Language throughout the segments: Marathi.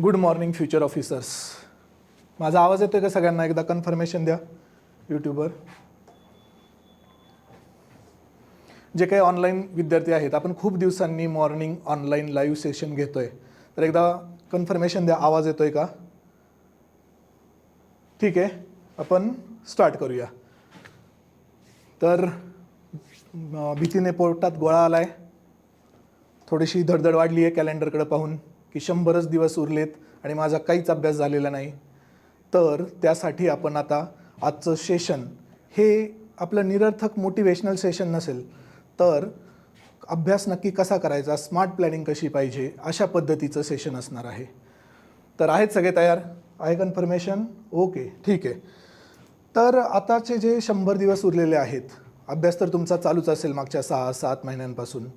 Good morning future officers. माझा आवाज येतोय का सगळ्यांना? एकदा कन्फर्मेशन द्या यूट्यूबवर. जे काही ऑनलाईन विद्यार्थी आहेत, आपण खूप दिवसांनी मॉर्निंग ऑनलाईन लाईव्ह सेशन घेतोय, तर एकदा कन्फर्मेशन द्या, आवाज येतोय का? ठीक आहे, आपण स्टार्ट करूया. तर भीतीने पोटात गोळा आलाय, थोडीशी धडधड वाढली आहे कॅलेंडरकडे पाहून की 100च दिवस उरलेत आणि माझा काहीच अभ्यास झालेला नाही. तर त्यासाठी आपण आता आजचं सेशन हे आपलं निरर्थक मोटिवेशनल सेशन नसेल, तर अभ्यास नक्की कसा करायचा, स्मार्ट प्लॅनिंग कशी पाहिजे, अशा पद्धतीचं सेशन असणार आहे. तर आहेत सगळे तयार? आहे कन्फर्मेशन? ओके, ठीक आहे. तर आताचे जे 100 दिवस उरलेले आहेत, अभ्यास तर तुमचा चालूच असेल मागच्या 6-7 महिन्यांपासून,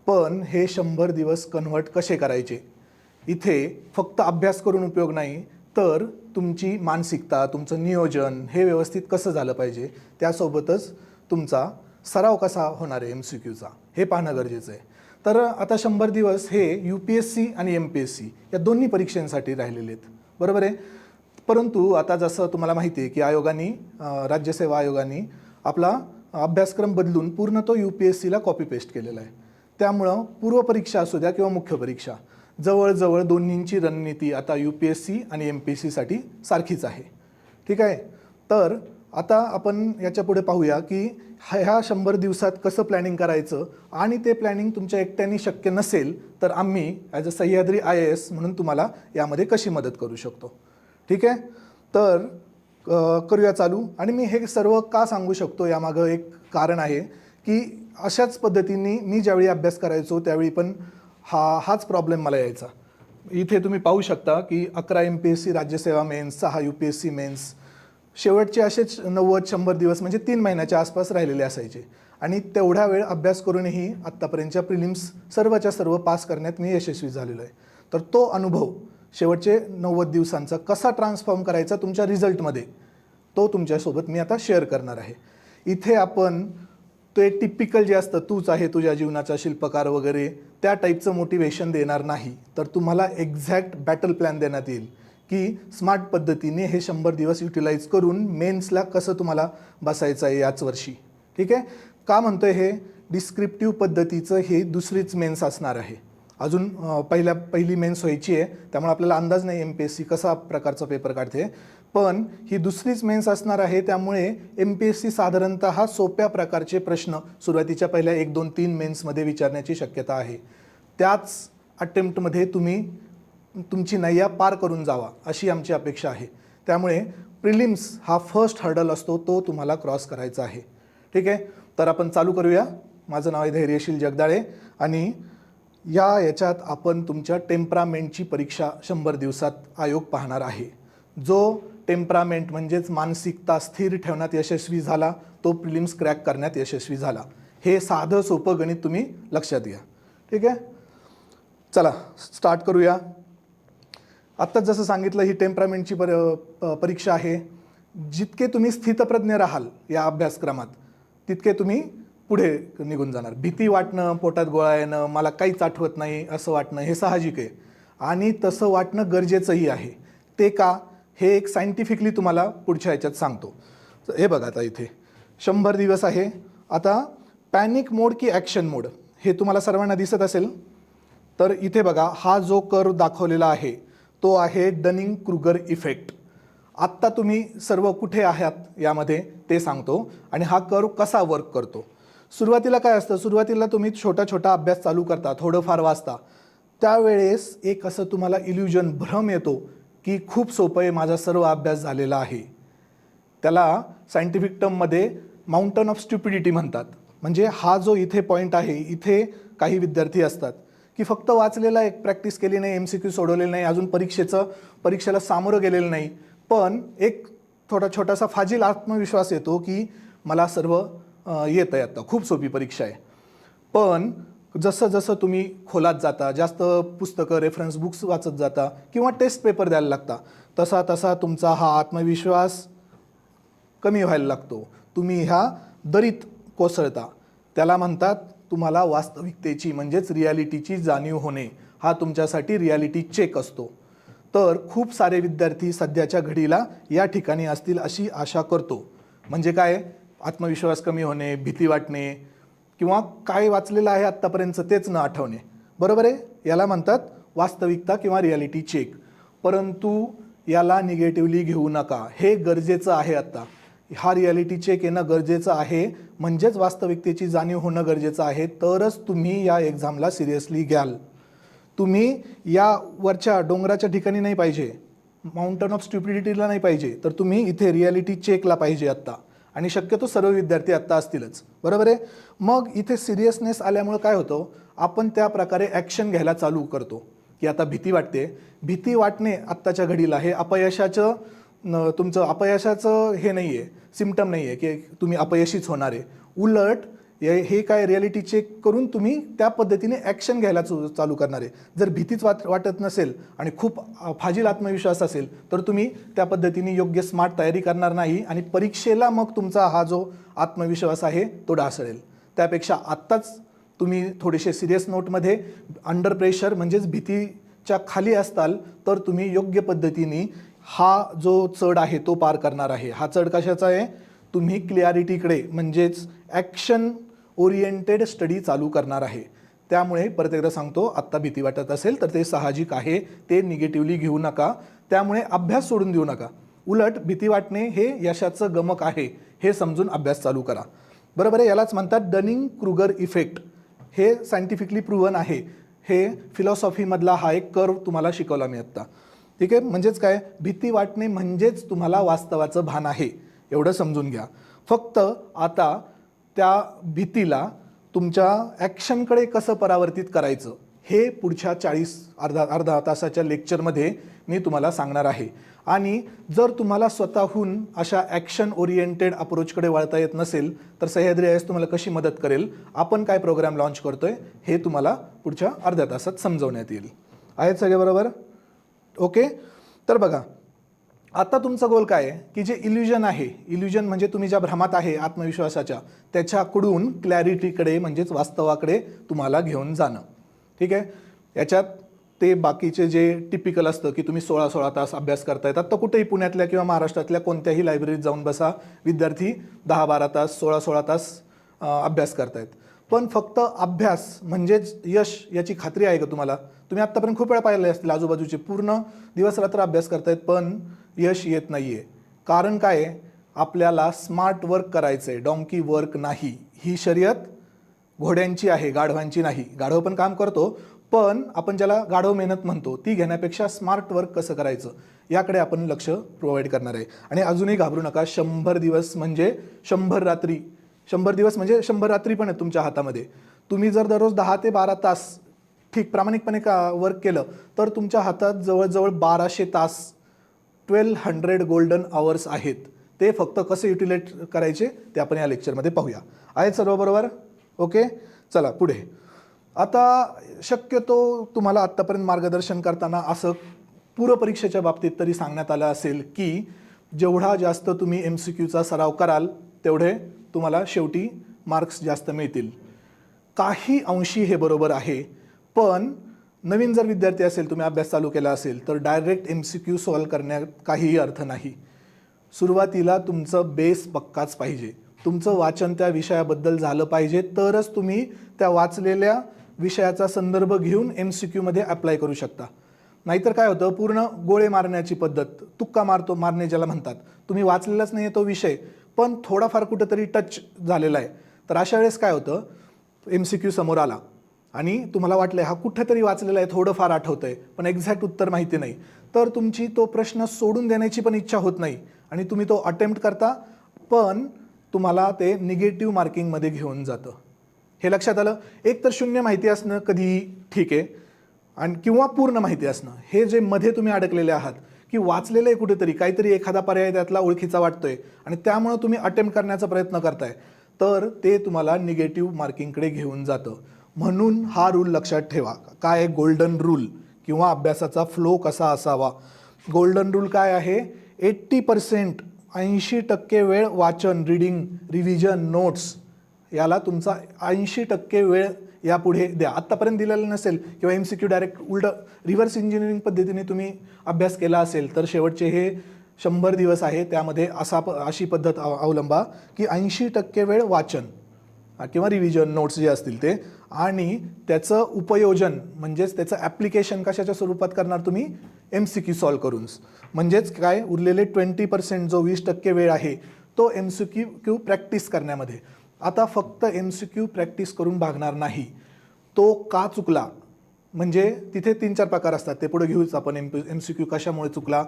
पण हे 100 दिवस कन्व्हर्ट कसे करायचे? इथे फक्त अभ्यास करून उपयोग नाही, तर तुमची मानसिकता, तुमचं नियोजन हे व्यवस्थित कसं झालं पाहिजे, त्यासोबतच तुमचा सराव कसा होणार आहे MCQचा, हे पाहणं गरजेचं आहे. तर आता 100 दिवस हे UPSC आणि MPSC या दोन्ही परीक्षांसाठी राहिलेले आहेत, बरोबर आहे. परंतु आता जसं तुम्हाला माहिती आहे की आयोगाने, राज्यसेवा आयोगाने आपला अभ्यासक्रम बदलून पूर्ण तो UPSCला कॉपी पेस्ट केलेला आहे. त्यामुळं पूर्वपरीक्षा असू द्या किंवा मुख्य परीक्षा, जवळजवळ दोन्हींची रणनीती आता UPSC आणि MPSCसाठी सारखीच आहे. ठीक आहे. तर आता आपण याच्या पुढे पाहूया की ह्या 100 दिवसात कसं प्लॅनिंग करायचं, आणि ते प्लॅनिंग तुमच्या एकट्याने शक्य नसेल तर आम्ही ॲज अ सह्याद्री IAS म्हणून तुम्हाला यामध्ये कशी मदत करू शकतो. ठीक आहे. तर करूया चालू. आणि मी हे सर्व का सांगू शकतो, यामागं एक कारण आहे की अशाच पद्धतीने मी ज्यावेळी अभ्यास करायचो त्यावेळी पण हाच प्रॉब्लेम मला यायचा. इथे तुम्ही पाहू शकता की 11 MPSC राज्यसेवा मेन्स, 6 UPSC मेन्स, शेवटचे असेच 90-100 दिवस म्हणजे 3 महिन्याच्या आसपास राहिलेले असायचे. आणि तेवढा वेळ अभ्यास करूनही आत्तापर्यंतच्या प्रिलिम्स सर्वच्या सर्व पास करण्यात मी यशस्वी झालेलो आहे. तर तो अनुभव शेवटचे 90 दिवसांचा कसा ट्रान्सफॉर्म करायचा तुमच्या रिझल्टमध्ये, तो तुमच्यासोबत मी आता शेअर करणार आहे. इथे आपण ते टिपिकल जे असतं, तूच आहे तुझ्या जीवनाचा शिल्पकार वगैरे, त्या टाईपचं मोटिवेशन देणार नाही, तर तुम्हाला एक्झॅक्ट बॅटल प्लॅन देण्यात येईल की स्मार्ट पद्धतीने हे 100 दिवस युटिलाइज करून मेन्सला कसं तुम्हाला बसायचं आहे याच वर्षी. ठीक आहे. का म्हणतोय हे? डिस्क्रिप्टिव्ह पद्धतीचं हे दुसरीच मेन्स असणार आहे. अजून पहिली मेन्स व्हायची आहे, त्यामुळे आपल्याला अंदाज नाही MPSC कसा प्रकारचा पेपर काढते, पण ही दुसरीच मेन्स असणार आहे. त्यामुळे MPSC साधारणतः सोप्या प्रकारचे प्रश्न सुरुवातीच्या पहिल्या 1-2-3 मेन्समध्ये विचारण्याची शक्यता आहे. त्याच अटेम्प्टमध्ये तुम्ही तुमची नैया पार करून जावा अशी आमची अपेक्षा आहे. त्यामुळे प्रिलिम्स हा फर्स्ट हर्डल असतो, तो तुम्हाला क्रॉस करायचा आहे. ठीक आहे. तर आपण चालू करूया. माझं नाव आहे धैर्यशील जगदाळे आणि याच्यात आपण तुमच्या टेम्परामेंटची परीक्षा 100 दिवसात आयोग पाहणार आहे. जो टेम्परामेंट म्हणजेच मानसिकता स्थिर ठेवण्यात यशस्वी झाला, तो प्रिलिम्स क्रॅक करण्यात यशस्वी झाला. हे साधं सोपं गणित तुम्ही लक्षात घ्या. ठीक आहे. चला स्टार्ट करूया. आत्ताच जसं सांगितलं, ही टेम्परामेंटची परीक्षा आहे. जितके तुम्ही स्थितप्रज्ञ राहाल या अभ्यासक्रमात, तितके तुम्ही पुढे निघून जाणार. भीती वाटणं, पोटात गोळा येणं, मला काहीच आठवत नाही असं वाटणं, हे साहजिक आहे आणि तसं वाटणं गरजेचंही आहे. ते का, हे एक सायंटिफिकली तुम्हाला पुढच्या ह्याच्यात सांगतो. हे बघा, आता इथे 100 दिवस आहे. आता पॅनिक मोड की ॲक्शन मोड हे तुम्हाला सर्वांना दिसत असेल. तर इथे बघा, हा जो कर्व दाखवलेला आहे तो आहे डनिंग क्रुगर इफेक्ट. आत्ता तुम्ही सर्व कुठे आहात यामध्ये ते सांगतो आणि हा कर्व कसा वर्क करतो. सुरुवातीला काय असतं, सुरुवातीला तुम्ही छोटा छोटा अभ्यास चालू करता, थोडंफार वाचता, त्यावेळेस एक असं तुम्हाला इल्युजन, भ्रम येतो की खूप सोपं आहे, माझा सर्व अभ्यास झालेला आहे. त्याला सायंटिफिक टर्ममध्ये माउंटन ऑफ स्ट्युपिडिटी म्हणतात. म्हणजे हा जो इथे पॉईंट आहे, इथे काही विद्यार्थी असतात की फक्त वाचलेला, एक प्रॅक्टिस केली नाही, MCQ सोडवलेलं नाही, अजून परीक्षेला सामोरं गेलेलं नाही, पण एक छोटासा फाजील आत्मविश्वास येतो की मला सर्व येतं आहे, आता खूप सोपी परीक्षा आहे. पण जसं जसं तुम्ही खोलात जाता, जास्त पुस्तकं, रेफरन्स बुक्स वाचत जाता किंवा टेस्ट पेपर द्यायला लागता, तसा तसा तुमचा हा आत्मविश्वास कमी व्हायला लागतो. तुम्ही ह्या दरीत कोसळता. त्याला म्हणतात, तुम्हाला वास्तविकतेची म्हणजेच रियालिटीची जाणीव होणे, हा तुमच्यासाठी रियालिटी चेक असतो. तर खूप सारे विद्यार्थी सध्याच्या घडीला या ठिकाणी असतील अशी आशा करतो. म्हणजे काय, आत्मविश्वास कमी होणे, भीती वाटणे किंवा काय वाचलेलं आहे आत्तापर्यंत तेच न आठवणे. बरोबर आहे, याला म्हणतात वास्तविकता किंवा रियालिटी चेक. परंतु याला निगेटिव्हली घेऊ नका, हे गरजेचं आहे. आत्ता हा रियालिटी चेक येणं गरजेचं आहे, म्हणजेच वास्तविकतेची जाणीव होणं गरजेचं आहे. तरच तुम्ही या एक्झामला सिरियसली घ्याल. तुम्ही या वरच्या डोंगराच्या ठिकाणी नाही पाहिजे, माउंटन ऑफ स्टुपिडिटीला नाही पाहिजे, तर तुम्ही इथे रियालिटी चेकला पाहिजे आत्ता. आणि शक्यतो सर्व विद्यार्थी आत्ता असतीलच. बरोबर आहे. मग इथे सिरियसनेस आल्यामुळं काय होतं, आपण त्या प्रकारे ॲक्शन घ्यायला चालू करतो की आता भीती वाटते. भीती वाटणे आत्ताच्या घडीला हे अपयशाचं तुमचं अपयशाचं हे नाही आहे, सिम्पटम नाही आहे की तुम्ही अपयशीच होणार आहे. उलट हे काय रियालिटी चेक करून तुम्ही त्या पद्धतीने ॲक्शन घ्यायला चालू करणार आहे. जर भीतीच वाटत नसेल आणि खूप फाजील आत्मविश्वास असेल तर तुम्ही त्या पद्धतीने योग्य स्मार्ट तयारी करणार नाही आणि परीक्षेला मग तुमचा हा जो आत्मविश्वास आहे तो ढासळेल. त्यापेक्षा आत्ताच तुम्ही थोडेसे सिरियस नोटमध्ये अंडर प्रेशर म्हणजेच भीतीच्या खाली असताल तर तुम्ही योग्य पद्धतीने हा जो चढ आहे तो पार करणार आहे. हा चढ कशाचा आहे, तुम्ही क्लिअरिटीकडे म्हणजेच ॲक्शन ओरिएंटेड स्टडी चालू करणार आहे. त्यामुळे परत एकदा सांगतो, आत्ता भीती वाटत असेल तर ते साहजिक आहे, ते निगेटिव्हली घेऊ नका. त्यामुळे अभ्यास सोडून देऊ नका. उलट भीती वाटणे हे यशाचं गमक आहे हे समजून अभ्यास चालू करा. बरोबर आहे. यालाच म्हणतात डनिंग क्रुगर इफेक्ट. हे सायंटिफिकली प्रूव्हन आहे. हे फिलॉसॉफीमधला हा एक कर्व तुम्हाला शिकवला मी आत्ता. ठीक आहे. म्हणजेच काय, भीती वाटणे म्हणजेच तुम्हाला वास्तवाचं भान आहे, एवढं समजून घ्या. फक्त आता त्या भीतीला तुमच्या ॲक्शनकडे कसं परावर्तित करायचं हे पुढच्या अर्धा तासाच्या लेक्चरमध्ये मी तुम्हाला सांगणार आहे. आणि जर तुम्हाला स्वतःहून अशा ॲक्शन ओरिएंटेड अप्रोचकडे वळता येत नसेल तर सह्याद्री IAS तुम्हाला कशी मदत करेल, आपण काय प्रोग्राम लॉन्च करतोय हे तुम्हाला पुढच्या अर्ध्या तासात समजवण्यात येईल. आहेत सगळे बरोबर? ओके. तर बघा, आता तुमचा गोल काय आहे की जे इल्युजन आहे, इल्युजन म्हणजे तुम्ही ज्या भ्रमात आहे आत्मविश्वासाच्या, त्याच्याकडून क्लॅरिटीकडे म्हणजेच वास्तवाकडे तुम्हाला घेऊन जाणं. ठीक आहे. याच्यात ते बाकीचे जे टिपिकल असतं की तुम्ही 16-16 तास अभ्यास करतायत. आता कुठेही पुण्यातल्या किंवा महाराष्ट्रातल्या कोणत्याही लायब्ररीत जाऊन बसा, विद्यार्थी 10-12 तास 16-16 तास अभ्यास करतायत. पण फक्त अभ्यास म्हणजेच यश याची खात्री आहे का तुम्हाला? तुम्ही आत्तापर्यंत खूप वेळा पाहिले असतील आजूबाजूचे पूर्ण दिवस रात्र अभ्यास करतायत पण यश येत नाही आहे. कारण काय आहे, आपल्याला स्मार्ट वर्क करायचं आहे, डॉंकी वर्क नाही. ही शर्यत घोड्यांची आहे, गाढवांची नाही. गाढव पण काम करतो पण आपण ज्याला गाढव मेहनत म्हणतो ती घेण्यापेक्षा स्मार्ट वर्क कसं करायचं याकडे आपण लक्ष प्रोव्हाइड करणार आहे. आणि अजूनही घाबरू नका, 100 दिवस म्हणजे 100 रात्री, 100 दिवस म्हणजे 100 रात्री पण आहेत तुमच्या हातामध्ये. तुम्ही जर दररोज 10 ते 12 तास ठीक प्रामाणिकपणे वर्क केलं तर तुमच्या हातात जवळजवळ 1200 तास 1200 गोल्डन आवर्स आहेत. ते फक्त कसे युटिलाइज करायचे ते आपण या लेक्चरमध्ये पाहूया. आहेत सर्व बरोबर? ओके. चला पुढे. आता शक्यतो तुम्हाला आत्तापर्यंत मार्गदर्शन करताना असं पूर्वपरीक्षेच्या बाबतीत तरी सांगण्यात आलं असेल की जेवढा जास्त तुम्ही MCQचा सराव कराल तेवढे तुम्हाला शेवटी मार्क्स जास्त मिळतील. काही अंशी हे बरोबर आहे, पण नवीन जर विद्यार्थी असेल, तुम्ही अभ्यास चालू केला असेल तर डायरेक्ट MCQ सॉल्व करण्यात काहीही अर्थ नाही. सुरुवातीला तुमचं बेस पक्काच पाहिजे. तुमचं वाचन त्या विषयाबद्दल झालं पाहिजे, तरच तुम्ही त्या वाचलेल्या विषयाचा संदर्भ घेऊन MCQमध्ये अप्लाय करू शकता. नाहीतर काय होतं, पूर्ण गोळे मारण्याची पद्धत, तुक्का मारणे ज्याला म्हणतात. तुम्ही वाचलेलाच नाही आहे तो विषय पण थोडाफार कुठंतरी टच झालेला आहे, तर अशा वेळेस काय होतं, MCQ समोर आला आणि तुम्हाला वाटलं हा कुठंतरी वाचलेला आहे, थोडंफार आठवतं आहे पण एक्झॅक्ट उत्तर माहिती नाही, तर तुमची तो प्रश्न सोडून देण्याची पण इच्छा होत नाही आणि तुम्ही तो अटेम्प्ट करता पण तुम्हाला ते निगेटिव्ह मार्किंगमध्ये घेऊन जातं. हे लक्षात आलं? एक तर शून्य माहिती असणं कधीही ठीक आहे आणि किंवा पूर्ण माहिती असणं, हे जे मध्ये तुम्ही अडकलेले आहात की वाचलेलं आहे कुठेतरी, काहीतरी एखादा पर्याय त्यातला ओळखीचा वाटतोय आणि त्यामुळं तुम्ही अटेम्प्ट करण्याचा प्रयत्न करताय, तर ते तुम्हाला निगेटिव्ह मार्किंगकडे घेऊन जातं. म्हणून हा रूल लक्षात ठेवा. काय आहे गोल्डन रूल किंवा अभ्यासाचा फ्लो कसा असावा? गोल्डन रूल काय आहे? 80% 80% वेळ वाचन, रीडिंग, रिव्हिजन, नोट्स, याला तुमचा 80% वेळ यापुढे द्या. आत्तापर्यंत दिलेलं नसेल किंवा MCQ डायरेक्ट रिव्हर्स इंजिनिअरिंग पद्धतीने तुम्ही अभ्यास केला असेल तर शेवटचे हे 100 दिवस आहे, त्यामध्ये अशी पद्धत अवलंबा की 80% वेळ वाचन किंवा रिव्हिजन नोट्स जे असतील ते, आणि त्याचं उपयोजन म्हणजेच त्याचं ॲप्लिकेशन कशाच्या स्वरूपात करणार तुम्ही, MCQ सॉल्व करून. म्हणजेच काय, उरलेले 20% जो 20% वेळ आहे तो MCQ प्रॅक्टिस करण्यामध्ये. आता फक्त MCQ प्रॅक्टिस करून भागणार नाही. तो का चुकला म्हणजे तिथे 3-4 प्रकार असतात, ते पुढे घेऊच आपण. MCQ कशामुळे चुकला,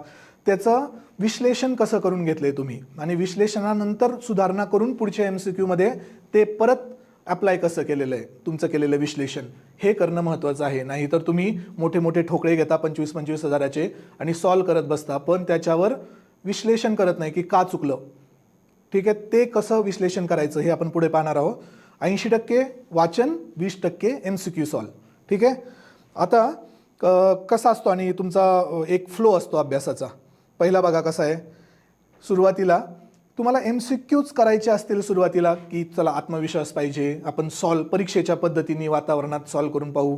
त्याचं विश्लेषण कसं करून घेतलंय तुम्ही, आणि विश्लेषणानंतर सुधारणा करून पुढच्या MCQ मध्ये ते परत अप्लाय कसं केलेलं आहे, तुमचं केलेलं विश्लेषण हे करणं महत्त्वाचं आहे. नाहीतर तुम्ही मोठे मोठे ठोकळे घेता 25-25 हजाराचे आणि सॉल्व करत बसता, पण त्याच्यावर विश्लेषण करत नाही की का चुकलं. ठीक आहे, ते कसं विश्लेषण करायचं हे आपण पुढे पाहणार आहोत. 80% वाचन, 20% MCQ सॉल्व. ठीक आहे. आता कसा असतो आणि तुमचा एक फ्लो असतो अभ्यासाचा. पहिला बघा कसा आहे, सुरुवातीला तुम्हाला MCQच करायचे असतील सुरुवातीला, की चला आत्मविश्वास पाहिजे, आपण परीक्षेच्या पद्धतीने वातावरणात सॉल्व करून पाहू,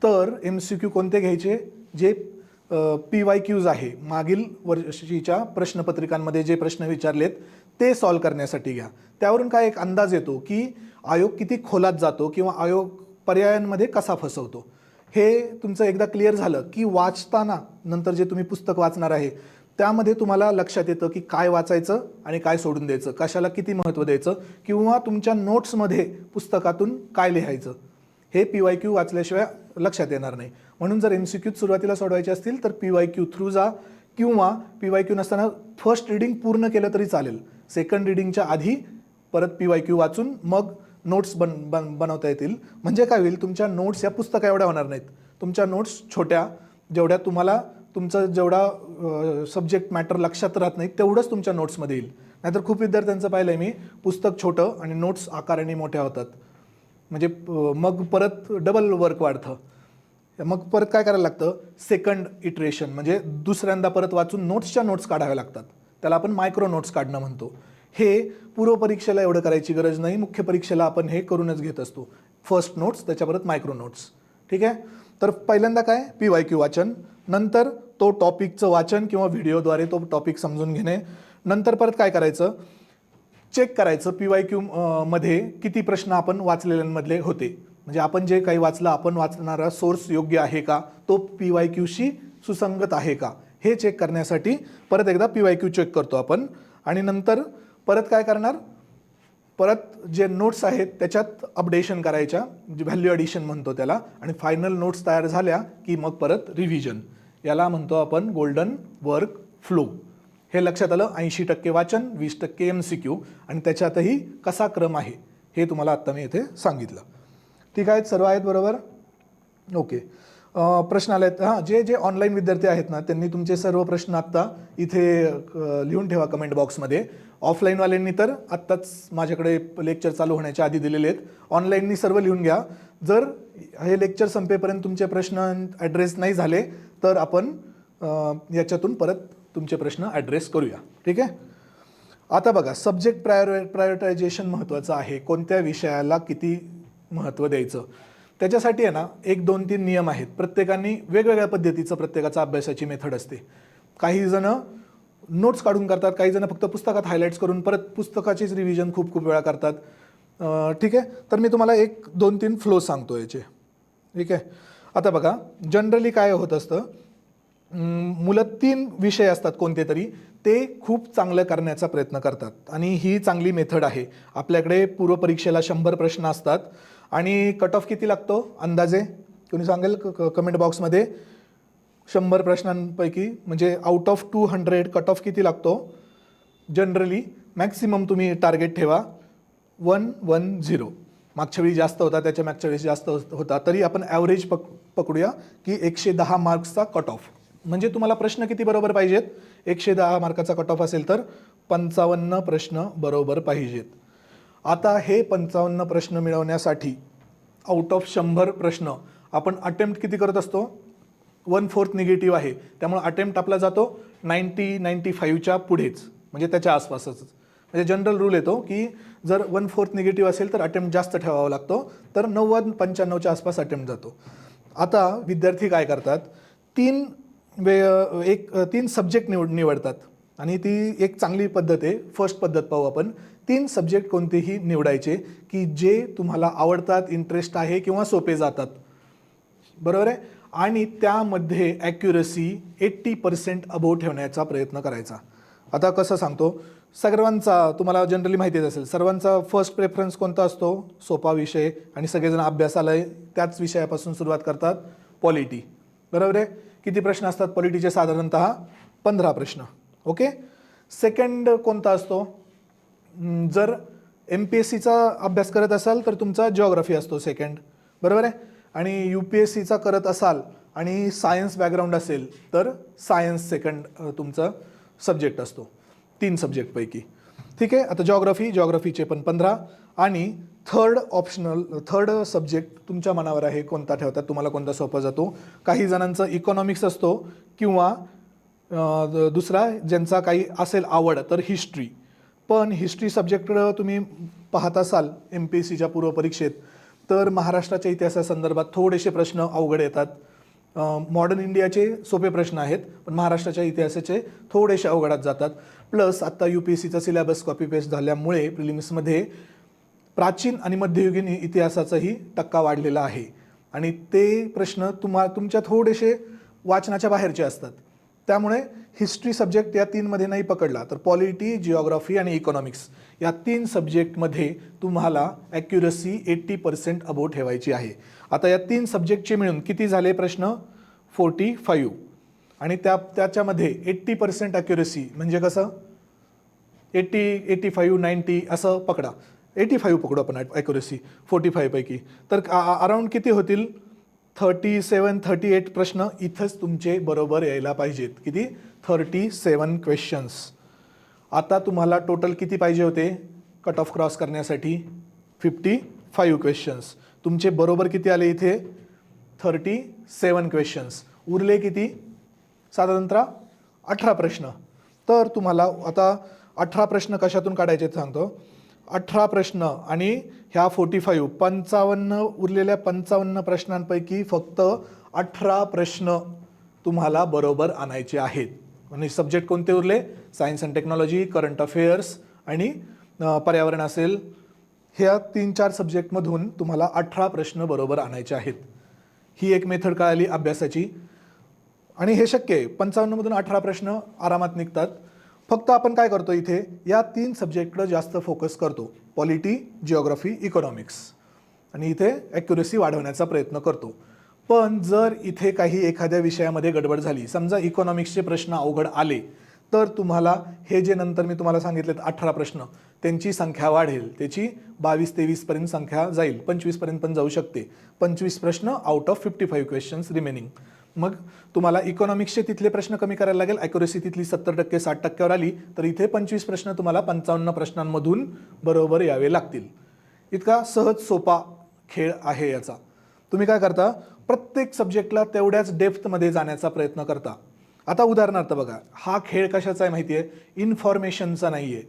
तर MCQ कोणते घ्यायचे, जे PYQs आहे, मागील वर्षीच्या प्रश्नपत्रिकांमध्ये जे प्रश्न विचारलेत ते सॉल्व करण्यासाठी घ्या. त्यावरून काय एक अंदाज येतो की आयोग किती खोलात जातो किंवा आयोग पर्यायांमध्ये कसा फसवतो. हे तुमचं एकदा क्लिअर झालं की वाचताना नंतर जे तुम्ही पुस्तक वाचणार आहे त्यामध्ये तुम्हाला लक्षात येतं की काय वाचायचं आणि काय सोडून द्यायचं, कशाला किती महत्त्व द्यायचं, किंवा तुमच्या नोट्समध्ये पुस्तकातून काय लिहायचं हे PYQ वाचल्याशिवाय लक्षात येणार नाही. म्हणून जर MCQ सुरुवातीला सोडवायचे असतील तर PYQ थ्रू जा, किंवा PYQ नसताना फर्स्ट रीडिंग पूर्ण केलं तरी चालेल. सेकंड रीडिंगच्या आधी परत PYQ वाचून मग नोट्स बनवता येतील. म्हणजे काय होईल, तुमच्या नोट्स या पुस्तका एवढ्या होणार नाहीत, तुमच्या नोट्स छोट्या, जेवढ्या तुम्हाला तुमचं जेवढा सब्जेक्ट मॅटर लक्षात राहत नाही तेवढंच तुमच्या नोट्समध्ये येईल. नाहीतर खूप विद्यार्थ्यांचं पाहिलं आहे मी, पुस्तक छोटं आणि नोट्स आकाराने मोठ्या होतात, म्हणजे मग परत डबल वर्क वाढतं. मग परत काय करायला लागतं, सेकंड इटरेशन म्हणजे दुसऱ्यांदा परत वाचून नोट्सच्या नोट्स काढाव्या लागतात, त्याला आपण मायक्रो नोट्स काढणं म्हणतो. हे पूर्व परीक्षेला एवढं करायची गरज नाही, मुख्य परीक्षेला आपण हे करूनच घेत असतो, फर्स्ट नोट्स त्याच्या परत मायक्रो नोट्स. ठीक आहे. तर पहिल्यांदा काय, PYQ वाचन, नंतर तो टॉपिकचं वाचन किंवा व्हिडिओद्वारे तो टॉपिक समजून घेणे. नंतर परत काय करायचं, चेक करायचं PYQ मध्ये किती प्रश्न आपण वाचलेल्यांमधले होते, म्हणजे आपण जे काही वाचलं आपण वाचणारा सोर्स योग्य आहे का, तो PYQशी सुसंगत आहे का, हे चेक करण्यासाठी परत एकदा PYQ चेक करतो आपण. आणि नंतर परत काय करणार, परत जे नोट्स आहेत त्याच्यात अपडेशन करायच्या, जे व्हॅल्यू ॲडिशन म्हणतो त्याला, आणि फायनल नोट्स तयार झाल्या की मग परत रिव्हिजन. याला म्हणतो आपण गोल्डन वर्क फ्लो. हे लक्षात आलं. 80% वाचन, 20% MCQ, आणि त्याच्यातही कसा क्रम आहे हे तुम्हाला आत्ता मी इथे सांगितलं. ठीक आहेत, सर्व आहेत बरोबर. ओके. प्रश्न आले आहेत. हां, जे ऑनलाईन विद्यार्थी आहेत ना त्यांनी तुमचे सर्व प्रश्न आत्ता इथे लिहून ठेवा कमेंट बॉक्समध्ये. ऑफलाईनवाल्यांनी तर आत्ताच माझ्याकडे लेक्चर चालू होण्याच्या आधी दिलेले आहेत, ऑनलाईननी सर्व लिहून घ्या. जर हे लेक्चर संपेपर्यंत तुमचे प्रश्न ॲड्रेस नाही झाले तर आपण याच्यातून परत तुमचे प्रश्न ॲड्रेस करूया. ठीक आहे. आता बघा, सब्जेक्ट प्रायोरिटायझेशन महत्त्वाचं आहे, कोणत्या विषयाला किती महत्त्व द्यायचं. त्याच्यासाठी आहे ना 1, 2, 3 नियम आहेत. प्रत्येकाने वेगवेगळ्या पद्धतीचं प्रत्येकाचा अभ्यासाची मेथड असते. काही जण नोट्स काढून करतात, काही जण फक्त पुस्तकात हायलाईट्स करून परत पुस्तकाचीच रिव्हिजन खूप वेळा करतात. ठीक आहे. तर मी तुम्हाला 1, 2, 3 फ्लो सांगतो याचे. ठीक आहे. आता बघा, जनरली काय होत असतं, मुलं 3 विषय असतात कोणते तरी, ते खूप चांगलं करण्याचा प्रयत्न करतात, आणि ही चांगली मेथड आहे. आपल्याकडे पूर्व परीक्षेला 100 प्रश्न असतात आणि कट ऑफ किती लागतो अंदाजे, कोणी सांगेल कमेंट बॉक्समध्ये. 100 प्रश्नांपैकी म्हणजे आउट ऑफ 200 कट ऑफ किती लागतो जनरली. मॅक्सिमम तुम्ही टार्गेट ठेवा 110. मागच्या वेळी जास्त होता, त्याच्या मागच्या वेळेस जास्त होता, तरी आपण ॲव्हरेज पकडूया की 110 मार्क्सचा कट ऑफ. म्हणजे तुम्हाला प्रश्न किती बरोबर पाहिजेत, 110 मार्काचा कट ऑफ असेल तर 55 प्रश्न बरोबर पाहिजेत. आता हे 55 प्रश्न मिळवण्यासाठी आउट ऑफ 100 प्रश्न आपण अटेम्प्ट किती करत असतो, 1/4 निगेटिव्ह आहे, त्यामुळे अटेम्प्ट आपला जातो 90-95च्या पुढेच, म्हणजे त्याच्या आसपासच. म्हणजे जनरल रूल येतो की जर 1/4 निगेटिव्ह असेल तर अटेम्प्ट जास्त ठेवावा लागतो, तर 90-95च्या आसपास अटेम्प्ट जातो. आता विद्यार्थी काय करतात, तीन सब्जेक्ट निवडतात आणि ती एक चांगली पद्धत आहे. फर्स्ट पद्धत पाहू आपण. 3 सब्जेक्ट कोणतेही निवडायचे की जे तुम्हाला आवडतात, इंटरेस्ट आहे किंवा सोपे जातात, बरोबर आहे. आणि त्यामध्ये ॲक्युरसी 80% अबोव ठेवण्याचा प्रयत्न करायचा. आता कसं सांगतो, सर्वांचा तुम्हाला जनरली माहितीच असेल, सर्वांचा फर्स्ट प्रेफरन्स कोणता असतो, सोपा विषय, आणि सगळेजण अभ्यासाला त्याच विषयापासून सुरुवात करतात, पॉलिटी, बरोबर आहे. किती प्रश्न असतात पॉलिटीचे? साधारणतः 15 प्रश्न. ओके. सेकंड कोणता असतो? जर MPSCचा अभ्यास करत असाल तर तुमचा जिओग्राफी असतो सेकंड, बरोबर आहे. आणि UPSCचा करत असाल आणि सायन्स बॅकग्राऊंड असेल तर सायन्स सेकंड तुमचा सब्जेक्ट असतो 3 सब्जेक्टपैकी. ठीक आहे. आता जिओग्राफीचे पण 15 आणि थर्ड सब्जेक्ट तुमच्या मनावर आहे कोणता ठेवतात, तुम्हाला कोणता सोपा जातो. काही जणांचा इकॉनॉमिक्स असतो किंवा दुसरा ज्यांचा काही असेल आवड तर हिस्ट्री. पण हिस्ट्री सब्जेक्टकडं तुम्ही पाहत असाल MPSCच्या पूर्वपरीक्षेत तर महाराष्ट्राच्या इतिहासासंदर्भात थोडेसे प्रश्न अवघड येतात. मॉडर्न इंडियाचे सोपे प्रश्न आहेत, पण महाराष्ट्राच्या इतिहासाचे थोडेसे अवघडात जातात. प्लस आत्ता UPSCचा सिलेबस कॉपी पेस्ट झाल्यामुळे प्रिलिम्समध्ये प्राचीन आणि मध्ययुगीन इतिहासाचाही टक्का वाढलेला आहे आणि ते प्रश्न तुमच्या थोडेसे वाचनाच्या बाहेरचे असतात. त्यामुळे हिस्ट्री सब्जेक्ट या 3मध्ये नाही पकडला तर पॉलिटी, जिओग्राफी आणि इकॉनॉमिक्स या 3 सब्जेक्टमध्ये तुम्हाला ॲक्युरसी 80% अबोव ठेवायची आहे. आता या 3 सब्जेक्टचे मिळून किती झाले प्रश्न? 45. आणि त्याच्यामध्ये 80% ॲक्युरसी म्हणजे कसं? 80, 85, 90 असं पकडा. 85 पकडू आपण ॲक्युरसी 45 पैकी. तर अराऊंड किती होतील? 37-38 प्रश्न इथंच तुमचे बरोबर यायला पाहिजेत. किती? 37 क्वेश्चन्स. आता तुम्हाला टोटल किती पाहिजे होते कट ऑफ क्रॉस करण्यासाठी? 55 क्वेश्चन्स. तुमचे बरोबर किती आले इथे? 37 क्वेश्चन्स. उरले किती? साधारणतः 18 प्रश्न. तर तुम्हाला आता 18 प्रश्न कशातून काढायचे सांगतो. 18 प्रश्न आणि ह्या 55 उरलेल्या 55 प्रश्नांपैकी फक्त 18 प्रश्न तुम्हाला बरोबर आणायचे आहेत. म्हणजे सब्जेक्ट कोणते उरले? Science and technology, current affairs आणि पर्यावरण असेल. ह्या 3-4 सब्जेक्टमधून तुम्हाला 18 प्रश्न बरोबर आणायचे आहेत. ही एक मेथड कळाली अभ्यासाची आणि हे शक्य आहे. 55मधून 18 प्रश्न आरामात निघतात. फक्त आपण काय करतो इथे या 3 सब्जेक्टकडे जास्त फोकस करतो, पॉलिटी, जिओग्राफी, इकॉनॉमिक्स, आणि इथे ॲक्युरसी वाढवण्याचा प्रयत्न करतो. पण जर इथे काही एखाद्या विषयामध्ये गडबड झाली, समजा इकॉनॉमिक्सचे प्रश्न अवघड आले, तर तुम्हाला हे जे नंतर मी तुम्हाला सांगितलेत 18 प्रश्न त्यांची संख्या वाढेल. त्याची 22-23 पर्यंत संख्या जाईल, 25 पर्यंत पण जाऊ शकते. 25 प्रश्न आउट ऑफ 55 क्वेश्चन्स रिमेनिंग. मग तुम्हाला इकॉनॉमिक्सचे तिथले प्रश्न कमी करायला लागेल. ॲक्युरसी तिथली 70% 60%वर आली तर इथे 25 प्रश्न तुम्हाला 55 प्रश्नांमधून बरोबर यावे लागतील. इतका सहज सोपा खेळ आहे याचा. तुम्ही काय करता, प्रत्येक सब्जेक्टला तेवढ्याच डेप्थमध्ये जाण्याचा प्रयत्न करता. आता उदाहरणार्थ बघा, हा खेळ कशाचा आहे माहिती आहे? इन्फॉर्मेशनचा नाही आहे.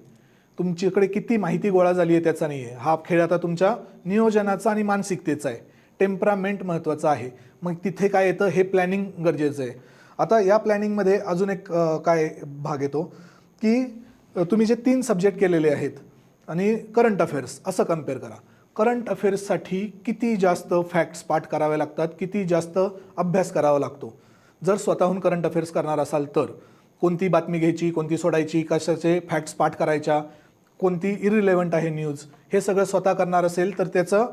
तुमच्याकडे किती माहिती गोळा झाली आहे त्याचा नाही आहे. हा खेळ आता तुमच्या नियोजनाचा आणि मानसिकतेचा आहे. टेम्परामेंट महत्त्वाचं आहे. मग तिथे काय येतं, हे प्लॅनिंग गरजेचं आहे. आता या प्लॅनिंगमध्ये अजून एक काय भाग येतो की तुम्ही जे 3 सब्जेक्ट केलेले आहेत आणि करंट अफेअर्स असं कम्पेअर करा. करंट अफेअर्ससाठी किती जास्त फॅक्ट्स पाठ करावे लागतात, किती जास्त अभ्यास करावा लागतो. जर स्वतःहून करंट अफेअर्स करणार असाल तर कोणती बातमी घ्यायची, कोणती सोडायची, कशाचे फॅक्ट्स पाठ करायच्या, कोणती इरिलेव्हंट आहे न्यूज, हे सगळं स्वतः करणार असेल तर त्याचं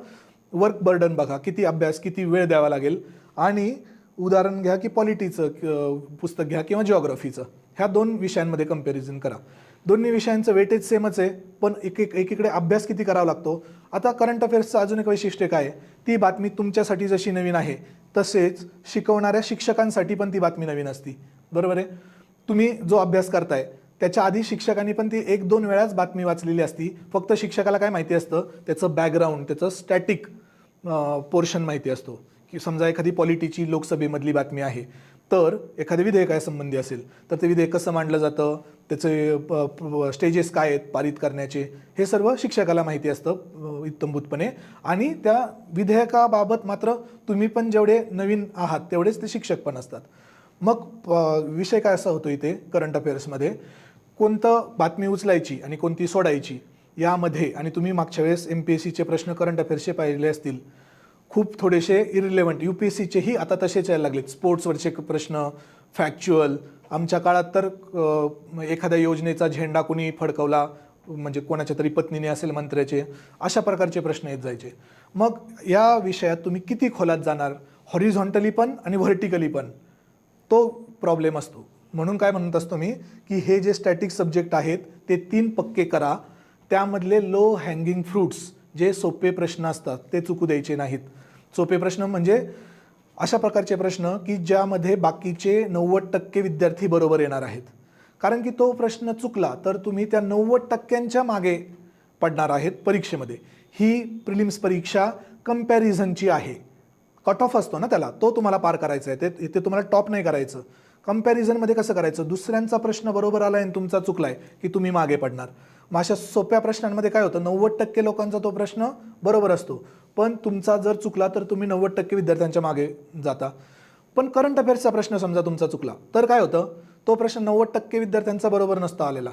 वर्क बर्डन बघा, किती अभ्यास, किती वेळ द्यावा लागेल. आणि उदाहरण घ्या की पॉलिटीचं पुस्तक घ्या किंवा जिओग्राफीचं, ह्या 2 विषयांमध्ये कंपॅरिझन करा. दोन्ही विषयांचं वेटेज सेमच आहे, पण एकीकडे अभ्यास किती करावा लागतो. आता करंट अफेअर्सचं अजून एक वैशिष्ट्य काय आहे, ती बातमी तुमच्यासाठी जशी नवीन आहे तसेच शिकवणाऱ्या शिक्षकांसाठी पण ती बातमी नवीन असती, बरोबर आहे. तुम्ही जो अभ्यास करताय त्याच्या आधी शिक्षकांनी पण ती 1-2 वेळाच बातमी वाचलेली असती. फक्त शिक्षकाला काय माहिती असतं, त्याचं बॅकग्राऊंड, त्याचं स्टॅटिक पोर्शन माहिती असतो. की समजा एखादी पॉलिटीची लोकसभेमधली बातमी आहे तर एखाद्या विधेयकासंबंधी असेल तर ते विधेयक कसं मांडलं जातं, त्याचे स्टेजेस काय आहेत पारित करण्याचे, हे सर्व शिक्षकाला माहिती असतं इत्तमभूतपणे. आणि त्या विधेयकाबाबत मात्र तुम्ही पण जेवढे नवीन आहात तेवढेच ते शिक्षक पण असतात. मग विषय काय असा होतो इथे करंट अफेअर्समध्ये, कोणतं बातमी उचलायची आणि कोणती सोडायची यामध्ये. आणि तुम्ही मागच्या वेळेस MPSCचे प्रश्न करंट अफेअर्सचे पाहिले असतील, खूप थोडेसे इरिलेव्हंट, UPSCचेही आता तसेच यायला लागलेत. स्पोर्ट्सवरचे प्रश्न, फॅक्च्युअल. आमच्या काळात तर एखाद्या योजनेचा झेंडा कोणी फडकवला म्हणजे कोणाच्या तरी पत्नीने असेल मंत्र्याचे, अशा प्रकारचे प्रश्न येत जायचे. मग या विषयात तुम्ही किती खोलात जाणार, हॉरिझॉन्टली पण आणि व्हर्टिकली पण, तो प्रॉब्लेम असतो. म्हणून काय म्हणत असतो मी की हे जे स्टॅटिक सब्जेक्ट आहेत ते 3 पक्के करा. त्यामधले लो हँगिंग फ्रूट्स, जे सोपे प्रश्न असतात ते चुकू द्यायचे नाहीत. सोपे प्रश्न म्हणजे अशा प्रकारचे प्रश्न की ज्यामध्ये बाकीचे 90% विद्यार्थी बरोबर येणार आहेत. कारण की तो प्रश्न चुकला तर तुम्ही त्या 90%च्या मागे पडणार आहेत परीक्षेमध्ये. ही प्रिलिम्स परीक्षा कंपॅरिझनची आहे. कट ऑफ असतो ना त्याला, तो तुम्हाला पार करायचा आहे. ते तुम्हाला टॉप नाही करायचं. कंपॅरिझनमध्ये कसं करायचं, दुसऱ्यांचा प्रश्न बरोबर आला आणि तुमचा चुकलाय की तुम्ही मागे पडणार. मग अशा सोप्या प्रश्नांमध्ये काय होतं, 90% लोकांचा तो प्रश्न बरोबर असतो, पण तुमचा जर चुकला तर तुम्ही 90% विद्यार्थ्यांच्या मागे जाता. पण करंट अफेअर्सचा प्रश्न समजा तुमचा चुकला तर काय होतं, तो प्रश्न 90% विद्यार्थ्यांचा बरोबर नसता आलेला.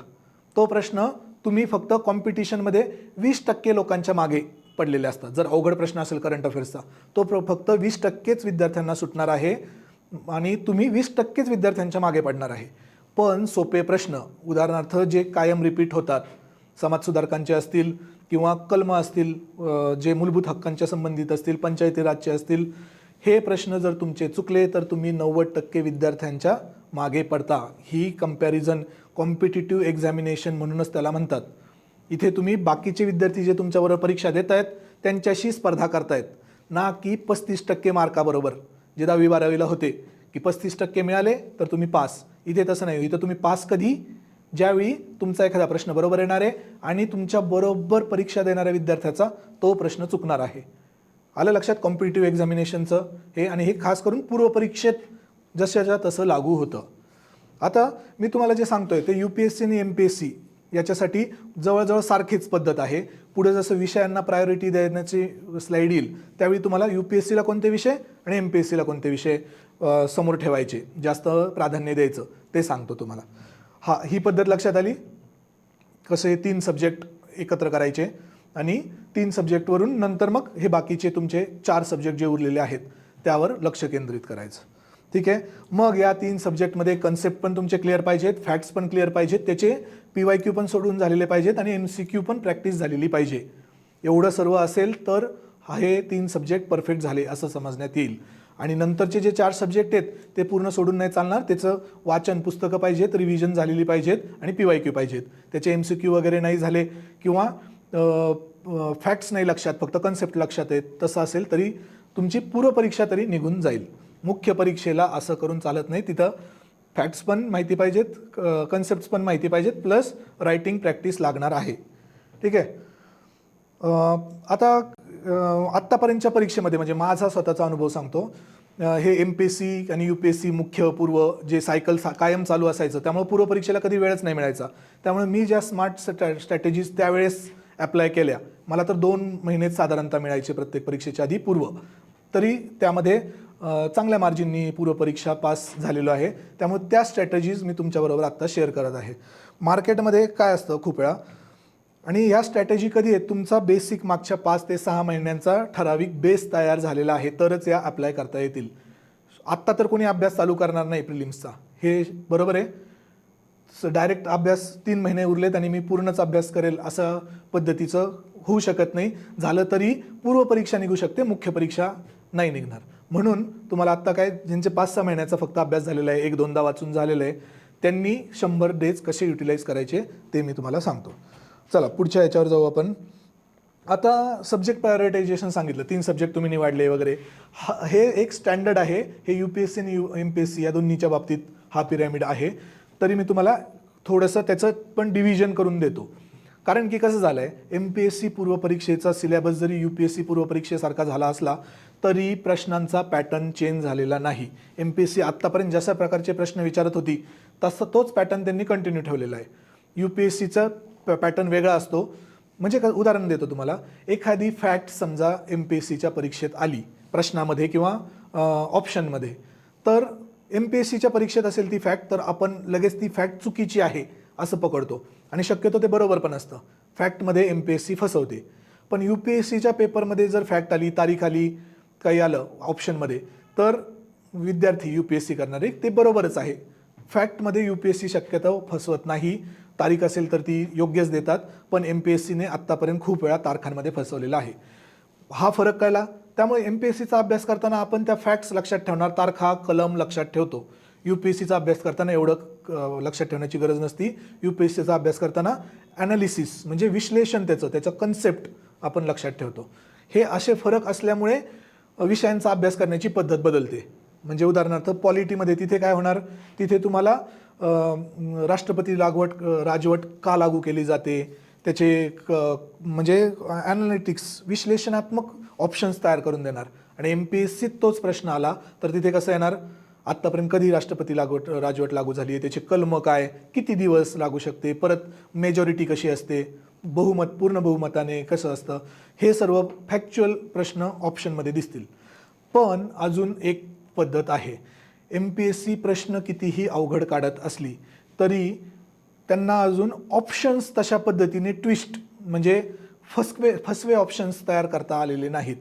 तो प्रश्न तुम्ही फक्त कॉम्पिटिशनमध्ये 20% लोकांच्या मागे पडलेले असतात. जर अवघड प्रश्न असेल करंट अफेअर्सचा, तो फक्त 20%च विद्यार्थ्यांना सुटणार आहे आणि तुम्ही 20%च विद्यार्थ्यांच्या मागे पडणार आहे. पण सोपे प्रश्न, उदाहरणार्थ जे कायम रिपीट होतात, समाजसुधारकांचे असतील किंवा कलम असतील, जे मूलभूत हक्कांच्या संबंधित असतील, पंचायती राजचे असतील, हे प्रश्न जर तुमचे चुकले तर तुम्ही 90% विद्यार्थ्यांच्या मागे पडता. ही कंपॅरिझन, कॉम्पिटिटिव्ह एक्झामिनेशन म्हणूनच त्याला म्हणतात. इथे तुम्ही बाकीचे विद्यार्थी जे तुमच्याबरोबर परीक्षा देत आहेत त्यांच्याशी स्पर्धा करतायत, ना की 35% मार्काबरोबर, जे 10वी-12वीला होते की 35% मिळाले तर तुम्ही पास. इथे तसं नाही. इथं तुम्ही पास कधी, ज्यावेळी तुमचा एखादा प्रश्न बरोबर येणार आहे आणि तुमच्या बरोबर परीक्षा देणाऱ्या विद्यार्थ्याचा तो प्रश्न चुकणार आहे. आलं लक्षात कॉम्पिटिटिव्ह एक्झामिनेशनचं हे. आणि हे खास करून पूर्वपरीक्षेत जशाच्या तसं लागू होतं. आता मी तुम्हाला जे सांगतोय ते UPSC आणि MPSC याच्यासाठी जवळजवळ सारखीच पद्धत आहे. पुढे जसं विषयांना प्रायोरिटी देण्याची स्लाईड येईल त्यावेळी तुम्हाला UPSCला कोणते विषय आणि MPSCला कोणते विषय समोर ठेवायचे, जास्त प्राधान्य द्यायचं, ते सांगतो तुम्हाला. ही पद्धत लक्षात आली. कसं हे 3 सब्जेक्ट एकत्र करायचे आणि 3 सब्जेक्टवरून नंतर मग हे बाकीचे तुमचे 4 सब्जेक्ट जे उरलेले आहेत त्यावर लक्ष केंद्रित करायचं. ठीक आहे. मग या 3 सब्जेक्टमध्ये कन्सेप्ट पण तुमचे क्लिअर पाहिजेत, फॅक्ट्स पण क्लिअर पाहिजेत, त्याचे PYQ पण सोडून झालेले पाहिजेत आणि MCQ पण प्रॅक्टिस झालेली पाहिजे. एवढं सर्व असेल तर हे 3 सब्जेक्ट परफेक्ट झाले असं समजण्यात येईल. आणि नंतरचे जे 4 सब्जेक्ट आहेत ते पूर्ण सोडून नाही चालणार. त्याचं वाचन, पुस्तकं पाहिजेत, रिव्हिजन झालेली पाहिजेत आणि PYQ पाहिजेत. त्याचे MCQ वगैरे नाही झाले किंवा फॅक्ट्स नाही लक्षात, फक्त कन्सेप्ट लक्षात आहेत, तसं असेल तरी तुमची पूर्वपरीक्षा तरी निघून जाईल. मुख्य परीक्षेला असं करून चालत नाही. तिथं फॅक्ट्स पण माहिती पाहिजेत, कन्सेप्ट्स पण माहिती पाहिजेत, प्लस रायटिंग प्रॅक्टिस लागणार आहे. ठीक आहे. आता आत्तापर्यंतच्या परीक्षेमध्ये म्हणजे माझा स्वतःचा अनुभव सांगतो. हे MPSC आणि UPSC मुख्य पूर्व जे सायकल कायम चालू असायचं, त्यामुळे पूर्वपरीक्षेला कधी वेळच नाही मिळायचा. त्यामुळे मी ज्या स्मार्ट स्ट्रॅटेजीज त्यावेळेस ॲप्लाय केल्या, मला तर 2 महिनेच साधारणतः मिळायचे प्रत्येक परीक्षेच्या आधी पूर्व. तरी त्यामध्ये चांगल्या मार्जिननी पूर्वपरीक्षा पास झालेलो आहे. त्यामुळे त्या स्ट्रॅटेजीज मी तुमच्याबरोबर आत्ता शेअर करत आहे. मार्केटमध्ये काय असतं खूप वेळा, आणि ह्या स्ट्रॅटेजी कधी आहेत, तुमचा बेसिक मागच्या 5 ते 6 महिन्यांचा ठराविक बेस तयार झालेला आहे तरच या अप्लाय करता येतील. आत्ता तर कोणी अभ्यास चालू करणार नाही प्रिलिम्सचा, हे बरोबर आहे. डायरेक्ट अभ्यास 3 महिने उरलेत आणि मी पूर्णच अभ्यास करेल असं पद्धतीचं होऊ शकत नाही. झालं तरी पूर्वपरीक्षा निघू शकते, मुख्य परीक्षा नाही निघणार. म्हणून तुम्हाला आत्ता काय, ज्यांचे 5-6 महिन्याचा फक्त अभ्यास झालेला आहे, 1-2दा वाचून झालेलं आहे, त्यांनी 100 डेज कसे युटिलाइज करायचे ते मी तुम्हाला सांगतो. चला पुढच्या याच्यावर जाऊ आपण. आता सब्जेक्ट प्रायोरिटायझेशन सांगितलं, 3 सब्जेक्ट तुम्ही निवडले वगैरे, हे एक स्टँडर्ड आहे. हे UPSC आणि MPSC या दोन्हीच्या बाबतीत हा पिरॅमिड आहे. तरी मी तुम्हाला थोडंसं त्याचं पण डिव्हिजन करून देतो. कारण की कसं झालं आहे, MPSC पूर्वपरीक्षेचा सिलेबस जरी UPSC पूर्वपरीक्षेसारखा झाला असला तरी प्रश्नांचा पॅटर्न चेंज झालेला नाही. MPSC आत्तापर्यंत जशा प्रकारचे प्रश्न विचारत होती तसं तोच पॅटर्न त्यांनी कंटिन्यू ठेवलेला आहे. UPSCचा पॅटर्न वेगळा असतो. म्हणजे उदाहरण देतो तुम्हाला, एखादी फॅक्ट समजा MPSCच्या परीक्षेत आली प्रश्नामध्ये किंवा ऑप्शनमध्ये, तर MPSCच्या परीक्षेत असेल ती फॅक्ट, तर आपण लगेच ती फॅक्ट चुकीची आहे असं पकडतो आणि शक्यतो ते बरोबर पण असतं. फॅक्टमध्ये MPSC फसवते. पण UPSCच्या पेपरमध्ये जर फॅक्ट आली, तारीख आली, काही आलं ऑप्शनमध्ये, तर विद्यार्थी UPSC करणारे ते बरोबरच आहे. फॅक्टमध्ये UPSC शक्यतो फसवत नाही. तारीख असेल तर ती योग्यच देतात, पण MPSCने आत्तापर्यंत खूप वेळा तारखांमध्ये फसवलेला आहे. हा फरक कळला. त्यामुळे MPSCचा अभ्यास करताना आपण त्या फॅक्ट्स लक्षात ठेवणार, तारखा कलम लक्षात ठेवतो. UPSCचा अभ्यास करताना एवढं लक्षात ठेवण्याची गरज नसती. UPSCचा अभ्यास करताना ॲनालिसिस म्हणजे विश्लेषण त्याचं कन्सेप्ट आपण लक्षात ठेवतो. हे असे फरक असल्यामुळे विषयांचा अभ्यास करण्याची पद्धत बदलते. म्हणजे उदाहरणार्थ पॉलिटीमध्ये तिथे काय होणार, तिथे तुम्हाला राष्ट्रपती राजवट का लागू केली जाते त्याचे म्हणजे ॲनालिटिक्स विश्लेषणात्मक ऑप्शन्स तयार करून देणार. आणि MPSCत तोच प्रश्न आला तर तिथे कसं येणार, आत्तापर्यंत कधी राष्ट्रपती राजवट लागू झाली आहे, त्याचे कलम काय, किती दिवस लागू शकते, परत मेजॉरिटी कशी असते, पूर्ण बहुमताने कसं असतं, हे सर्व फॅक्च्युअल प्रश्न ऑप्शनमध्ये दिसतील. पण अजून एक पद्धत आहे. MPSC प्रश्न कितीही अवघड काढत असली तरी त्यांना अजून ऑप्शन्स तशा पद्धतीने ट्विस्ट म्हणजे फसवे ऑप्शन्स तयार करता आलेले नाहीत.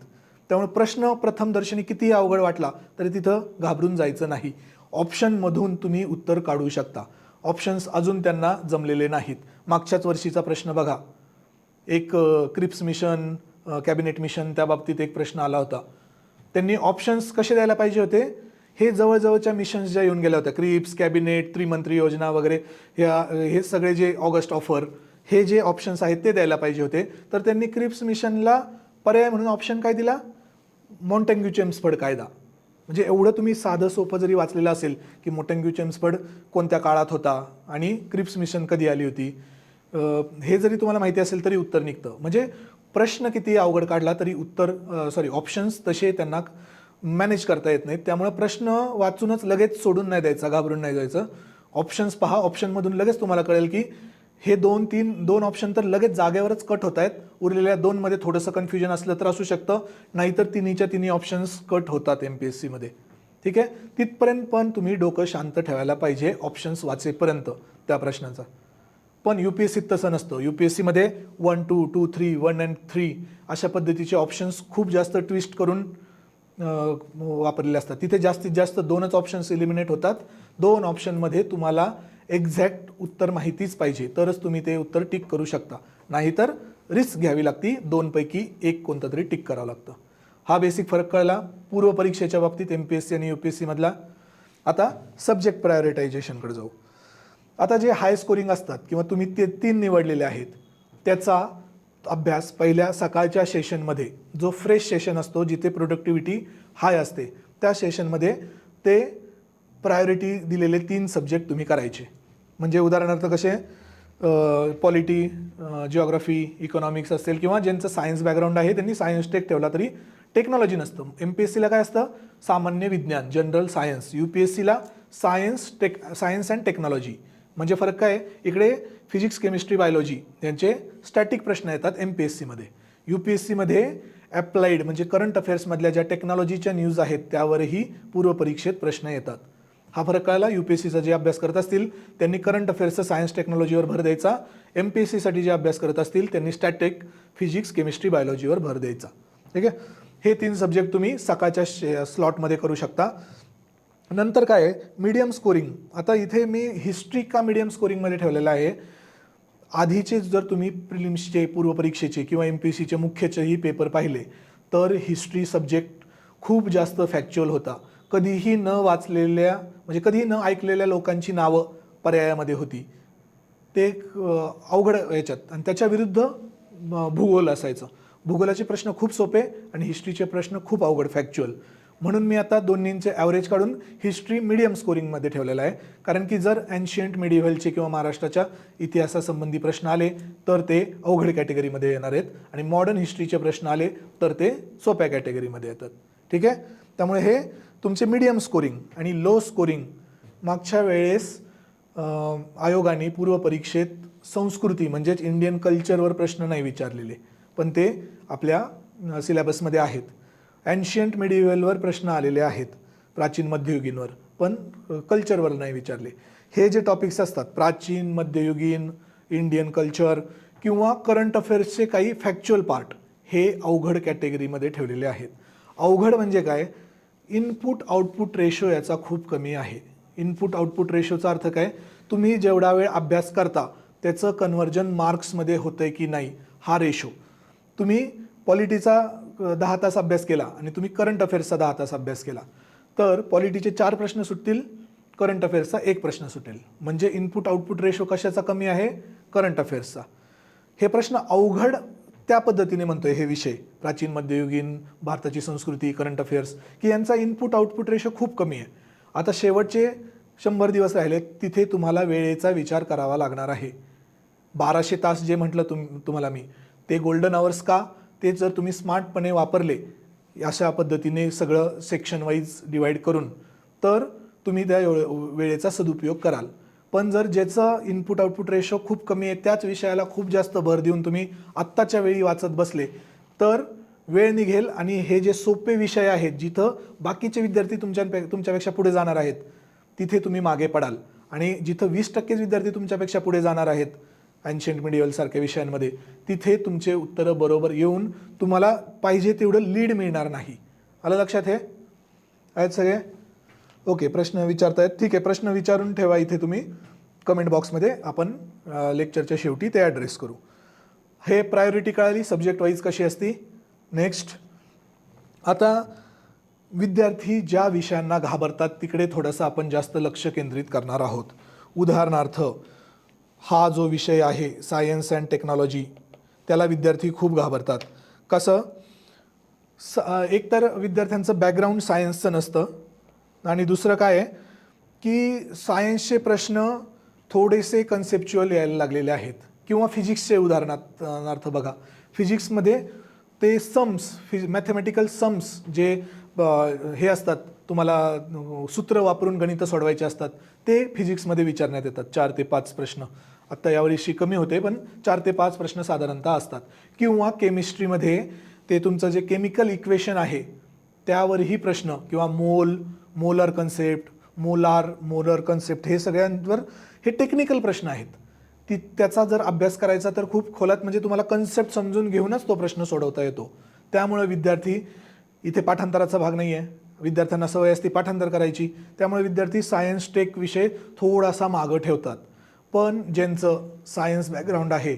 त्यामुळे प्रश्न प्रथमदर्शनी कितीही अवघड वाटला तरी तिथं घाबरून जायचं नाही. ऑप्शनमधून तुम्ही उत्तर काढू शकता. ऑप्शन्स अजून त्यांना जमलेले नाहीत. मागच्याच वर्षीचा प्रश्न बघा, एक क्रिप्स मिशन, कॅबिनेट मिशन, त्या बाबतीत एक प्रश्न आला होता. त्यांनी ऑप्शन्स कसे द्यायला पाहिजे होते, हे जवळजवळच्या मिशन्स ज्या येऊन गेल्या होत्या, क्रिप्स, कॅबिनेट, त्रिमंत्री योजना वगैरे, हे सगळे जे ऑगस्ट ऑफर, हे जे ऑप्शन्स आहेत ते द्यायला पाहिजे होते. तर त्यांनी क्रिप्स मिशनला पर्याय म्हणून ऑप्शन काय दिला, मॉन्टेग्यू चेम्सफर्ड कायदा. म्हणजे एवढं तुम्ही साधं सोपं जरी वाचलेलं असेल की मॉन्टेग्यू चेम्सफर्ड कोणत्या काळात होता आणि क्रिप्स मिशन कधी आली होती, हे जरी तुम्हाला माहिती असेल तरी उत्तर निघतं. म्हणजे प्रश्न किती अवघड काढला तरी ऑप्शन्स तसे त्यांना मॅनेज करता येत नाहीत. त्यामुळे प्रश्न वाचूनच लगेच सोडून नाही द्यायचा, घाबरून नाही जायचं. ऑप्शन्स पहा, ऑप्शनमधून लगेच तुम्हाला कळेल की हे दोन ऑप्शन तर लगेच जागेवरच कट होत आहेत. उरलेल्या 2मध्ये थोडंसं कन्फ्युजन असलं तर असू शकतं, नाहीतर तिन्ही ऑप्शन्स कट होतात MPSCमध्ये. ठीक आहे, तिथपर्यंत पण तुम्ही डोकं शांत ठेवायला पाहिजे ऑप्शन्स वाचेपर्यंत त्या प्रश्नाचा. पण UPSCत तसं नसतं. UPSCमध्ये 1, 2, 2, 3, 1 and 3 अशा पद्धतीचे ऑप्शन्स खूप जास्त ट्विस्ट करून वापरलेले असतात. तिथे जास्तीत जास्त 2च ऑप्शन्स एलिमिनेट होतात. 2 ऑप्शनमध्ये तुम्हाला एक्झॅक्ट उत्तर माहितीच पाहिजे तरच तुम्ही ते उत्तर टिक करू शकता, नाहीतर रिस्क घ्यावी लागती. 2 पैकी 1 कोणतं तरी टिक करावं लागतं. हा बेसिक फरक कळला पूर्व परीक्षेच्या बाबतीत MPSC आणि UPSC मधला. आता सब्जेक्ट प्रायोरिटायझेशनकडे जाऊ. आता जे हाय स्कोरिंग असतात किंवा तुम्ही ते 3 निवडलेले आहेत त्याचा अभ्यास पहिल्या सकाळच्या सेशनमध्ये, जो फ्रेश सेशन असतो जिथे प्रोडक्टिव्हिटी हाय असते, त्या सेशनमध्ये ते प्रायोरिटी दिलेले 3 सब्जेक्ट तुम्ही करायचे. म्हणजे उदाहरणार्थ कसे, पॉलिटी, जिओग्राफी, इकॉनॉमिक्स असेल किंवा ज्यांचं सायन्स बॅकग्राऊंड आहे त्यांनी सायन्स टेक ठेवला तरी टेक्नॉलॉजी नसतं. MPSCला काय असतं, सामान्य विज्ञान, जनरल सायन्स. UPSCला सायन्स अँड टेक्नॉलॉजी. म्हणजे फरक काय, इकडे फिजिक्स, केमिस्ट्री, बायोलॉजी यांचे स्टॅटिक प्रश्न येतात MPSCमध्ये. UPSCमध्ये ॲप्लाइड म्हणजे करंट अफेअर्समधल्या ज्या टेक्नॉलॉजीच्या न्यूज आहेत त्यावरही पूर्व परीक्षेत प्रश्न येतात. हा फरक कळला. UPSCचा जे अभ्यास करत असतील त्यांनी करंट अफेअर्सचं सायन्स टेक्नॉलॉजीवर भर द्यायचा. MPSCसाठी जे अभ्यास करत असतील त्यांनी स्टॅटिक, फिजिक्स, केमिस्ट्री, बायोलॉजीवर भर द्यायचा. ठीक आहे, हे 3 सब्जेक्ट तुम्ही सकाळच्या स्लॉटमध्ये करू शकता. नंतर काय आहे, मीडियम स्कोरिंग. आता इथे मी हिस्ट्री का मीडियम स्कोरिंगमध्ये ठेवलेलं आहे, आधीचे जर तुम्ही प्रिलिम्सचे, पूर्व परीक्षेचे किंवा MPSCचे मुख्यचेही पेपर पाहिले तर हिस्ट्री सब्जेक्ट खूप जास्त फॅक्च्युअल होता. कधीही न वाचलेल्या म्हणजे कधीही न ऐकलेल्या लोकांची नावं पर्यायामध्ये होती. ते अवघड याच्यात. आणि त्याच्या विरुद्ध भूगोल असायचं. भूगोलाचे प्रश्न खूप सोपे आणि हिस्ट्रीचे प्रश्न खूप अवघड फॅक्च्युअल. म्हणून मी आता दोन्हींचे ॲव्हरेज काढून हिस्ट्री मीडियम स्कोरिंगमध्ये ठेवलेलं आहे. कारण की जर एन्शियंट मिडिव्हलचे किंवा महाराष्ट्राच्या इतिहासासंबंधी प्रश्न आले तर ते अवघड कॅटेगरीमध्ये येणार आहेत आणि मॉडर्न हिस्ट्रीचे प्रश्न आले तर ते सोप्या कॅटेगरीमध्ये येतात. ठीक आहे, त्यामुळे हे तुमचे मीडियम स्कोरिंग आणि लो स्कोरिंग. मागच्या वेळेस आयोगाने पूर्व परीक्षेत संस्कृती म्हणजेच इंडियन कल्चरवर प्रश्न नाही विचारलेले, पण ते आपल्या सिलेबसमध्ये आहेत. ॲन्शियंट मिडिव्हलवर प्रश्न आलेले आहेत, प्राचीन मध्ययुगीनवर, पण कल्चरवर नाही विचारले. हे जे टॉपिक्स असतात प्राचीन, मध्ययुगीन, इंडियन कल्चर किंवा करंट अफेअर्सचे काही फॅक्च्युअल पार्ट, हे अवघड कॅटेगरीमध्ये ठेवलेले आहेत. अवघड म्हणजे काय, इनपुट आउटपुट रेशो याचा खूप कमी आहे. इनपुट आउटपुट रेशोचा अर्थ काय, तुम्ही जेवढा वेळ अभ्यास करता त्याचं कन्व्हर्जन मार्क्समध्ये होतंय की नाही, हा रेशो. तुम्ही पॉलिटीचा 10 तास अभ्यास केला आणि तुम्ही करंट अफेअर्सचा 10 तास अभ्यास केला, तर पॉलिटीचे 4 प्रश्न सुटतील, करंट अफेअर्सचा 1 प्रश्न सुटेल. म्हणजे इनपुट आउटपुट रेशो कशाचा कमी आहे, करंट अफेअर्सचा. हे प्रश्न अवघड त्या पद्धतीने म्हणतोय हे विषय, प्राचीन, मध्ययुगीन, भारताची संस्कृती, करंट अफेअर्स, की यांचा इनपुट आउटपुट रेशो खूप कमी आहे. आता शेवटचे 100 दिवस राहिले, तिथे तुम्हाला वेळेचा विचार करावा लागणार आहे. 1200 तास जे म्हटलं तुम्हाला मी, ते गोल्डन आवर्स का, ते जर तुम्ही स्मार्टपणे वापरले, अशा पद्धतीने सगळं सेक्शन वाईज डिवाईड करून, तर तुम्ही त्या वेळेचा सदुपयोग कराल. पण जर ज्याचं इनपुट आउटपुट रेशो खूप कमी आहे, त्याच विषयाला खूप जास्त भर देऊन तुम्ही आत्ताच्या वेळी वाचत बसले, तर वेळ निघेल आणि हे जे सोपे विषय आहेत, जिथं बाकीचे विद्यार्थी तुमच्यापेक्षा पुढे जाणार आहेत, तिथे तुम्ही मागे पडाल. आणि जिथं 20% विद्यार्थी तुमच्यापेक्षा पुढे जाणार आहेत ॲन्शियंट मिडिव्हल सारख्या विषयांमध्ये, तिथे तुमचे उत्तरं बरोबर येऊन तुम्हाला पाहिजे तेवढं लीड मिळणार नाही. आलं लक्षात हे? आहेत सगळे? ओके, प्रश्न विचारतायत, ठीक आहे, प्रश्न विचारून ठेवा इथे तुम्ही कमेंट बॉक्समध्ये, आपण लेक्चरच्या शेवटी ते ॲड्रेस करू. हे प्रायोरिटी कळाली, सब्जेक्ट वाईज कशी असती. नेक्स्ट, आता विद्यार्थी ज्या विषयांना घाबरतात तिकडे थोडंसं आपण जास्त लक्ष केंद्रित करणार आहोत. उदाहरणार्थ, हा जो विषय आहे सायन्स अँड टेक्नॉलॉजी, त्याला विद्यार्थी खूप घाबरतात. कसं, एकतर विद्यार्थ्यांचं बॅकग्राऊंड सायन्सचं नसतं, आणि दुसरं काय आहे की सायन्सचे थोडेसे कन्सेप्च्युअल यायला लागलेले आहेत. किंवा फिजिक्सचे उदाहरणार्थ बघा, फिजिक्समध्ये ते सम्स, मॅथमॅटिकल सम्स जे हे असतात, तुम्हाला सूत्र वापरून गणितं सोडवायचे असतात, ते फिजिक्समध्ये विचारण्यात येतात. 4 ते 5 प्रश्न. आत्ता यावर्षी कमी होते, पण 4 ते 5 प्रश्न साधारणतः असतात. किंवा केमिस्ट्रीमध्ये ते तुमचं जे केमिकल इक्वेशन आहे त्यावरही प्रश्न, किंवा मोलर कन्सेप्ट, मोलर कन्सेप्ट, हे सगळ्यांवर हे टेक्निकल प्रश्न आहेत. त्याचा जर अभ्यास करायचा तर खूप खोलात, म्हणजे तुम्हाला कन्सेप्ट समजून घेऊनच तो प्रश्न सोडवता येतो. त्यामुळे विद्यार्थी, इथे पाठांतराचा भाग नाही आहे, विद्यार्थ्यांना सवय असते पाठांतर करायची, त्यामुळे विद्यार्थी सायन्स टेक विषय थोडासा मागं ठेवतात. पण ज्यांचं सायन्स बॅकग्राऊंड आहे,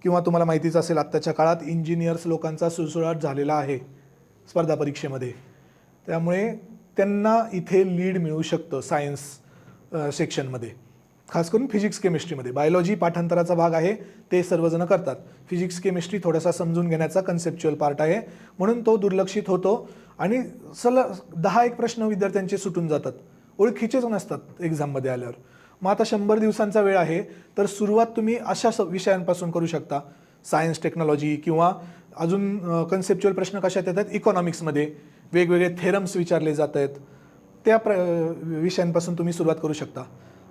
किंवा तुम्हाला माहितीच असेल आत्ताच्या काळात इंजिनियर्स लोकांचा सुळसुळाट झालेला आहे स्पर्धा परीक्षेमध्ये, त्यामुळे त्यांना इथे लीड मिळू शकतं सायन्स सेक्शनमध्ये, खास करून फिजिक्स केमिस्ट्रीमध्ये. बायोलॉजी पाठांतराचा भाग आहे, ते सर्वजण करतात. फिजिक्स केमिस्ट्री थोडासा समजून घेण्याचा कन्सेप्च्युअल पार्ट आहे, म्हणून तो दुर्लक्षित होतो. आणि 10-1 प्रश्न विद्यार्थ्यांचे सुटून जातात, ओळखीचेच नसतात एक्झाममध्ये आल्यावर. मग आता 100 दिवसांचा वेळ आहे, तर सुरुवात तुम्ही अशा विषयांपासून करू शकता, सायन्स टेक्नॉलॉजी, किंवा अजून कन्सेप्च्युअल प्रश्न कशात येतात, इकॉनॉमिक्समध्ये वेगवेगळे थेरम्स विचारले जात आहेत, त्या विषयांपासून तुम्ही सुरुवात करू शकता.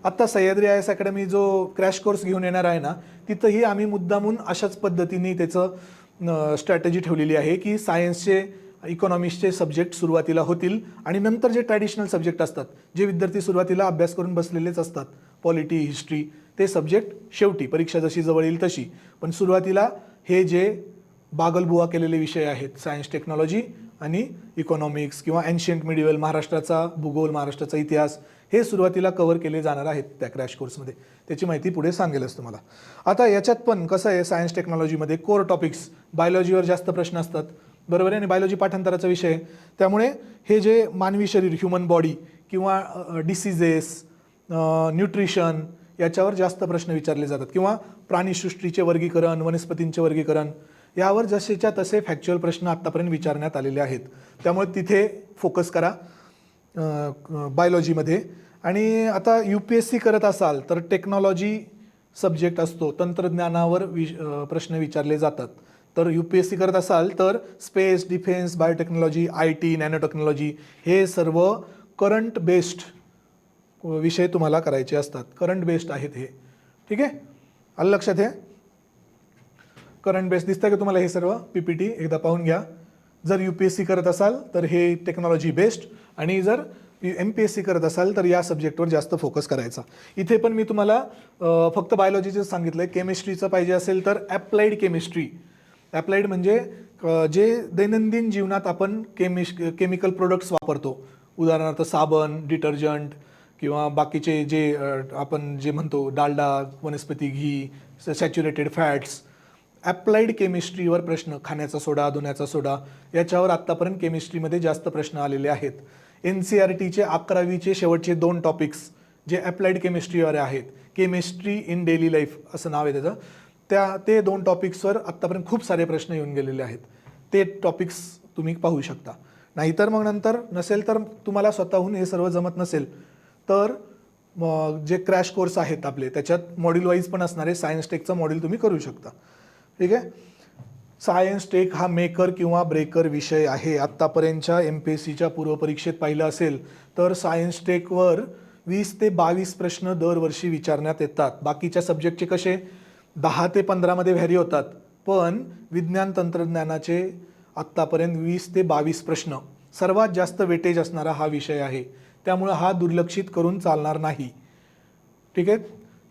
आत्ता सह्याद्री IAS अकॅडमी जो क्रॅश कोर्स घेऊन येणार आहे ना, तिथंही आम्ही मुद्दामून अशाच पद्धतीने त्याचं स्ट्रॅटेजी ठेवलेली आहे की सायन्सचे, इकॉनॉमिक्सचे सब्जेक्ट सुरुवातीला होतील, आणि नंतर जे ट्रॅडिशनल सब्जेक्ट असतात, जे विद्यार्थी सुरुवातीला अभ्यास करून बसलेलेच असतात, पॉलिटी, हिस्ट्री, ते सब्जेक्ट शेवटी परीक्षा जशी जवळ येईल तशी. पण सुरुवातीला हे जे बागलबुवा केलेले विषय आहेत, सायन्स टेक्नॉलॉजी आणि इकॉनॉमिक्स, किंवा एन्शियंट मिडिव्हल, महाराष्ट्राचा भूगोल, महाराष्ट्राचा इतिहास, हे सुरुवातीला कव्हर केले जाणार आहेत त्या क्रॅश कोर्समध्ये. त्याची माहिती पुढे सांगेलच तुम्हाला. आता याच्यात पण कसं आहे, सायन्स टेक्नॉलॉजीमध्ये कोर टॉपिक्स, बायोलॉजीवर जास्त प्रश्न असतात, बरोबर आहे, आणि बायोलॉजी पाठांतराचा विषय, त्यामुळे हे जे मानवी शरीर, ह्युमन बॉडी, किंवा डिसीजेस, न्यूट्रिशन, याच्यावर जास्त प्रश्न विचारले जातात, किंवा प्राणीसृष्टीचे वर्गीकरण, वनस्पतींचे वर्गीकरण, यावर जसेच्या तसे फॅक्च्युअल प्रश्न आत्तापर्यंत विचारण्यात आलेले आहेत. त्यामुळे तिथे फोकस करा बायोलॉजीमध्ये. आणि आता UPSC करत असाल तर टेक्नॉलॉजी सब्जेक्ट असतो, तंत्रज्ञानावर प्रश्न विचारले जातात. तर UPSC करत असाल तर space, defence, biotechnology, IT, nano technology, हे सर्व करंट बेस्ड विषय तुम्हाला करायचे असतात. करंट बेस्ड आहेत हे. ठीक आहे, आलं लक्षात? हे करंट बेस्ड दिसतं का तुम्हाला? हे सर्व PPT एकदा पाहून घ्या. जर UPSC करत असाल तर हे टेक्नॉलॉजी बेस्ड, आणि जर MPSC करत असाल तर या सब्जेक्टवर जास्त फोकस करायचा. इथे पण मी तुम्हाला फक्त बायोलॉजीचं सांगितलं आहे. केमिस्ट्रीचं पाहिजे असेल तर ॲप्लाइड केमिस्ट्री. ॲप्लाइड म्हणजे जे दैनंदिन जीवनात आपण केमिकल प्रोडक्ट्स वापरतो, उदाहरणार्थ साबण, डिटर्जंट किंवा बाकीचे जे आपण जे म्हणतो डालडा, वनस्पती घी, सॅच्युरेटेड फॅट्स. ॲप्लाइड केमिस्ट्रीवर प्रश्न, खाण्याचा सोडा, धुण्याचा सोडा, याच्यावर आत्तापर्यंत केमिस्ट्रीमध्ये जास्त प्रश्न आलेले आहेत. NCERTचे 11वीचे शेवटचे 2 टॉपिक्स जे ॲप्लाइड केमिस्ट्रीवर आहेत, केमिस्ट्री इन डेली लाईफ असं नाव आहे त्याचं, ते 2 टॉपिक्सवर आत्तापर्यंत खूप सारे प्रश्न येऊन गेलेले आहेत. ते टॉपिक्स तुम्ही पाहू शकता. नाहीतर मग नंतर नसेल तर तुम्हाला स्वतःहून हे सर्व जमत नसेल तर जे क्रॅश कोर्स आहेत आपले त्याच्यात मॉड्यूल वाईज पण असणारे सायन्स टेकचा मॉड्यूल तुम्ही करू शकता. ठीक आहे. सायन्स टेक हा मेकर किंवा ब्रेकर विषय आहे. आत्तापर्यंतच्या MPSCच्या पूर्वपरीक्षेत पाहिलं असेल तर सायन्स टेकवर 20 ते 22 प्रश्न दरवर्षी विचारण्यात येतात. बाकीच्या सब्जेक्टचे कसे 10 ते 15 मध्ये व्हॅरी होतात, पण विज्ञान तंत्रज्ञानाचे आत्तापर्यंत 20 ते 22 प्रश्न सर्वात जास्त वेटेज असणारा हा विषय आहे. त्यामुळं हा दुर्लक्षित करून चालणार नाही. ठीक आहे.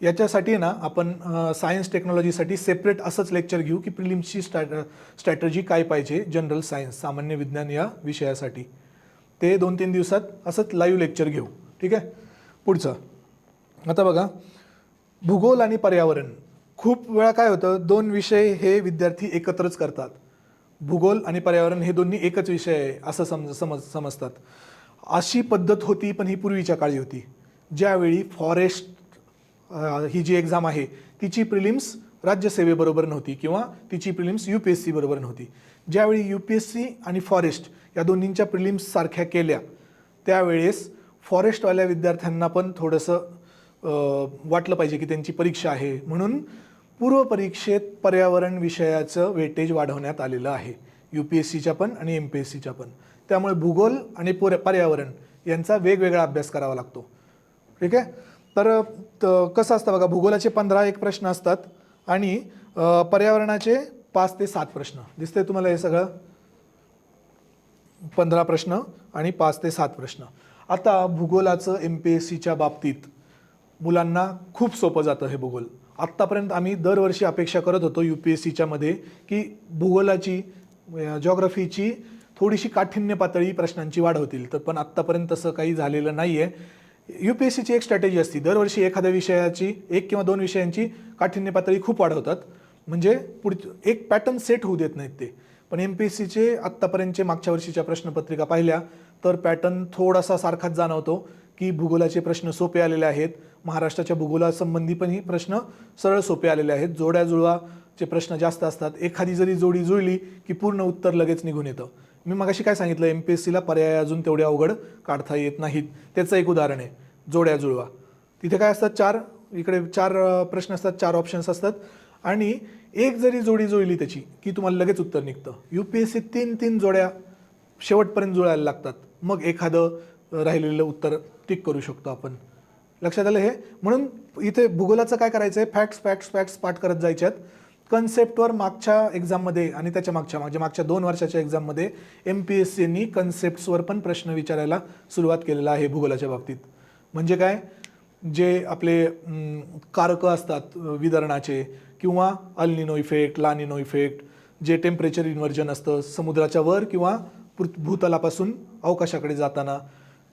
याच्यासाठी ना आपण सायन्स टेक्नॉलॉजीसाठी सेपरेट असंच लेक्चर घेऊ की प्रिलिम्सची स्ट्रॅटर्जी काय पाहिजे जनरल सायन्स, सामान्य विज्ञान या विषयासाठी. ते 2-3 दिवसात असंच लाईव्ह लेक्चर घेऊ. ठीक आहे. पुढचं आता बघा, भूगोल आणि पर्यावरण. खूप वेळा काय होतं, 2 विषय हे विद्यार्थी एकत्रच करतात. भूगोल आणि पर्यावरण हे दोन्ही एकच विषय आहे असं समजतात. अशी पद्धत होती, पण ही पूर्वीच्या काळी होती, ज्यावेळी फॉरेस्ट ही जी एक्झाम आहे तिची प्रिलिम्स राज्यसेवेबरोबर नव्हती किंवा तिची प्रिलिम्स UPSC बरोबर नव्हती. ज्यावेळी UPSC आणि फॉरेस्ट या दोन्हींच्या प्रिलिम्स सारख्या केल्या त्यावेळेस फॉरेस्टवाल्या विद्यार्थ्यांना पण थोडंसं वाटलं पाहिजे की त्यांची परीक्षा आहे, म्हणून पूर्वपरीक्षेत पर्यावरण विषयाचं वेटेज वाढवण्यात आलेलं आहे, UPSCच्या पण आणि MPSCच्या पण. त्यामुळे भूगोल आणि पर्यावरण यांचा वेगवेगळा अभ्यास करावा लागतो. ठीक आहे. तर कसं असतं बघा, भूगोलाचे 15 एक प्रश्न असतात आणि पर्यावरणाचे 5 ते 7 प्रश्न. दिसतंय तुम्हाला हे सगळं? 15 प्रश्न आणि 5 ते 7 प्रश्न. आता भूगोलाचं MPSCच्या बाबतीत मुलांना खूप सोपं जातं हे भूगोल. आत्तापर्यंत आम्ही दरवर्षी अपेक्षा करत होतो UPSCच्या मध्ये की भूगोलाची, जॉग्रफीची थोडीशी काठिण्य पातळी प्रश्नांची वाढवतील, तर पण आत्तापर्यंत तसं काही झालेलं नाही आहे. UPSCची एक स्ट्रॅटेजी असते, दरवर्षी एखाद्या विषयाची 1 किंवा 2 विषयांची काठिण्य पातळी खूप वाढवतात, म्हणजे एक पॅटर्न सेट होऊ देत नाहीत ते. पण MPSCचे आत्तापर्यंतचे मागच्या वर्षीच्या प्रश्नपत्रिका पाहिल्या तर पॅटर्न थोडासा सारखाच जाणवतो की भूगोलाचे प्रश्न सोपे आलेले आहेत. महाराष्ट्राच्या भूगोलासंबंधी पण ही प्रश्न सरळ सोपे आलेले आहेत. जोड्या जुळवाचे प्रश्न जास्त असतात. एखादी जरी जोडी जुळली की पूर्ण उत्तर लगेच निघून येतं. मी मगाशी काय सांगितलं, MPSCला पर्याय अजून तेवढे अवघड काढता येत नाहीत. त्याचं एक उदाहरण आहे जोड्या जुळवा. तिथे काय असतात, 4 प्रश्न असतात, 4 ऑप्शन्स असतात आणि एक जरी जोडी जुळली त्याची की तुम्हाला लगेच उत्तर निघतं. UPSC 3 जोड्या शेवटपर्यंत जुळायला लागतात, मग एखादं राहिलेलं उत्तर टिक करू शकतो आपण. लक्षात आलं हे? म्हणून इथे भूगोलाचं काय करायचं आहे, फॅक्ट्स पाठ करत जायच्यात. कन्सेप्टवर मागच्या एक्झाममध्ये आणि त्याच्या मागच्या 2 वर्षाच्या एक्झाममध्ये MPSCनी कन्सेप्ट्सवर पण प्रश्न विचारायला सुरुवात केलेला आहे भूगोलाच्या बाबतीत. म्हणजे काय, जे आपले कारकं असतात विदर्णाचे किंवा अल्निनो इफेक्ट, लानिनो इफेक्ट, जे टेम्परेचर इन्व्हर्जन असतं समुद्राच्या वर किंवा भूतलापासून अवकाशाकडे जाताना,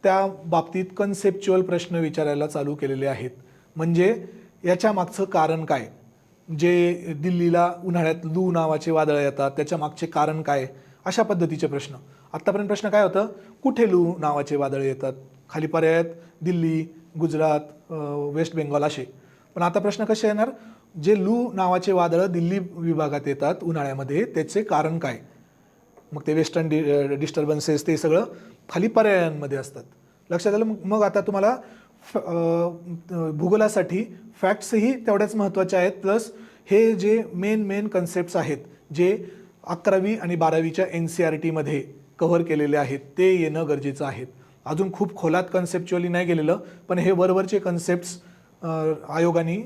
त्या बाबतीत कन्सेप्च्युअल प्रश्न विचारायला चालू केलेले आहेत. म्हणजे याच्या मागचं कारण काय, जे दिल्लीला उन्हाळ्यात लू नावाचे वादळ येतात त्याच्या मागचे कारण काय, अशा पद्धतीचे प्रश्न. आत्तापर्यंत प्रश्न काय होतं, कुठे लू नावाचे वादळ येतात, खाली पर्यायात दिल्ली, गुजरात, वेस्ट बेंगॉल असे. पण आता प्रश्न कसे येणार, जे लू नावाचे वादळ दिल्ली विभागात येतात उन्हाळ्यामध्ये त्याचे कारण काय. मग ते वेस्टर्न डिस्टर्बन्सेस ते सगळं खाली पर्यायांमध्ये असतात. लक्षात आलं? मग आता तुम्हाला भूगोलासाठी फॅक्ट्सही तेवढ्याच महत्त्वाच्या आहेत, प्लस हे जे मेन कन्सेप्ट्स आहेत जे 11वी आणि 12वीच्या NCERTमध्ये कव्हर केलेले आहेत ते येणं गरजेचं आहे. अजून खूप खोलात कन्सेप्च्युअली नाही गेलेलं, पण हे वरवरचे कन्सेप्ट्स आयोगाने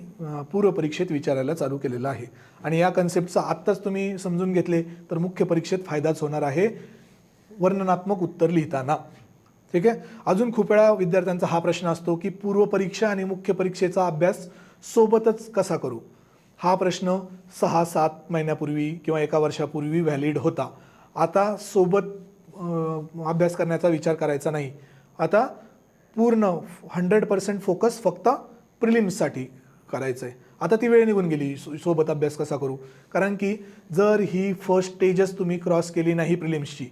पूर्व परीक्षेत विचारायला चालू केलेलं आहे. आणि या कन्सेप्टचा आत्ताच तुम्ही समजून घेतले तर मुख्य परीक्षेत फायदाच होणार आहे वर्णनात्मक उत्तर लिहिताना. ठीक आहे. अजून खूप वेळा विद्यार्थ्यांचा हा प्रश्न असतो की पूर्व परीक्षा आणि मुख्य परीक्षेचा अभ्यास सोबतच कसा करू. हा प्रश्न 6-7 महिन्यापूर्वी किंवा 1 वर्षापूर्वी व्हॅलिड होता. आता सोबत अभ्यास करण्याचा विचार करायचा नाही. आता पूर्ण 100% फोकस फक्त प्रिलिम्ससाठी करायचं आहे. आता ती वेळ निघून गेली सोबत अभ्यास कसा करू. कारण की जर ही फर्स्ट स्टेजच तुम्ही क्रॉस केली नाही प्रिलिम्सची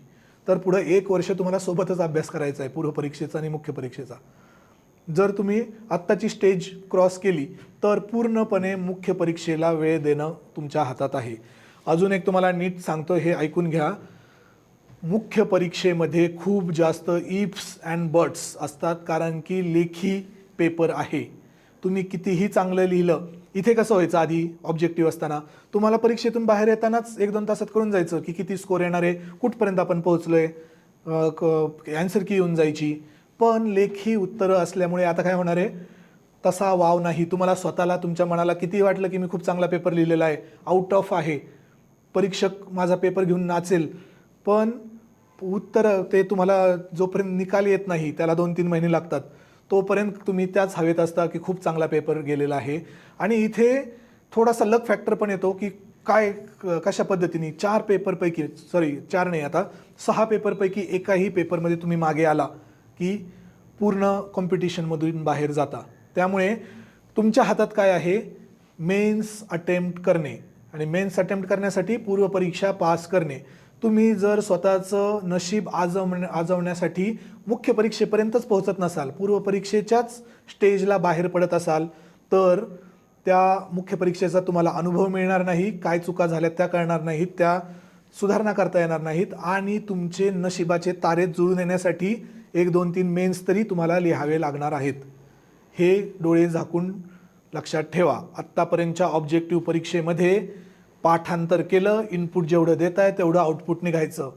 तर पुढं 1 वर्ष तुम्हाला सोबतच अभ्यास करायचा आहे पूर्व परीक्षेचा आणि मुख्य परीक्षेचा. जर तुम्ही आत्ताची स्टेज क्रॉस केली तर पूर्णपणे मुख्य परीक्षेला वेळ देणं तुमच्या हातात आहे. अजून एक तुम्हाला नीट सांगतो, हे ऐकून घ्या. मुख्य परीक्षेमध्ये खूप जास्त इफ्स अँड बट्स असतात कारण की लेखी पेपर आहे. तुम्ही कितीही चांगलं लिहिलं, इथे कसं व्हायचं आधी ऑब्जेक्टिव्ह असताना तुम्हाला परीक्षेतून बाहेर येतानाच 1-2 तासात कळून जायचं की किती स्कोर येणार आहे, कुठपर्यंत आपण पोहोचलोय, ॲन्सर की येऊन जायची. पण लेखी उत्तरं असल्यामुळे आता काय होणार आहे, तसा वाव नाही. तुम्हाला स्वतःला तुमच्या मनाला किती वाटलं की मी खूप चांगला पेपर लिहिलेला आहे, आउट ऑफ आहे, परीक्षक माझा पेपर घेऊन नाचेल, पण उत्तर ते तुम्हाला जोपर्यंत निकाल येत नाही त्याला 2-3 महिने लागतात, तोपर्यंत तुम्ही त्याच हवेत असता की खूप चांगला पेपर गेलेला आहे. आणि इथे थोडासा लक फॅक्टर पण येतो की काय कशा पद्धतीने 4 पेपरपैकी 4 नाही आता 6 पेपरपैकी एकाही पेपरमध्ये तुम्ही मागे आला की पूर्ण कॉम्पिटिशनमधून बाहेर जाता. त्यामुळे तुमच्या हातात काय आहे, मेन्स अटेम्प्ट करणे आणि मेन्स अटेम्प्ट करण्यासाठी पूर्व परीक्षा पास करणे. तुम्ही जर स्वतःचं नशीब आजवण्यासाठी मुख्य परीक्षेपर्यंतच पोहोचत नसाल, पूर्व परीक्षेच्याच स्टेजला बाहेर पडत असाल तर त्या मुख्य परीक्षेचा तुम्हाला अनुभव मिळणार नाही, काय चुका झाल्यात त्या कळणार नाहीत, त्या सुधारणा करता येणार नाहीत आणि तुमचे नशिबाचे तारे जुळून येण्यासाठी 1-2-3 मेन्स तरी तुम्हाला लिहावे लागणार आहेत. हे डोळे झाकून लक्षात ठेवा. आत्तापर्यंतच्या ऑब्जेक्टिव्ह परीक्षेमध्ये पाठांतर केलं, इनपुट जेवढं देत आहे तेवढं आउटपुट निघायचं.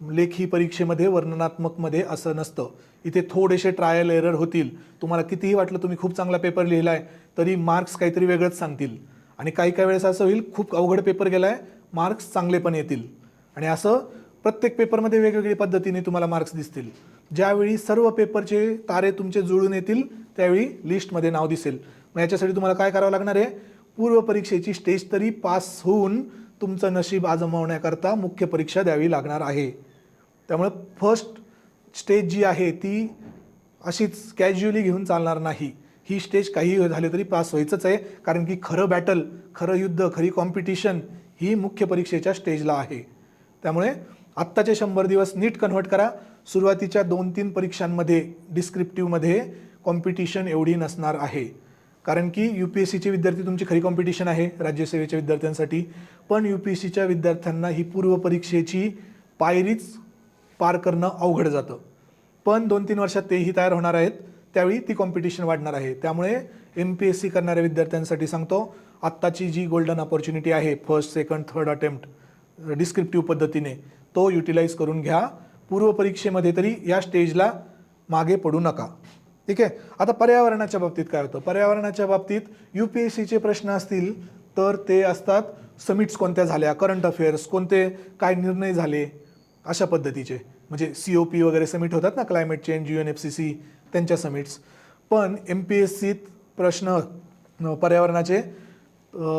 लेखी परीक्षेमध्ये वर्णनात्मकमध्ये असं नसतं. इथे थोडेसे ट्रायल एरर होतील. तुम्हाला कितीही वाटलं तुम्ही खूप चांगला पेपर लिहिला आहे तरी मार्क्स काहीतरी वेगळंच सांगतील. आणि काही वेळेस असं होईल खूप अवघड पेपर गेला आहे, मार्क्स चांगले पण येतील. आणि असं प्रत्येक पेपरमध्ये वेगवेगळ्या पद्धतीने तुम्हाला मार्क्स दिसतील. ज्यावेळी सर्व पेपरचे तारे तुमचे जुळून येतील त्यावेळी लिस्टमध्ये नाव दिसेल. मग याच्यासाठी तुम्हाला काय करावं लागणार आहे, पूर्व परीक्षेची स्टेज तरी पास होऊन तुमचं नशीब आजमावण्याकरता मुख्य परीक्षा द्यावी लागणार आहे. त्यामुळे फर्स्ट स्टेज जी आहे ती अशीच कॅज्युअली घेऊन चालणार नाही. ही स्टेज काही झाले तरी पास व्हायचंच आहे, कारण की खरं बॅटल, खरं युद्ध, खरी कॉम्पिटिशन ही मुख्य परीक्षेच्या स्टेजला आहे. त्यामुळे आत्ताचे 100 दिवस नीट कन्व्हर्ट करा. सुरुवातीच्या 2-3 परीक्षांमध्ये डिस्क्रिप्टिव्हमध्ये कॉम्पिटिशन एवढी नसणार आहे, कारण की UPSCचे विद्यार्थी तुमची खरी कॉम्पिटिशन आहे राज्यसेवेच्या विद्यार्थ्यांसाठी. पण UPSCच्या विद्यार्थ्यांना ही पूर्व परीक्षेची पायरीच पार करणं अवघड जातं. पण 2-3 वर्षात तेही तयार होणार आहेत, त्यावेळी ती कॉम्पिटिशन वाढणार आहे. त्यामुळे MPSC करणाऱ्या विद्यार्थ्यांसाठी सांगतो, आत्ताची जी गोल्डन अपॉर्च्युनिटी आहे first, second, third attempt descriptive पद्धतीने तो युटिलाइज करून घ्या. पूर्व परीक्षेमध्ये तरी या स्टेजला मागे पडू नका. ठीक आहे. आता पर्यावरणाच्या बाबतीत काय होतं, पर्यावरणाच्या बाबतीत UPSCचे प्रश्न असतील तर ते असतात समिट्स कोणत्या झाल्या, करंट अफेअर्स कोणते, काय निर्णय झाले, अशा पद्धतीचे. म्हणजे COP वगैरे समिट होतात ना, क्लायमेट चेंज, UNFCCC त्यांच्या समिट्स. पण MPSCत प्रश्न पर्यावरणाचे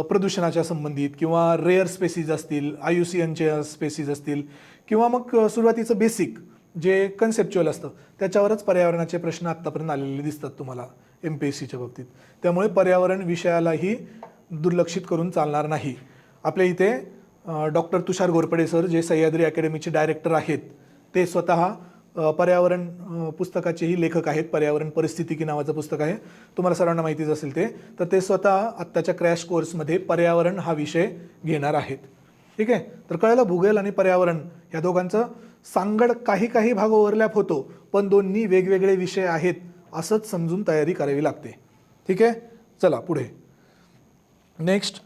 प्रदूषणाच्या संबंधित किंवा रेअर स्पेसीज असतील, IUCNच्या स्पेसीज असतील किंवा मग सुरुवातीचं बेसिक जे कन्सेप्च्युअल असतं त्याच्यावरच पर्यावरणाचे प्रश्न आत्तापर्यंत आलेले दिसतात तुम्हाला MPSCच्या बाबतीत. त्यामुळे पर्यावरण विषयालाही दुर्लक्षित करून चालणार नाही. आपल्या इथे डॉक्टर तुषार घोरपडे सर जे सह्याद्री अकॅडमीचे डायरेक्टर आहेत, ते स्वतः पर्यावरण पुस्तकाचेही लेखक आहेत. पर्यावरण परिस्थितिकी नावाचं पुस्तक आहे, तुम्हाला सर्वांना माहितीच असेल ते. तर ते स्वतः आत्ताच्या क्रॅश कोर्समध्ये पर्यावरण हा विषय घेणार आहेत. ठीक आहे. तर कळलं, भूगोल आणि पर्यावरण या दोघांचं सांगड काही भाग ओव्हरलॅप होतो, पण दोन्ही वेगवेगळे विषय आहेत असंच समजून तयारी करावी लागते. ठीक आहे. चला पुढे. Next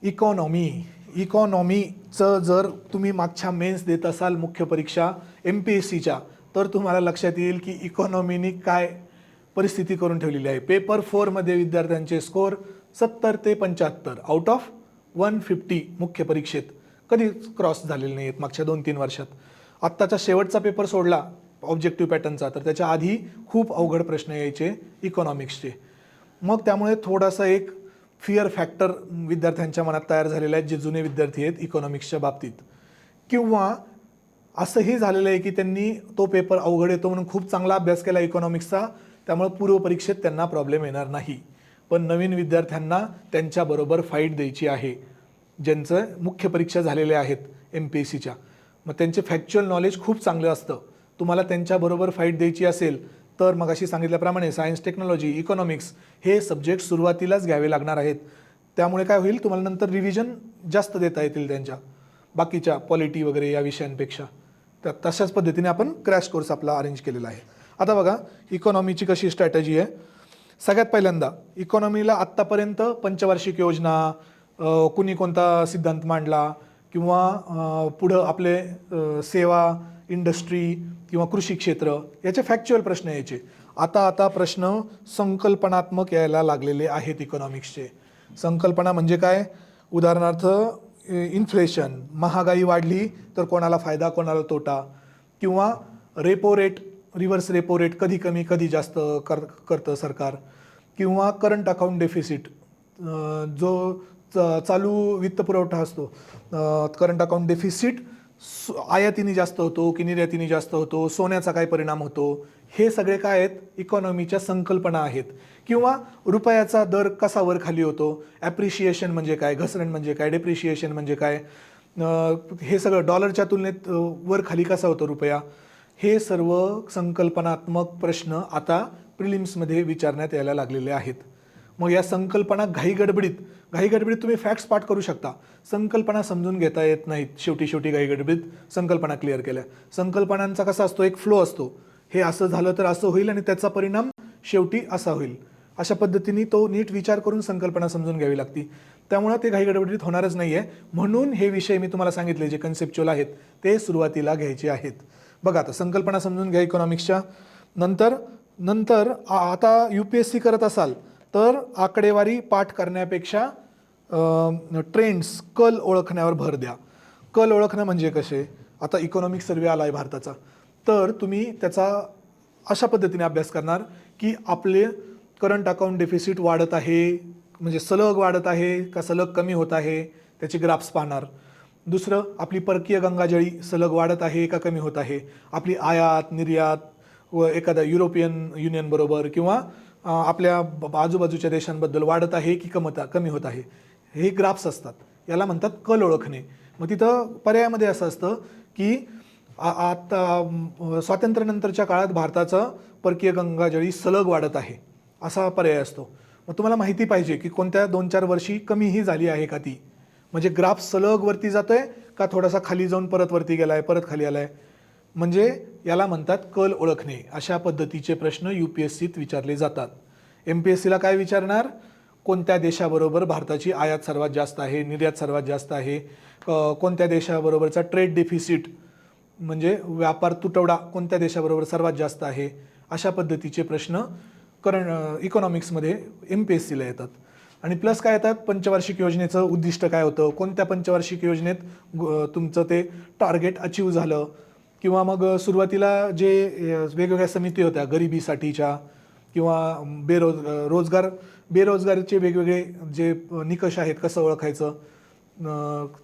economy. इकॉनॉमीचं जर तुम्ही मागच्या मेन्स देत असाल मुख्य परीक्षा MPSCच्या, तर तुम्हाला लक्षात येईल की इकॉनॉमीनी काय परिस्थिती करून ठेवलेली आहे. पेपर 4मध्ये विद्यार्थ्यांचे स्कोर 70 ते 75 आउट ऑफ 150 मुख्य परीक्षेत कधीच क्रॉस झालेले नाही आहेत मागच्या 2-3 वर्षात. आत्ताचा शेवटचा पेपर सोडला ऑब्जेक्टिव्ह पॅटर्नचा, तर त्याच्या आधी खूप अवघड प्रश्न यायचे इकॉनॉमिक्सचे. मग त्यामुळे थोडासा एक फिअर फॅक्टर विद्यार्थ्यांच्या मनात तयार झालेला आहे जे जुने विद्यार्थी आहेत इकॉनॉमिक्सच्या बाबतीत. किंवा असंही झालेलं आहे की त्यांनी तो पेपर अवघड येतो म्हणून खूप चांगला अभ्यास केला इकॉनॉमिक्सचा, त्यामुळे पूर्व परीक्षेत त्यांना प्रॉब्लेम येणार नाही. पण नवीन विद्यार्थ्यांना त्यांच्याबरोबर फाईट द्यायची आहे ज्यांचं मुख्य परीक्षा झालेल्या आहेत MPSCच्या. मग त्यांचे फॅक्च्युअल नॉलेज खूप चांगलं असतं. तुम्हाला त्यांच्याबरोबर फाईट द्यायची असेल तर मग अशी सांगितल्याप्रमाणे सायन्स, टेक्नॉलॉजी, इकॉनॉमिक्स हे सब्जेक्ट सुरुवातीलाच घ्यावे लागणार आहेत. त्यामुळे काय होईल, तुम्हाला नंतर रिव्हिजन जास्त देता येतील त्यांच्या बाकीच्या पॉलिटी वगैरे या विषयांपेक्षा. तर तशाच पद्धतीने आपण क्रॅश कोर्स आपला अरेंज केलेला आहे. आता बघा इकॉनॉमीची कशी स्ट्रॅटेजी आहे. सगळ्यात पहिल्यांदा इकॉनॉमीला आत्तापर्यंत पंचवार्षिक योजना, कुणी कोणता सिद्धांत मांडला किंवा पुढं आपले सेवा, इंडस्ट्री किंवा कृषी क्षेत्र याचे फॅक्च्युअल प्रश्न यायचे. आता प्रश्न संकल्पनात्मक यायला लागलेले आहेत इकॉनॉमिक्सचे. संकल्पना म्हणजे काय, उदाहरणार्थ इन्फ्लेशन, महागाई वाढली तर कोणाला फायदा कोणाला तोटा, किंवा repo rate, reverse repo rate कधी कमी कधी जास्त करतं सरकार, किंवा करंट अकाउंट डेफिसिट जो चालू वित्तपुरवठा असतो, करंट अकाउंट डेफिसिट आयातीने जास्त होतो की निर्यातीने जास्त होतो, सोन्याचा काय परिणाम होतो, हे सगळे काय आहेत इकॉनॉमीच्या संकल्पना आहेत. किंवा रुपयाचा दर कसा वर खाली होतो, ॲप्रिशिएशन म्हणजे काय, घसरण म्हणजे काय, डेप्रिशिएशन म्हणजे काय, हे सगळं डॉलरच्या तुलनेत वर खाली कसा होतो रुपया, हे सर्व संकल्पनात्मक प्रश्न आता प्रिलिम्समध्ये विचारण्यात यायला लागलेले आहेत. मग या संकल्पना घाईगडबडीत तुम्ही फॅक्ट्स पाठ करू शकता, संकल्पना समजून घेता येत नाहीत. शेवटी घाईगडबडीत संकल्पना क्लिअर केल्या. संकल्पनांचा कसा असतो, एक फ्लो असतो, हे असं झालं तर असं होईल आणि त्याचा परिणाम शेवटी असा होईल. अशा पद्धतीने तो नीट विचार करून संकल्पना समजून घ्यावी लागते. त्यामुळे ते घाईगडबडीत होणारच नाही आहे. म्हणून हे विषय मी तुम्हाला सांगितले जे कन्सेप्च्युअल आहेत ते सुरुवातीला घ्यायचे आहेत. बघा आता संकल्पना समजून घ्या इकॉनॉमिक्सच्या. नंतर आता UPSC करत असाल तर आकडेवारी पाठ करण्यापेक्षा ट्रेंड्स, कल ओळखण्यावर भर द्या. कल ओळखणं म्हणजे कसे, आता इकॉनॉमिक सर्वे आला आहे भारताचा, तर तुम्ही त्याचा अशा पद्धतीने अभ्यास करणार की आपले करंट अकाउंट डेफिसिट वाढत आहे, म्हणजे सलग वाढत आहे का सलग कमी होत आहे, त्याचे ग्राफ्स पाहणार. दुसरं, आपली परकीय गंगाजळी सलग वाढत आहे का कमी होत आहे, आपली आयात निर्यात व एखाद्या युरोपियन युनियन बरोबर किंवा आपल्या आजूबाजूच्या देशांबद्दल वाढत आहे की कमी होत आहे, हे ग्राफ्स असतात. याला म्हणतात कल ओळखणे. मग तिथं पर्यायामध्ये असं असतं की आता स्वातंत्र्यानंतरच्या काळात भारताचं परकीय गंगाजळी सलग वाढत आहे असा पर्याय असतो. मग तुम्हाला माहिती पाहिजे की कोणत्या 2-4 वर्षी कमीही झाली आहे का ती, म्हणजे ग्राफ सलग वरती जातोय का थोडासा खाली जाऊन परत वरती गेलाय परत खाली आलाय, म्हणजे याला म्हणतात कल ओळखणे. अशा पद्धतीचे प्रश्न UPSCत विचारले जातात. MPSCला काय विचारणार, कोणत्या देशाबरोबर भारताची आयात सर्वात जास्त आहे, निर्यात सर्वात जास्त आहे, कोणत्या देशाबरोबरचा ट्रेड डेफिसिट म्हणजे व्यापार तुटवडा कोणत्या देशाबरोबर सर्वात जास्त आहे, अशा पद्धतीचे प्रश्न इकॉनॉमिक्समध्ये MPSCला येतात. आणि प्लस काय येतात, पंचवार्षिक योजनेचं उद्दिष्ट काय होतं, कोणत्या पंचवार्षिक योजनेत तुमचं ते टार्गेट अचीव झालं, किंवा मग सुरुवातीला जे वेगवेगळ्या समिती होत्या गरिबीसाठीच्या किंवा बेरोजगारीचे वेगवेगळे जे निकष आहेत कसं ओळखायचं,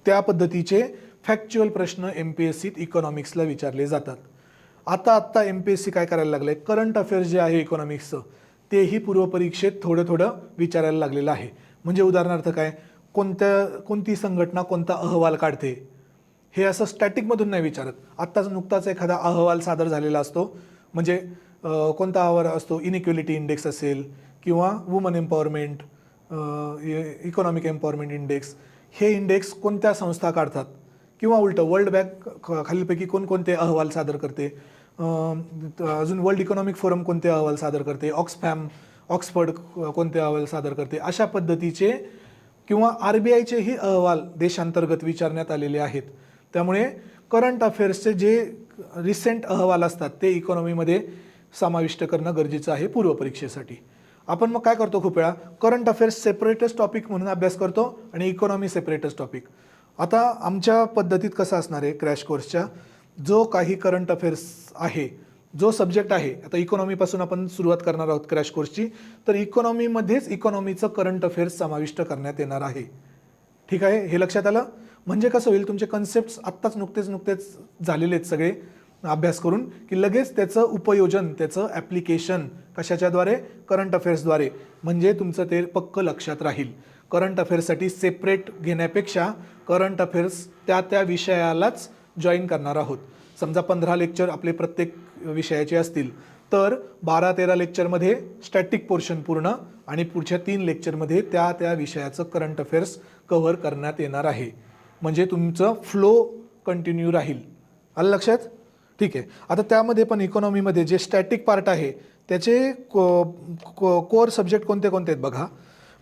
त्या पद्धतीचे फॅक्च्युअल प्रश्न MPSCत इकॉनॉमिक्सला विचारले जातात. आता MPSC काय करायला लागलंय, करंट अफेअर्स जे आहे इकॉनॉमिक्सचं तेही पूर्वपरीक्षेत थोडं विचारायला लागलेलं आहे. म्हणजे उदाहरणार्थ काय, कोणती संघटना कोणता अहवाल काढते, हे असं स्टॅटिकमधून नाही विचारत. आत्ताच नुकताच एखादा अहवाल सादर झालेला असतो, म्हणजे कोणता अहवाल असतो, इनइक्वेलिटी इंडेक्स असेल किंवा woman empowerment, economic empowerment index, हे इंडेक्स कोणत्या संस्था काढतात, किंवा उलटं वर्ल्ड बँक खालीलपैकी कोणकोणते अहवाल सादर करते, अजून वर्ल्ड इकॉनॉमिक फोरम कोणते अहवाल सादर करते, ऑक्सफर्ड कोणते अहवाल सादर करते, अशा पद्धतीचे, किंवा RBIचेही अहवाल देशांतर्गत विचारण्यात आलेले आहेत. त्यामुळे करंट अफेअर्सचे जे रिसेंट अहवाल असतात ते इकॉनॉमीमध्ये समाविष्ट करणं गरजेचं आहे पूर्वपरीक्षेसाठी. आपण मग काय करतो, खूप वेळा करंट अफेअर्स सेपरेटच टॉपिक म्हणून अभ्यास करतो आणि इकॉनॉमी सेपरेटच टॉपिक. आता आमच्या पद्धतीत कसं असणार आहे क्रॅश कोर्सच्या, जो काही करंट अफेअर्स आहे, जो सब्जेक्ट आहे, आता इकॉनॉमीपासून आपण सुरुवात करणार आहोत क्रॅश कोर्सची, तर इकॉनॉमीमध्येच इकॉनॉमीचं करंट अफेअर्स समाविष्ट करण्यात येणार आहे. ठीक आहे, हे लक्षात आलं. म्हणजे कसं होईल, तुमचे कन्सेप्ट्स आत्ताच नुकतेच झालेले आहेत सगळे अभ्यास करून, की लगेच त्याचं उपयोजन, त्याचं ॲप्लिकेशन कशाच्याद्वारे, करंट अफेअर्सद्वारे, म्हणजे तुमचं ते पक्क लक्षात राहील. करंट अफेअर्ससाठी सेपरेट घेण्यापेक्षा करंट अफेअर्स त्या विषयालाच जॉईन करणार आहोत. समजा 15 लेक्चर आपले प्रत्येक विषयाचे असतील, तर 12-13 लेक्चरमध्ये स्टॅटिक पोर्शन पूर्ण आणि पुढच्या 3 लेक्चरमध्ये त्या विषयाचं करंट अफेअर्स कव्हर करण्यात येणार आहे. म्हणजे तुमचं फ्लो कंटिन्यू राहील. आलं लक्षात? ठीक आहे. आता त्यामध्ये पण इकॉनॉमीमध्ये जे स्टॅटिक पार्ट आहे त्याचे कोर सब्जेक्ट कोणते कोणते आहेत बघा.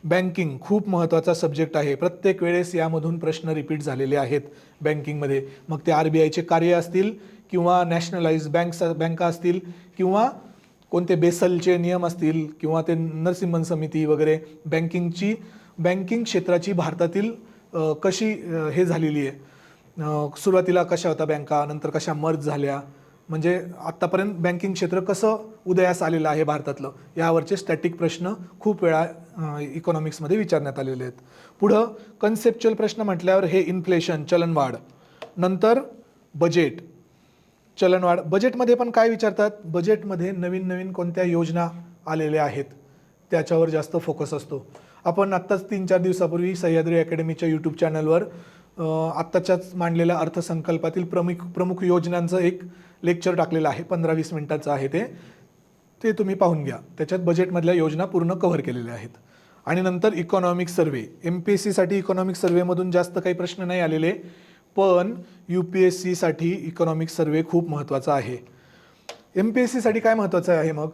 बँकिंग खूप महत्त्वाचा सब्जेक्ट आहे. प्रत्येक वेळेस यामधून प्रश्न रिपीट झालेले आहेत बँकिंगमध्ये. मग ते RBIचे कार्य असतील किंवा नॅशनलाइज बँका असतील किंवा कोणते बेसलचे नियम असतील किंवा ते नरसिम्हन समिती वगैरे, बँकिंग क्षेत्राची भारतातील कशी हे झालेली आहे, सुरुवातीला कशा होत्या बँका, नंतर कशा मर्ज झाल्या, म्हणजे आत्तापर्यंत बँकिंग क्षेत्र कसं उदयास आलेलं आहे भारतातलं, यावरचे स्टॅटिक प्रश्न खूप वेळा इकॉनॉमिक्समध्ये विचारण्यात आलेले आहेत. पुढं कन्सेप्च्युअल प्रश्न म्हटल्यावर हे इन्फ्लेशन, चलनवाढ, नंतर बजेट, चलनवाढ. बजेटमध्ये पण काय विचारतात, बजेटमध्ये नवीन नवीन कोणत्या योजना आलेल्या आहेत त्याच्यावर जास्त फोकस असतो. आपण आत्ताच 3-4 दिवसापूर्वी सह्याद्री अकॅडमीच्या यूट्यूब चॅनलवर आत्ताच्याच मांडलेल्या अर्थसंकल्पातील प्रमुख योजनांचं एक लेक्चर टाकलेलं आहे. 15-20 मिनिटाचं आहे ते तुम्ही पाहून घ्या. त्याच्यात बजेटमधल्या योजना पूर्ण कव्हर केलेल्या आहेत. आणि नंतर इकॉनॉमिक सर्वे. MPSCसाठी इकॉनॉमिक सर्वेमधून जास्त काही प्रश्न नाही आलेले, पण UPSCसाठी इकॉनॉमिक सर्वे खूप महत्त्वाचा आहे. MPSCसाठी काय महत्त्वाचं आहे मग,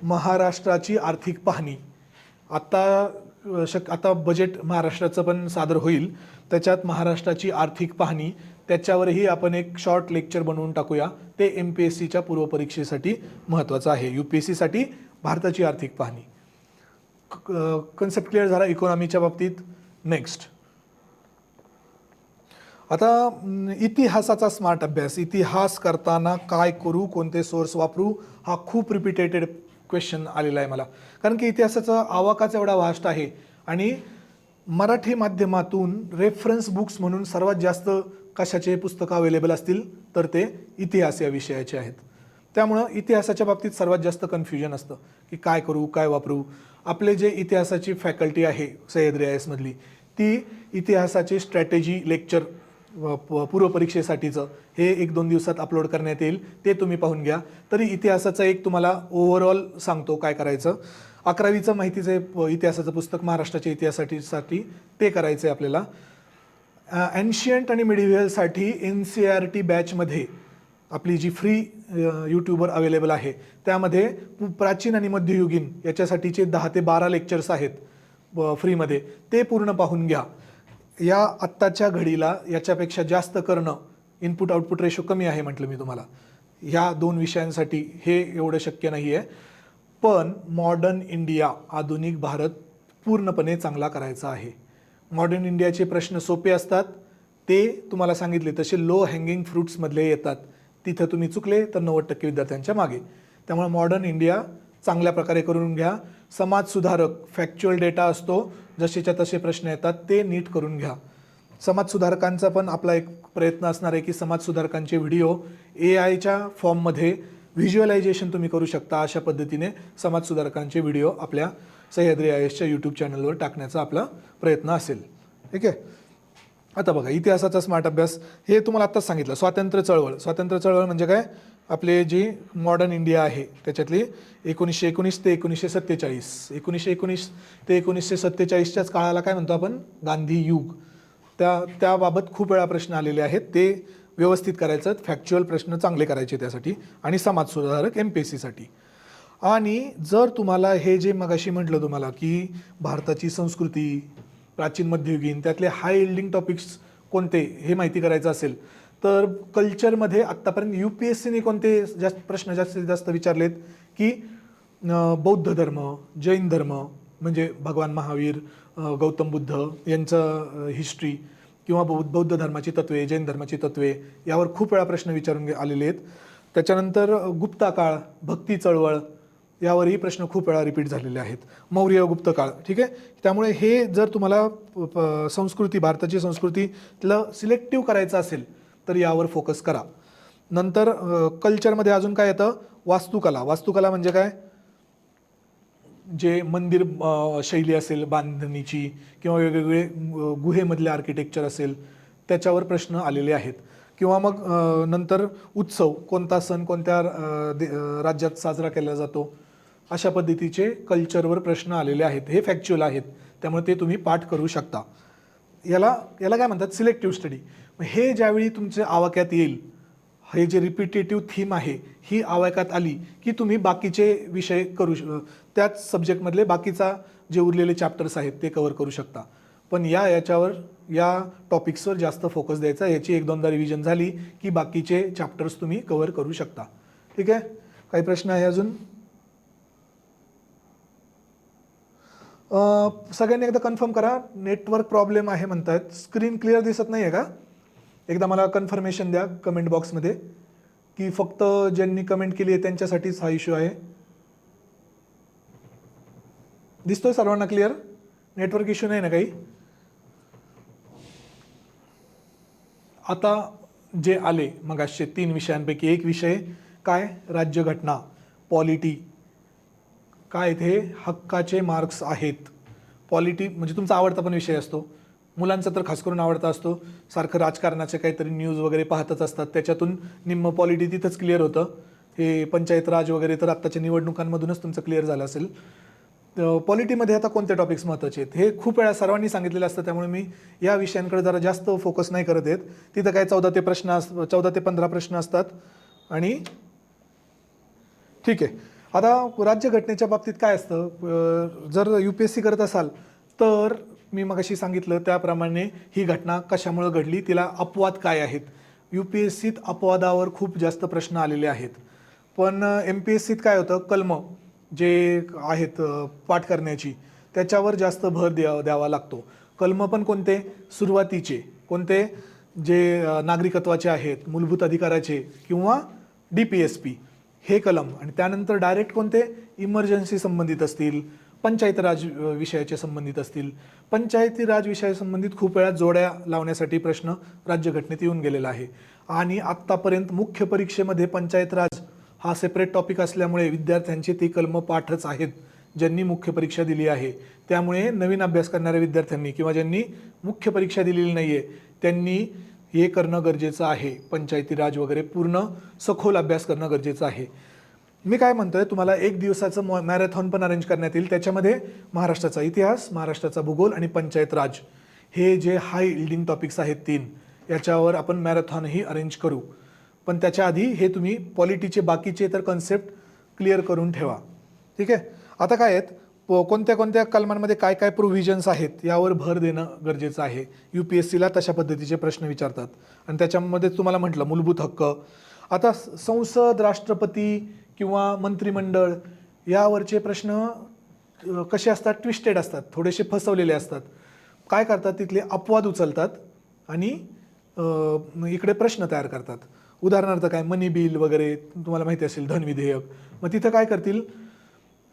महाराष्ट्राची आर्थिक पाहणी. आता बजेट महाराष्ट्राचं पण सादर होईल, त्याच्यात महाराष्ट्राची आर्थिक पाहणी, त्याच्यावरही आपण एक शॉर्ट लेक्चर बनवून टाकूया. ते MPSCच्या पूर्वपरीक्षेसाठी महत्त्वाचं आहे. UPSCसाठी भारताची आर्थिक पाहणी. कन्सेप्ट क्लिअर झाला इकॉनॉमीच्या बाबतीत. नेक्स्ट आता इतिहासाचा स्मार्ट अभ्यास. इतिहास करताना काय करू, कोणते सोर्स वापरू, हा खूप रिपीटेटेड क्वेश्चन आलेला आहे मला. कारण की इतिहासाचा आवाकाच एवढा वास्ट आहे आणि मराठी माध्यमातून रेफरन्स बुक्स म्हणून सर्वात जास्त कशाचे पुस्तकं अवेलेबल असतील तर ते इतिहास या विषयाचे आहेत. त्यामुळं इतिहासाच्या बाबतीत सर्वात जास्त कन्फ्युजन असतं की काय करू, काय वापरू. आपले जे इतिहासाची फॅकल्टी आहे सह्याद्री IAS मधली, ती इतिहासाचे स्ट्रॅटेजी लेक्चर पूर्वपरीक्षेसाठीचं हे 1-2 दिवसात अपलोड करण्यात येईल. ते तुम्ही पाहून घ्या. तरी इतिहासाचा एक तुम्हाला ओव्हरऑल सांगतो काय करायचं. 11वीचं माहितीचं इतिहासाचं पुस्तक महाराष्ट्राच्या इतिहासासाठी ते करायचं आहे आपल्याला. एन्शियंट आणि मिडिव्हियलसाठी NCERT बॅचमध्ये आपली जी फ्री यूट्यूबवर अवेलेबल आहे त्यामध्ये प्राचीन आणि मध्ययुगीन याच्यासाठीचे 10 ते 12 लेक्चर्स आहेत फ्रीमध्ये, ते पूर्ण पाहून घ्या. या आत्ताच्या घडीला याच्यापेक्षा जास्त करणं, इनपुट आउटपुट रेशो कमी आहे म्हटलं मी तुम्हाला. ह्या 2 विषयांसाठी हे एवढं शक्य नाही आहे. पण मॉडर्न इंडिया, आधुनिक भारत पूर्णपणे चांगला करायचा आहे. मॉडर्न इंडियाचे प्रश्न सोपे असतात, ते तुम्हाला सांगितले तसे लो हँगिंग फ्रूट्समधले येतात. तिथं तुम्ही चुकले तर 90% विद्यार्थ्यांच्या मागे. त्यामुळे मॉडर्न इंडिया चांगल्या प्रकारे करून घ्या. समाजसुधारक फॅक्च्युअल डेटा असतो, जसेच्या तसे प्रश्न येतात ते नीट करून घ्या. समाजसुधारकांचा पण आपला एक प्रयत्न असणार आहे की समाजसुधारकांचे व्हिडिओ AIच्या फॉर्ममध्ये व्हिज्युअलायझेशन तुम्ही करू शकता. अशा पद्धतीने समाजसुधारकांचे व्हिडिओ आपल्या सह्याद्री IASच्या यूट्यूब चॅनलवर टाकण्याचा आपला प्रयत्न असेल. ठीक आहे. आता बघा इतिहासाचा स्मार्ट अभ्यास हे तुम्हाला आत्ताच सांगितलं. स्वातंत्र्य चळवळ म्हणजे काय, आपले जी मॉडर्न इंडिया आहे त्याच्यातली 1919 ते 1947, 1919 ते 1947च्याच काळाला काय म्हणतो आपण, गांधी युग. त्याबाबत खूप वेळा प्रश्न आलेले आहेत, ते व्यवस्थित करायचं. फॅक्च्युअल प्रश्न चांगले करायचे त्यासाठी. आणि समाजसुधारक MPSCसाठी. आणि जर तुम्हाला हे जे मगाशी म्हटलं तुम्हाला की भारताची संस्कृती, प्राचीन मध्ययुगीन, त्यातले हाय यील्डिंग टॉपिक्स कोणते हे माहिती करायचं असेल तर कल्चरमध्ये आत्तापर्यंत UPSCने कोणते प्रश्न जास्तीत जास्त विचारलेत की बौद्ध धर्म, जैन धर्म म्हणजे भगवान महावीर, गौतम बुद्ध यांचं हिस्ट्री किंवा बौद्ध धर्माची तत्त्वे, जैन धर्माची तत्त्वे यावर खूप वेळा प्रश्न विचारून आलेले आहेत. त्याच्यानंतर गुप्ता काळ, भक्ती चळवळ यावरही प्रश्न खूप वेळा रिपीट झालेले आहेत. मौर्य गुप्त काळ, ठीक आहे. त्यामुळे हे जर तुम्हाला संस्कृती, भारताची संस्कृतीतलं सिलेक्टिव्ह करायचं असेल तर यावर फोकस करा. नंतर कल्चरमध्ये अजून काय येतं, वास्तुकला. वास्तुकला म्हणजे काय, जे मंदिर शैली असेल बांधणीची किंवा वेगवेगळे गुहेमधले आर्किटेक्चर असेल त्याच्यावर प्रश्न आलेले आहेत. किंवा मग नंतर उत्सव, कोणता सण कोणत्या राज्यात साजरा केला जातो, अशा पद्धतीचे कल्चरवर प्रश्न आलेले आहेत. हे फॅक्च्युअल आहेत, त्यामुळे ते तुम्ही पाठ करू शकता. याला काय म्हणतात, सिलेक्टिव्ह स्टडी. हे ज्यावेळी तुमच्या आवाक्यात येईल, हे जे रिपिटेटिव्ह थीम आहे ही आवाक्यात आली की तुम्ही बाकीचे विषय त्याच सब्जेक्टमधले बाकीचा जे उरलेले चॅप्टर्स आहेत ते कव्हर करू शकता. पण या टॉपिक्सवर जास्त फोकस द्यायचा. याची 1-2दा रिव्हिजन झाली की बाकीचे चॅप्टर्स तुम्ही कव्हर करू शकता. ठीक आहे. काही प्रश्न आहे अजून? सगळ्यांनी एकदा कन्फर्म करा. नेटवर्क प्रॉब्लेम आहे म्हणतात. स्क्रीन क्लिअर दिसत नाही आहे का? एकदा मला कन्फर्मेशन द्या कमेंट बॉक्समध्ये की फक्त ज्यांनी कमेंट केली आहे त्यांच्यासाठीच हा इश्यू आहे. दिसतोय सर्वांना क्लिअर? नेटवर्क इश्यू नाही ना काही? आता जे आले मगाशचे 3 विषयांपैकी एक विषय काय, राज्यघटना, पॉलिटी. काय इथे हक्काचे मार्क्स आहेत. पॉलिटी म्हणजे तुमचा आवडता पण विषय असतो, मुलांचा तर खास करून आवडता असतो. सारखं राजकारणाचे काहीतरी न्यूज वगैरे पाहतच असतात, त्याच्यातून निम्म पॉलिटी तिथंच क्लिअर होतं. हे पंचायत राज वगैरे तर आत्ताच्या निवडणुकांमधूनच तुमचं क्लिअर झालं असेल. पॉलिटीमध्ये आता कोणते टॉपिक्स महत्त्वाचे आहेत हे खूप वेळा सर्वांनी सांगितलेलं असतं, त्यामुळे मी या विषयांकडे जरा जास्त फोकस नाही करत आहेत. तिथं काय 14 ते 15 प्रश्न असतात. आणि ठीक आहे. आता राज्यघटनेच्या बाबतीत काय असतं, जर UPSC करत असाल तर मी मगाशी सांगितलं त्याप्रमाणे ही घटना कशामुळे घडली, तिला अपवाद काय आहेत. UPSCत अपवादावर खूप जास्त प्रश्न आलेले आहेत. पण MPSCत काय होतं, कलम जे आहेत पाठ करण्याची त्याच्यावर जास्त भर द्यावा लागतो. कलम पण कोणते, सुरुवातीचे कोणते, जे नागरिकत्वाचे आहेत, मूलभूत अधिकाराचे किंवा DPSP हे कलम. आणि त्यानंतर डायरेक्ट कोणते, इमर्जन्सी संबंधित असतील, पंचायती राज विषयाचे संबंधित असतील. पंचायती राज विषयासंबंधित खूप वेळा जोड्या लावण्यासाठी प्रश्न राज्यघटनेत येऊन गेलेला आहे. आणि आत्तापर्यंत मुख्य परीक्षेमध्ये पंचायत राज हा सेपरेट टॉपिक असल्यामुळे विद्यार्थ्यांचे ते कलम पाठच आहेत ज्यांनी मुख्य परीक्षा दिली आहे. त्यामुळे नवीन अभ्यास करणाऱ्या विद्यार्थ्यांनी किंवा ज्यांनी मुख्य परीक्षा दिलेली नाही आहे त्यांनी हे करणं गरजेचं आहे. पंचायती राज वगैरे पूर्ण सखोल अभ्यास करणं गरजेचं आहे. मी काय म्हणतोय, तुम्हाला 1 दिवसाचं मॅरेथॉन पण अरेंज करण्यात येईल. त्याच्यामध्ये महाराष्ट्राचा इतिहास, महाराष्ट्राचा भूगोल आणि पंचायत राज हे जे हाय इल्डिंग टॉपिक्स आहेत 3, याच्यावर आपण मॅरेथॉनही अरेंज करू. पण त्याच्या आधी हे तुम्ही पॉलिटीचे बाकीचे तर कन्सेप्ट क्लिअर करून ठेवा. ठीक आहे. आता काय आहेत, कोणत्या कोणत्या कलमांमध्ये काय काय प्रोव्हिजन्स आहेत यावर भर देणं गरजेचं आहे. UPSCला तशा पद्धतीचे प्रश्न विचारतात. आणि त्याच्यामध्ये तुम्हाला म्हटलं मूलभूत हक्क. आता संसद, राष्ट्रपती किंवा मंत्रिमंडळ यावरचे प्रश्न कसे असतात, ट्विस्टेड असतात, थोडेसे फसवलेले असतात. काय करतात, तिथले अपवाद उचलतात आणि इकडे प्रश्न तयार करतात. उदाहरणार्थ काय, मनी बिल वगैरे तुम्हाला माहिती असेल, धन विधेयक. मग तिथं काय करतील,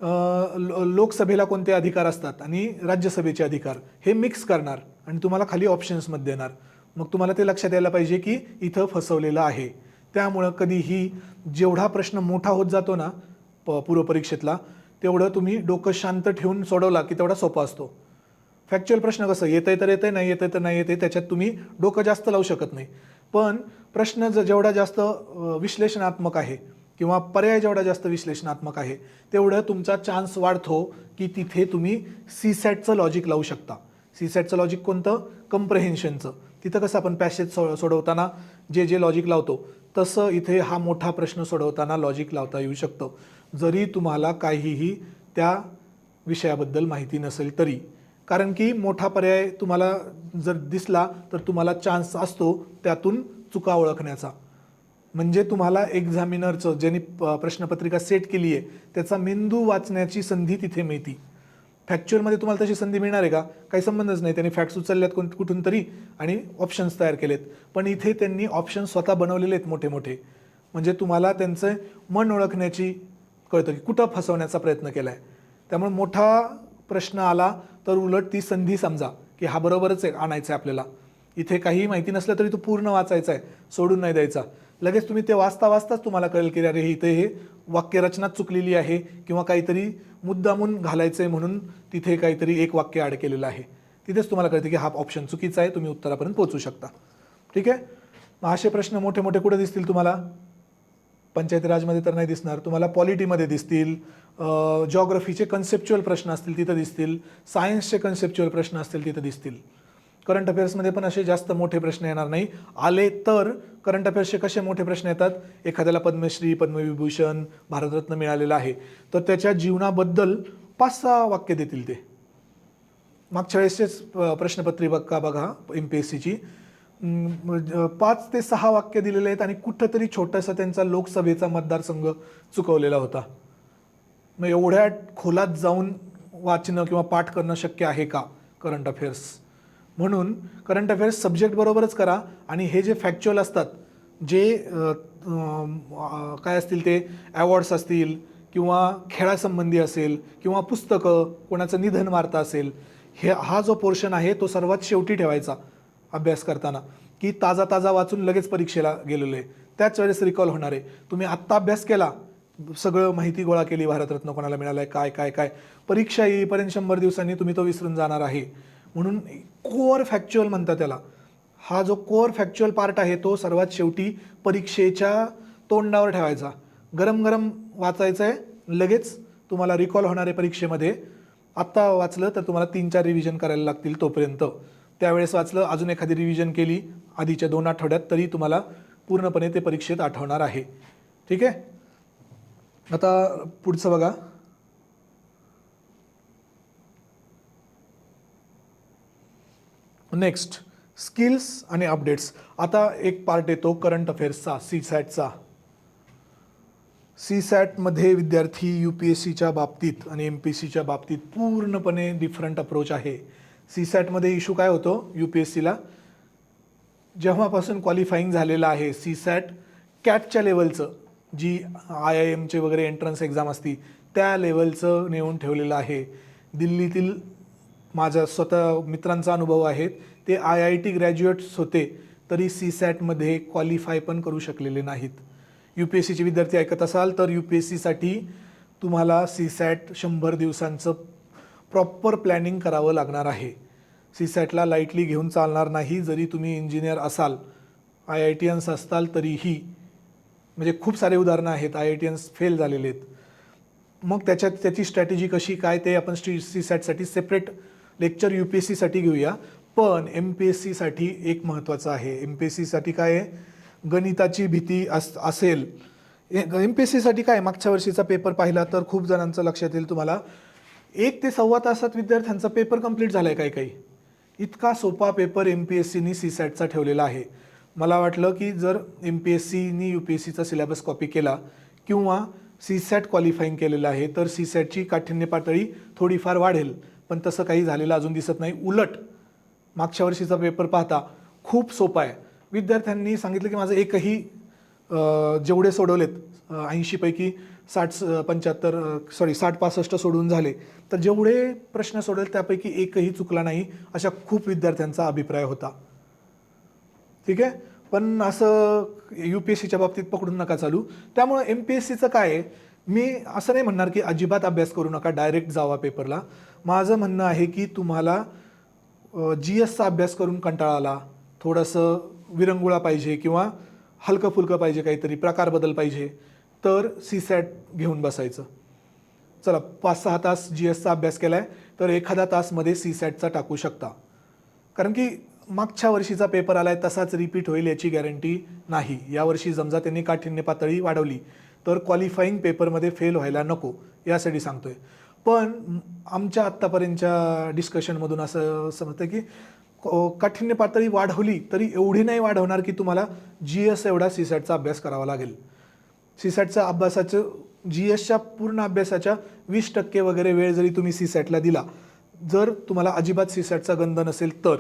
लोकसभेला कोणते अधिकार असतात आणि राज्यसभेचे अधिकार हे मिक्स करणार आणि तुम्हाला खाली ऑप्शन्समध्ये देणार. मग तुम्हाला ते लक्षात यायला पाहिजे की इथं फसवलेलं आहे. त्यामुळं कधीही जेवढा प्रश्न मोठा होत जातो ना पूर्वपरीक्षेतला, तेवढं तुम्ही डोकं शांत ठेवून सोडवला की तेवढा सोपा असतो. फॅक्च्युअल प्रश्न कसं, येतंय तर येतंय, नाही येतंय तर नाही येते, त्याच्यात तुम्ही डोकं जास्त लावू शकत नाही. पण प्रश्न जेवढा जास्त विश्लेषणात्मक आहे किंवा पर्याय जेवढा जास्त विश्लेषणात्मक आहे तेवढं तुमचा चान्स वाढतो की तिथे तुम्ही CSATचं लॉजिक लावू शकता. CSATचं लॉजिक कोणतं, कंप्रेहेन्शनचं. तिथं कसं आपण पॅसेज सोडवताना जे लॉजिक लावतो तसं इथे हा मोठा प्रश्न सोडवताना लॉजिक लावता येऊ शकतं, जरी तुम्हाला काहीही त्या विषयाबद्दल माहिती नसेल तरी. कारण की मोठा पर्याय तुम्हाला जर दिसला तर तुम्हाला चान्स असतो त्यातून चुका ओळखण्याचा. म्हणजे तुम्हाला एक्झामिनरचं ज्यांनी प्रश्नपत्रिका सेट केली आहे त्याचा मेंदू वाचण्याची संधी तिथे मिळते. फॅक्च्युअलमध्ये तुम्हाला तशी संधी मिळणार आहे का? काही संबंधच नाही. त्यांनी फॅक्ट्स उचलल्यात कुठून तरी आणि ऑप्शन्स तयार केलेत. पण इथे त्यांनी ऑप्शन स्वतः बनवलेले आहेत मोठे मोठे. म्हणजे तुम्हाला त्यांचं मन ओळखण्याची कळतं की कुठं फसवण्याचा प्रयत्न केला आहे. त्यामुळे मोठा प्रश्न आला तर उलट ती संधी समजा की हा बरोबरच आहे, आणायचं आहे आपल्याला. इथे काही माहिती नसलं तरी तो पूर्ण वाचायचा आहे, सोडून नाही द्यायचा. लगेच तुम्ही ते वाचता वाचताच तुम्हाला कळेल की अरे इथे हे वाक्यरचना चुकलेली आहे किंवा काहीतरी मुद्दामून घालायचं आहे म्हणून तिथे काहीतरी एक वाक्य ॲड केलेलं आहे. तिथेच तुम्हाला कळते की हा ऑप्शन चुकीचा आहे, तुम्ही उत्तरापर्यंत पोहोचू शकता. ठीक आहे. मग असे प्रश्न मोठे मोठे कुठे दिसतील तुम्हाला? पंचायती राजमध्ये तर नाही दिसणार. तुम्हाला पॉलिटीमध्ये दिसतील, जॉग्रफीचे कन्सेप्च्युअल प्रश्न असतील तिथं दिसतील, सायन्सचे कन्सेप्च्युअल प्रश्न असतील तिथं दिसतील. करंट अफेअर्समध्ये पण असे जास्त मोठे प्रश्न येणार नाही. आले तर करंट अफेअर्सचे कसे मोठे प्रश्न येतात? एखाद्याला पद्मश्री, पद्मविभूषण, भारतरत्न मिळालेला आहे तर त्याच्या जीवनाबद्दल 5-6 वाक्य देतील ते. मागच्या वेळेसचेच प्रश्नपत्रिका बघा MPSCची, 5 ते 6 वाक्य दिलेले आहेत आणि कुठंतरी छोटासा त्यांचा लोकसभेचा मतदारसंघ चुकवलेला होता. मग एवढ्या खोलात जाऊन वाचणं किंवा पाठ करणं शक्य आहे का करंट अफेअर्स? म्हणून करंट अफेअर्स सब्जेक्ट बरोबरच करा आणि हे जे फॅक्च्युअल असतात, जे काय असतील ते अवॉर्ड्स असतील किंवा खेळासंबंधी असेल किंवा पुस्तकं, कोणाचं निधन वार्ता असेल, हा जो पोर्शन आहे तो सर्वात शेवटी ठेवायचा अभ्यास करताना, की ताजा ताजा वाचून लगेच परीक्षेला गेलेलो आहे, त्याच वेळेस रिकॉल होणार आहे. तुम्ही आत्ता अभ्यास केला, सगळं माहिती गोळा केली, भारतरत्न कोणाला मिळालं आहे, काय काय काय, परीक्षा येईपर्यंत 100 दिवसांनी तुम्ही तो विसरून जाणार आहे. म्हणून कोअर फॅक्च्युअल म्हणतात त्याला. हा जो कोअर फॅक्च्युअल पार्ट आहे तो सर्वात शेवटी परीक्षेच्या तोंडावर ठेवायचा. गरम गरम वाचायचं आहे, लगेच तुम्हाला रिकॉल होणार आहे परीक्षेमध्ये. आत्ता वाचलं तर तुम्हाला 3-4 रिव्हिजन करायला लागतील तोपर्यंत. त्यावेळेस वाचलं, अजून एखादी रिव्हिजन केली आधीच्या 2 आठवड्यात, तरी तुम्हाला पूर्णपणे ते परीक्षेत आठवणार आहे. ठीक आहे. आता पुढचं बघा. नेक्स्ट, स्किल्स आणि अपडेट्स. आता एक पार्ट येतो करंट अफेअर्सचा, CSATचा. CSATमध्ये विद्यार्थी UPSCच्या बाबतीत आणि MPSCच्या बाबतीत पूर्णपणे डिफरंट अप्रोच आहे. CSATमध्ये इश्यू काय होतो? UPSCला जेव्हापासून क्वालिफाईंग झालेलं आहे CSAT कॅटच्या लेवलचं, जी IIMचे वगैरे एंट्रन्स एक्झाम असती त्या लेवलचं नेऊन ठेवलेलं आहे. दिल्लीतील माझ्या स्वतः मित्रांचा अनुभव आहेत, ते IIT ग्रॅज्युएट्स होते तरी CSATमध्ये क्वालिफाय पण करू शकलेले नाहीत. UPSCचे विद्यार्थी ऐकत असाल तर UPSCसाठी तुम्हाला CSAT 100 दिवसांचं प्रॉपर प्लॅनिंग करावं लागणार आहे. CSATला लाईटली घेऊन चालणार नाही. जरी तुम्ही इंजिनियर असाल, IITians असताल तरीही. म्हणजे खूप सारे उदाहरणं आहेत, IITians फेल झालेले आहेत. मग त्याची स्ट्रॅटेजी कशी काय ते आपण CSATसाठी सेपरेट लेक्चर UPSCसाठी घेऊया. पण MPSCसाठी एक महत्त्वाचं आहे. MPSCसाठी काय आहे? गणिताची भीती असेल. MPSCसाठी काय, मागच्या वर्षीचा पेपर पाहिला तर खूप जणांचं लक्षात येईल तुम्हाला, 1 ते सव्वा तासात विद्यार्थ्यांचा पेपर कंप्लीट झाला आहे. काही इतका सोपा पेपर MPSCनी CSATचा ठेवलेला आहे. मला वाटलं की जर MPSCनी UPSCचा सिलेबस कॉपी केला किंवा CSAT क्वालिफाईंग केलेलं आहे तर CSATची काठिण्य पातळी थोडीफार वाढेल, पण तसं काही झालेलं अजून दिसत नाही. उलट मागच्या वर्षीचा पेपर पाहता खूप सोपा आहे. विद्यार्थ्यांनी सांगितलं की माझं एकही जेवढे सोडवलेत 80 पैकी 60-65 सोडून झाले, तर जेवढे प्रश्न सोडवले त्यापैकी एकही चुकला नाही, अशा खूप विद्यार्थ्यांचा अभिप्राय होता. ठीक आहे. पण असं UPSCच्या बाबतीत पकडून नका चालू. त्यामुळं MPSCचं काय आहे, मी असं नाही म्हणणार की अजिबात अभ्यास करू नका, डायरेक्ट जावा पेपरला. माझं म्हणणं आहे की तुम्हाला GSचा अभ्यास करून कंटाळा आला, थोडंसं विरंगुळा पाहिजे किंवा हलकं फुलकं पाहिजे, काहीतरी प्रकार बदल पाहिजे, तर CSAT घेऊन बसायचं. चला 5-6 तास GSचा अभ्यास केला आहे तर एखादा तासमध्ये CSATचा टाकू शकता. कारण की मागच्या वर्षीचा पेपर आला आहे तसाच रिपीट होईल याची गॅरंटी नाही. यावर्षी समजा त्यांनी काठिण्य पातळी वाढवली तर क्वालिफाईंग पेपरमध्ये फेल व्हायला नको यासाठी सांगतोय. पण आमच्या आत्तापर्यंतच्या डिस्कशनमधून असं समजतं की काठिण्य पातळी वाढवली तरी एवढी नाही वाढवणार की तुम्हाला GS एवढा सीसॅटचा अभ्यास करावा लागेल. सीसॅटच्या अभ्यासाचं GSच्या पूर्ण अभ्यासाच्या 20% वगैरे वेळ जरी तुम्ही सीसॅटला दिला, जर तुम्हाला अजिबात सीसॅटचा गंध नसेल तर,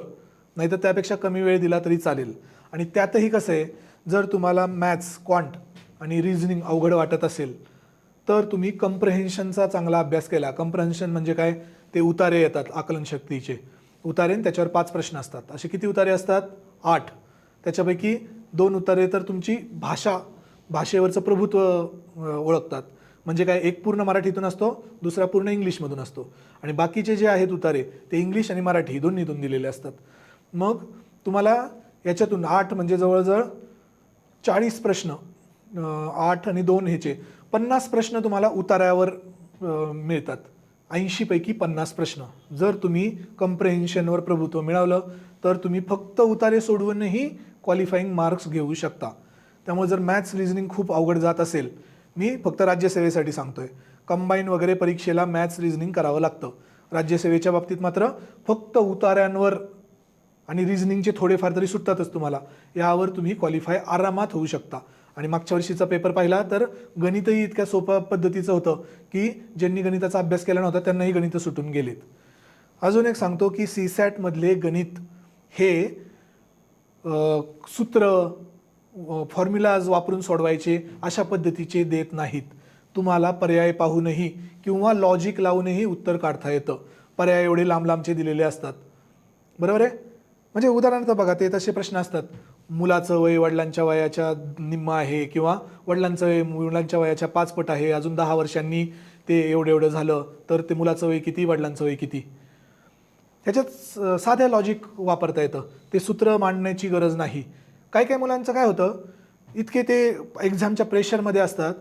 नाही तर त्यापेक्षा कमी वेळ दिला तरी चालेल. आणि त्यातही कसं आहे, जर तुम्हाला मॅथ्स, क्वांट आणि रिझनिंग अवघड वाटत असेल तर तुम्ही कम्प्रहेन्शनचा चांगला अभ्यास केला. कम्प्रहेन्शन म्हणजे काय, ते उतारे येतात आकलन शक्तीचे उतारे, त्याच्यावर 5 प्रश्न असतात. असे किती उतारे असतात? 8. त्याच्यापैकी 2 उतारे तर तुमची भाषेवरचं प्रभुत्व ओळखतात. म्हणजे काय, एक पूर्ण मराठीतून असतो, दुसरा पूर्ण इंग्लिशमधून असतो. आणि बाकीचे जे आहेत उतारे ते इंग्लिश आणि मराठी दोन्हीतून दिलेले असतात. मग तुम्हाला याच्यातून 8 म्हणजे जवळजवळ 40 प्रश्न, 8 आणि 2 ह्याचे 50 प्रश्न तुम्हाला उतार्यावर मिळतात. 80 पैकी 50 प्रश्न. जर तुम्ही कम्प्रहेन्शनवर प्रभुत्व मिळवलं तर तुम्ही फक्त उतारे सोडवूनही क्वालिफाईंग मार्क्स घेऊ शकता. त्यामुळे जर मॅथ्स रिझनिंग खूप अवघड जात असेल, मी फक्त राज्यसेवेसाठी सांगतोय, कंबाईन वगैरे परीक्षेला मॅथ्स रिझनिंग करावं लागतं. राज्यसेवेच्या बाबतीत मात्र फक्त उतार्यांवर आणि रिझनिंगचे थोडेफार तरी सुटतातच तुम्हाला, यावर तुम्ही क्वालिफाय आरामात होऊ शकता. आणि मागच्या वर्षीचा पेपर पाहिला तर गणितही इतक्या सोप्या पद्धतीचं होतं की ज्यांनी गणिताचा अभ्यास केला नव्हता त्यांनाही गणितं सुटून गेलेत. अजून एक सांगतो की सीसॅटमधले गणित हे सूत्र, फॉर्म्युलाज वापरून सोडवायचे अशा पद्धतीचे देत नाहीत. तुम्हाला पर्याय पाहूनही किंवा लॉजिक लावूनही उत्तर काढता येतं. पर्याय एवढे लांब लांबचे दिलेले असतात, बरोबर आहे. म्हणजे उदाहरणार्थ बघा, ते तसे प्रश्न असतात, मुलाचं वय वडिलांच्या वयाच्या निम्म आहे, किंवा वडिलांचं वय मुलांच्या वयाच्या 5 पट आहे, अजून 10 वर्षांनी ते एवढं झालं तर ते मुलाचं वय किती, वडिलांचं वय किती. ह्याच्यात साध्या लॉजिक वापरता येतं, ते सूत्र मांडण्याची गरज नाही. काही काही मुलांचं काय होतं, इतके ते एक्झामच्या प्रेशरमध्ये असतात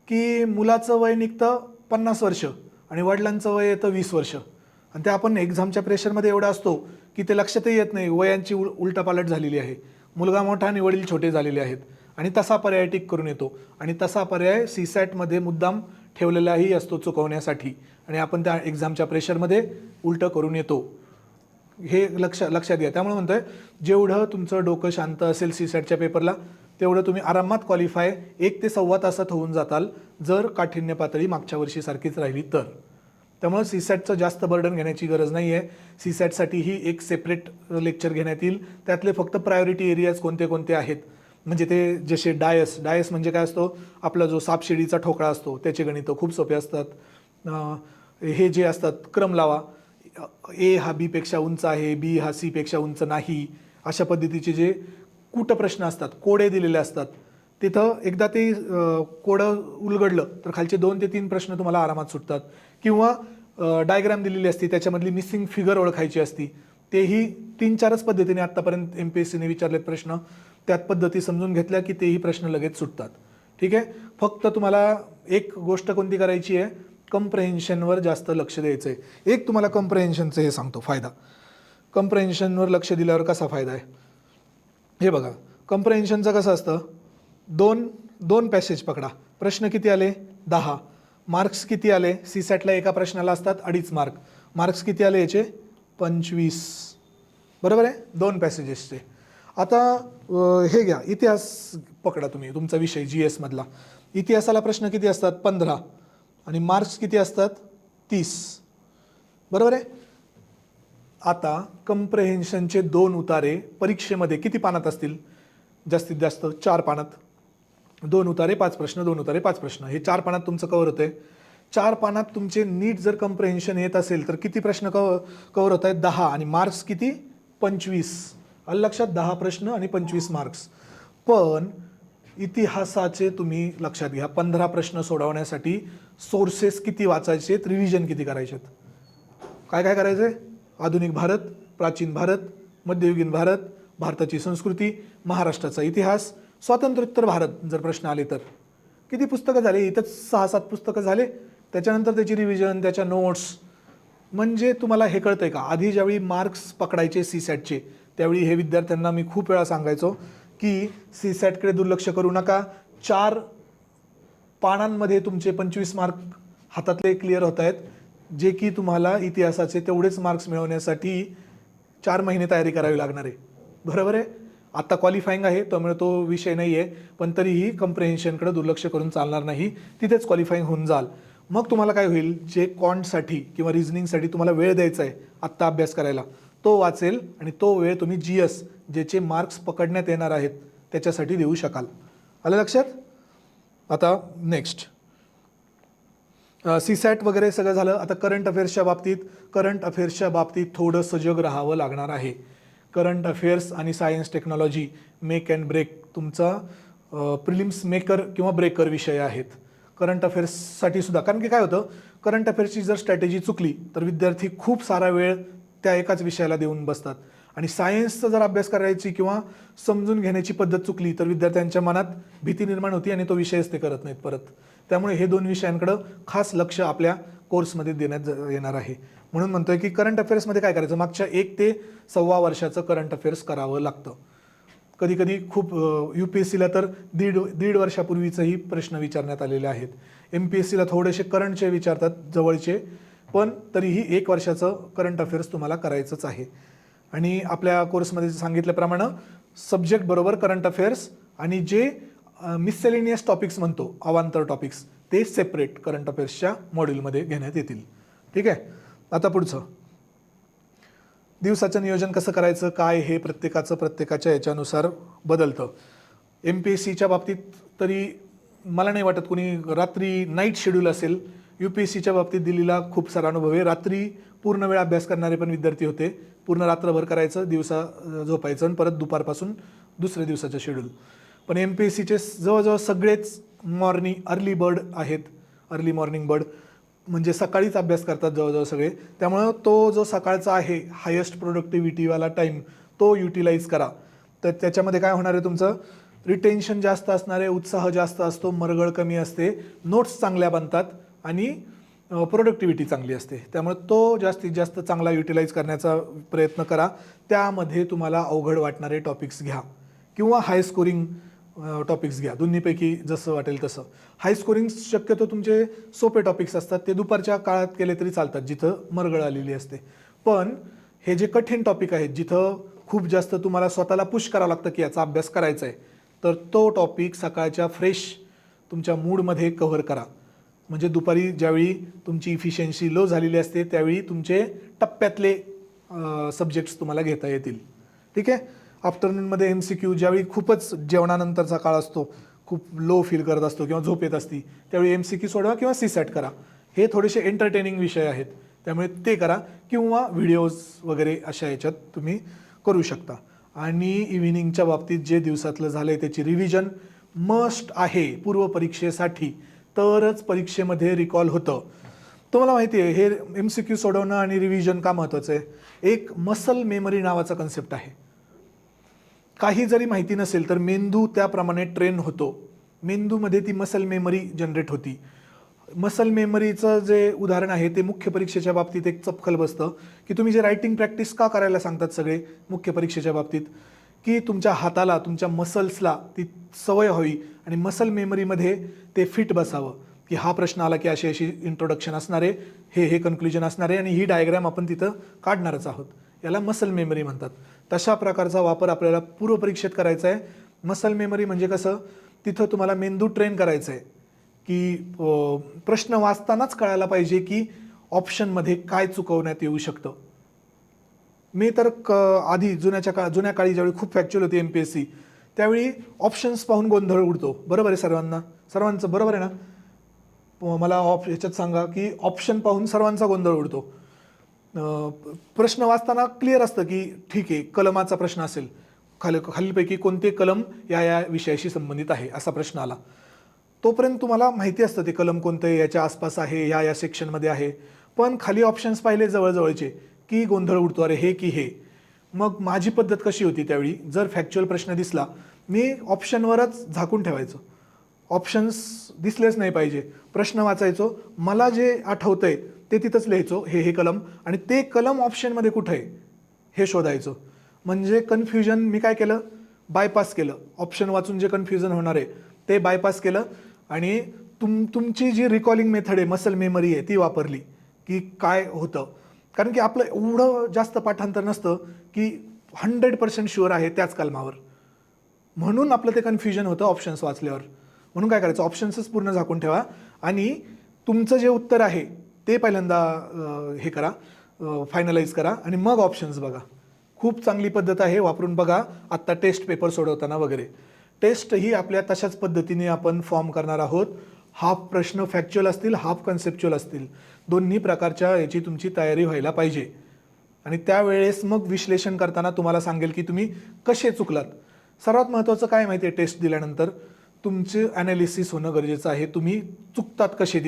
की मुलाचं वय निघतं 50 वर्ष आणि वडिलांचं वय येतं 20 वर्ष. आणि ते आपण एक्झामच्या प्रेशरमध्ये एवढा असतो की ते लक्षातही येत नाही वयांची उलटापालट झालेली आहे, मुलगा मोठा आणि वडील छोटे झालेले आहेत, आणि तसा पर्याय टिक करून येतो. आणि तसा पर्याय सीसॅटमध्ये मुद्दाम ठेवलेलाही असतो चुकवण्यासाठी, आणि आपण त्या एक्झामच्या प्रेशरमध्ये उलटं करून येतो. हे लक्षात घ्या. त्यामुळे म्हणतोय, जेवढं तुमचं डोकं शांत असेल सीसॅटच्या पेपरला, तेवढं तुम्ही आरामात क्वालिफाय 1 ते सव्वा तासात होऊन जाताल, जर काठिण्य पातळी मागच्या वर्षीसारखीच राहिली तर. त्यामुळे सीसॅटचं जास्त बर्डन घेण्याची गरज नाही आहे. सीसॅटसाठीही एक सेपरेट लेक्चर घेण्यात येईल. त्यातले फक्त प्रायोरिटी एरियाज कोणते कोणते आहेत, म्हणजे ते जसे डायस म्हणजे काय असतो, आपला जो सापशिडीचा ठोकळा असतो त्याचे गणितं खूप सोपे असतात. हे जे असतात क्रम लावा, ए हा बी पेक्षा उंच आहे, बी हा सी पेक्षा उंच नाही, अशा पद्धतीचे जे कूटप्रश्न असतात, कोडे दिलेले असतात, तिथं एकदा ते कोडं उलगडलं तर खालचे 2 ते 3 प्रश्न तुम्हाला आरामात सुटतात. किंवा डायग्राम दिलेली असती, त्याच्यामधली मिसिंग फिगर ओळखायची असती, तेही 3-4च पद्धतीने आत्तापर्यंत MPSCने विचारलेत प्रश्न, त्यात पद्धती समजून घेतल्या की तेही प्रश्न लगेच सुटतात. ठीक आहे. फक्त तुम्हाला एक गोष्ट कोणती करायची आहे, कम्प्रहेन्शनवर जास्त लक्ष द्यायचं आहे. एक तुम्हाला कम्प्रहेन्शनचं हे सांगतो फायदा. कम्प्रहेन्शनवर लक्ष दिल्यावर कसा फायदा आहे हे बघा. कम्प्रहेन्शनचं कसं असतं, दोन पॅसेज पकडा, प्रश्न किती आले, 10, मार्क्स किती आले, सीसॅटला एका प्रश्नाला असतात 2.5 मार्क, मार्क्स किती आले याचे 25, बरोबर आहे, 2 पॅसेजेसचे. आता हे घ्या, इतिहास पकडा तुम्ही, तुमचा विषय GS मधला. इतिहासाला प्रश्न किती असतात, 15, आणि मार्क्स किती असतात, 30, बरोबर आहे. आता कम्प्रहेन्शनचे 2 उतारे परीक्षेमध्ये किती पानात असतील, जास्तीत जास्त 4 पानात. 2 उतारे 5 प्रश्न, 2 उतारे 5 प्रश्न, हे 4 पानात तुमचं कव्हर होतंय. 4 पानात तुमचे नीट जर कम्प्रहेन्शन येत असेल तर किती प्रश्न कव्हर होत आहेत, 10, आणि मार्क्स किती, 25. आलं लक्षात, 10 प्रश्न आणि 25 मार्क्स. पण इतिहासाचे तुम्ही लक्षात घ्या, 15 प्रश्न सोडवण्यासाठी सोर्सेस किती वाचायचे, रिव्हिजन किती करायचे, काय काय करायचे, आधुनिक भारत, प्राचीन भारत, मध्ययुगीन भारत, भारताची संस्कृती, महाराष्ट्राचा इतिहास, स्वातंत्र्योत्तर भारत जर प्रश्न आले तर किती पुस्तकं झाले, इथंच 6-7 पुस्तकं झाले, त्याच्यानंतर त्याची रिव्हिजन, त्याच्या नोट्स. म्हणजे तुम्हाला हे कळतंय का, आधी ज्यावेळी मार्क्स पकडायचे सीसॅटचे त्यावेळी हे विद्यार्थ्यांना मी खूप वेळा सांगायचो की सीसॅटकडे दुर्लक्ष करू नका. 4 पानांमध्ये तुमचे 25 मार्क हातातले क्लिअर होत आहेत, जे की तुम्हाला इतिहासाचे तेवढेच मार्क्स मिळवण्यासाठी 4 महिने तयारी करावी लागणार आहे, बरोबर आहे. आता क्वालिफाईंग आहे त्यामुळे तो विषय नाही आहे, पण तरीही कम्प्रेहेन्शनकडे दुर्लक्ष करून चालणार नाही, तिथेच क्वालिफाईंग होऊन जाल. मग तुम्हाला काय होईल, जे क्वांटसाठी किंवा रिझनिंगसाठी तुम्हाला वेळ द्यायचा आहे आत्ता अभ्यास करायला तो वाचेल आणि तो वेळ तुम्ही GS ज्याचे मार्क्स पकडण्यात येणार आहेत त्याच्यासाठी देऊ शकाल. आलं लक्षात. आता नेक्स्ट CSAT वगैरे सगळं झालं. आता करंट अफेअर्सच्या बाबतीत थोडं सजग राहावं लागणार आहे. करंट अफेअर्स आणि science technology make and break तुमचा प्रिलिम्स मेकर किंवा ब्रेकर विषय आहेत करंट अफेअर्ससाठी सुद्धा. कारण की काय होतं, करंट अफेअर्सची जर स्ट्रॅटेजी चुकली तर विद्यार्थी खूप सारा वेळ त्या एकाच विषयाला देऊन बसतात, आणि सायन्सचा जर अभ्यास करायची किंवा समजून घेण्याची पद्धत चुकली तर विद्यार्थ्यांच्या मनात भीती निर्माण होती आणि तो विषयच ते करत नाहीत परत. त्यामुळे हे 2 विषयांकडं खास लक्ष आपल्या कोर्समध्ये देण्यात येणार आहे. म्हणून म्हणतोय की करंट अफेअर्समध्ये काय करायचं, मागच्या 1 ते 1.25 वर्षाचं करंट अफेअर्स करावं लागतं. कधी कधी खूप UPSCला तर दीड वर्षापूर्वीचंही प्रश्न विचारण्यात आलेले आहेत. MPSCला थोडेसे करंटचे विचारतात जवळचे, पण तरीही 1 वर्षाचं करंट अफेअर्स तुम्हाला करायचंच आहे. आणि आपल्या कोर्समध्ये सांगितल्याप्रमाणे सब्जेक्ट बरोबर करंट अफेअर्स आणि जे मिससेलेनियस टॉपिक्स म्हणतो, अवांतर टॉपिक्स, ते सेपरेट करंट अफेअर्सच्या मॉड्यूलमध्ये घेण्यात येतील. ठीक आहे. आता पुढचं, दिवसाचं नियोजन कसं करायचं काय, हे प्रत्येकाच्या याच्यानुसार बदलतं. MPSCच्या बाबतीत तरी मला नाही वाटत कोणी रात्री नाईट शेड्यूल असेल. UPSCच्या बाबतीत दिल्लीला खूप सारा अनुभव आहे. रात्री पूर्ण वेळ अभ्यास करणारे पण विद्यार्थी होते. पूर्ण रात्रभर करायचं, दिवसा झोपायचं आणि परत दुपारपासून दुसऱ्या दिवसाचं शेड्यूल. पण MPSCचे जवळजवळ सगळेच अर्ली बर्ड आहेत. अर्ली मॉर्निंग बर्ड म्हणजे सकाळीच अभ्यास करतात जवळजवळ सगळे. त्यामुळं तो जो सकाळचा आहे हायेस्ट प्रोडक्टिव्हिटीवाला टाईम तो युटिलाइज करा. तर त्याच्यामध्ये काय होणार आहे, तुमचं रिटेन्शन जास्त असणार आहे, उत्साह जास्त असतो, मरगळ कमी असते, नोट्स चांगल्या बनतात आणि प्रोडक्टिव्हिटी चांगली असते. त्यामुळे तो जास्तीत जास्त चांगला युटिलाइज करण्याचा प्रयत्न करा. त्यामध्ये तुम्हाला अवघड वाटणारे टॉपिक्स घ्या किंवा हाय स्कोरिंग टॉपिक्स घ्या, दोन्हीपैकी जसं वाटेल तसं. हाय स्कोरिंग शक्यतो तुमचे सोपे टॉपिक्स असतात, ते दुपारच्या काळात केले तरी चालतात जिथं मरगळ आलेली असते. पण हे जे कठीण टॉपिक आहेत जिथं खूप जास्त तुम्हाला स्वतःला पुश करावं लागतं की याचा अभ्यास करायचा आहे, तर तो टॉपिक सकाळच्या फ्रेश तुमच्या मूडमध्ये कव्हर करा. म्हणजे दुपारी ज्यावेळी तुमची इफिशियन्सी लो झालेली असते त्यावेळी तुमचे टप्प्यातले सब्जेक्ट्स तुम्हाला घेता येतील. ठीक आहे. आफ्टरनूनमध्ये MCQ ज्यावेळी खूपच जेवणानंतरचा काळ असतो, खूप लो फील करत असतो किंवा झोप येत असती, त्यावेळी MCQ सोडवा किंवा CSAT करा. हे थोडेसे एंटरटेनिंग विषय आहेत त्यामुळे ते करा, किंवा व्हिडिओज वगैरे अशा याच्यात तुम्ही करू शकता. आणि इव्हिनिंगच्या बाबतीत जे दिवसातलं झालं आहे त्याची रिव्हिजन मस्ट आहे पूर्वपरीक्षेसाठी, तरच परीक्षेमध्ये रिकॉल होतं. तुम्हाला माहिती आहे हे MCQ सोडवणं आणि रिव्हिजन का महत्त्वाचं आहे. एक मसल मेमरी नावाचा कन्सेप्ट आहे. काही जरी माहिती नसेल तर मेंदू त्याप्रमाणे ट्रेन होतो. मेंदूमध्ये ती मसल मेमरी जनरेट होती. मसल मेमरीचं जे उदाहरण आहे ते मुख्य परीक्षेच्या बाबतीत एक चपखल बसतं की तुम्ही जे रायटिंग प्रॅक्टिस का करायला सांगतात सगळे मुख्य परीक्षेच्या बाबतीत, की तुमच्या हाताला, तुमच्या मसल्सला ती सवय व्हावी आणि मसल मेमरीमध्ये ते फिट बसावं, की हा प्रश्न आला की अशी अशी इंट्रोडक्शन असणार आहे, हे कन्क्लुजन असणार आहे आणि ही डायग्रॅम आपण तिथं काढणारच आहोत. याला मसल मेमरी म्हणतात. तशा प्रकारचा वापर आपल्याला पूर्वपरीक्षेत करायचा आहे. मसल मेमरी म्हणजे कसं, तिथं तुम्हाला मेंदू ट्रेन करायचं आहे की प्रश्न वाचतानाच कळायला पाहिजे की ऑप्शनमध्ये काय चुकवण्यात येऊ शकतं. मी तर आधी जुन्या काळी ज्यावेळी खूप फॅक्च्युअल होती MPSC त्यावेळी ऑप्शन्स पाहून गोंधळ उडतो. बरोबर आहे सर्वांचं बरोबर आहे ना. मला ह्याच्यात सांगा की ऑप्शन पाहून सर्वांचा गोंधळ उडतो. प्रश्न वाचताना क्लिअर असतं की ठीक आहे कलमाचा प्रश्न असेल, खालीपैकी कोणते कलम या विषयाशी संबंधित आहे असा प्रश्न आला, तोपर्यंत तुम्हाला माहिती असतं ते कलम कोणतं याच्या आसपास आहे, या सेक्शनमध्ये आहे. पण खाली ऑप्शन्स पाहिले जवळजवळचे की गोंधळ उडतो, अरे हे की हे. मग माझी पद्धत कशी होती त्यावेळी, जर फॅक्च्युअल प्रश्न दिसला मी ऑप्शनवरच झाकून ठेवायचो, ऑप्शन्स दिसलेच नाही पाहिजे, प्रश्न वाचायचो, मला जे आठवतंय ते तिथंच लिहायचो, हे कलम, आणि ते कलम ऑप्शनमध्ये कुठं आहे हे शोधायचो. म्हणजे कन्फ्युजन मी काय केलं, बायपास केलं. ऑप्शन वाचून जे कन्फ्युजन होणार आहे ते बायपास केलं आणि तुमची जी रिकॉलिंग मेथड आहे, मसल मेमरी आहे, ती वापरली की काय होतं. कारण की आपलं एवढं जास्त पाठांतर नसतं की 100% शुअर आहे त्याच कलमावर, म्हणून आपलं ते कन्फ्युजन होतं ऑप्शन्स वाचल्यावर. म्हणून काय करायचं, ऑप्शन्सच पूर्ण झाकून ठेवा आणि तुमचं जे उत्तर आहे ते पहिल्यांदा हे करा, फायनलाइज करा आणि मग ऑप्शन्स बघा. खूप चांगली पद्धत आहे, वापरून बघा आत्ता टेस्ट पेपर सोडवताना वगैरे. टेस्ट ही आपल्या तशाच पद्धतीने आपण फॉर्म करणार आहोत. हाफ प्रश्न फॅक्च्युअल असतील, हाफ कन्सेप्च्युअल असतील, दोन्ही प्रकारच्या याची तुमची तयारी व्हायला पाहिजे. आणि त्यावेळेस मग विश्लेषण करताना तुम्हाला सांगेल की तुम्ही कसे चुकलात. सर्वात महत्त्वाचं काय माहिती आहे, टेस्ट दिल्यानंतर तुमचे ॲनालिसिस होणं गरजेचं आहे. तुम्ही चुकतात कसे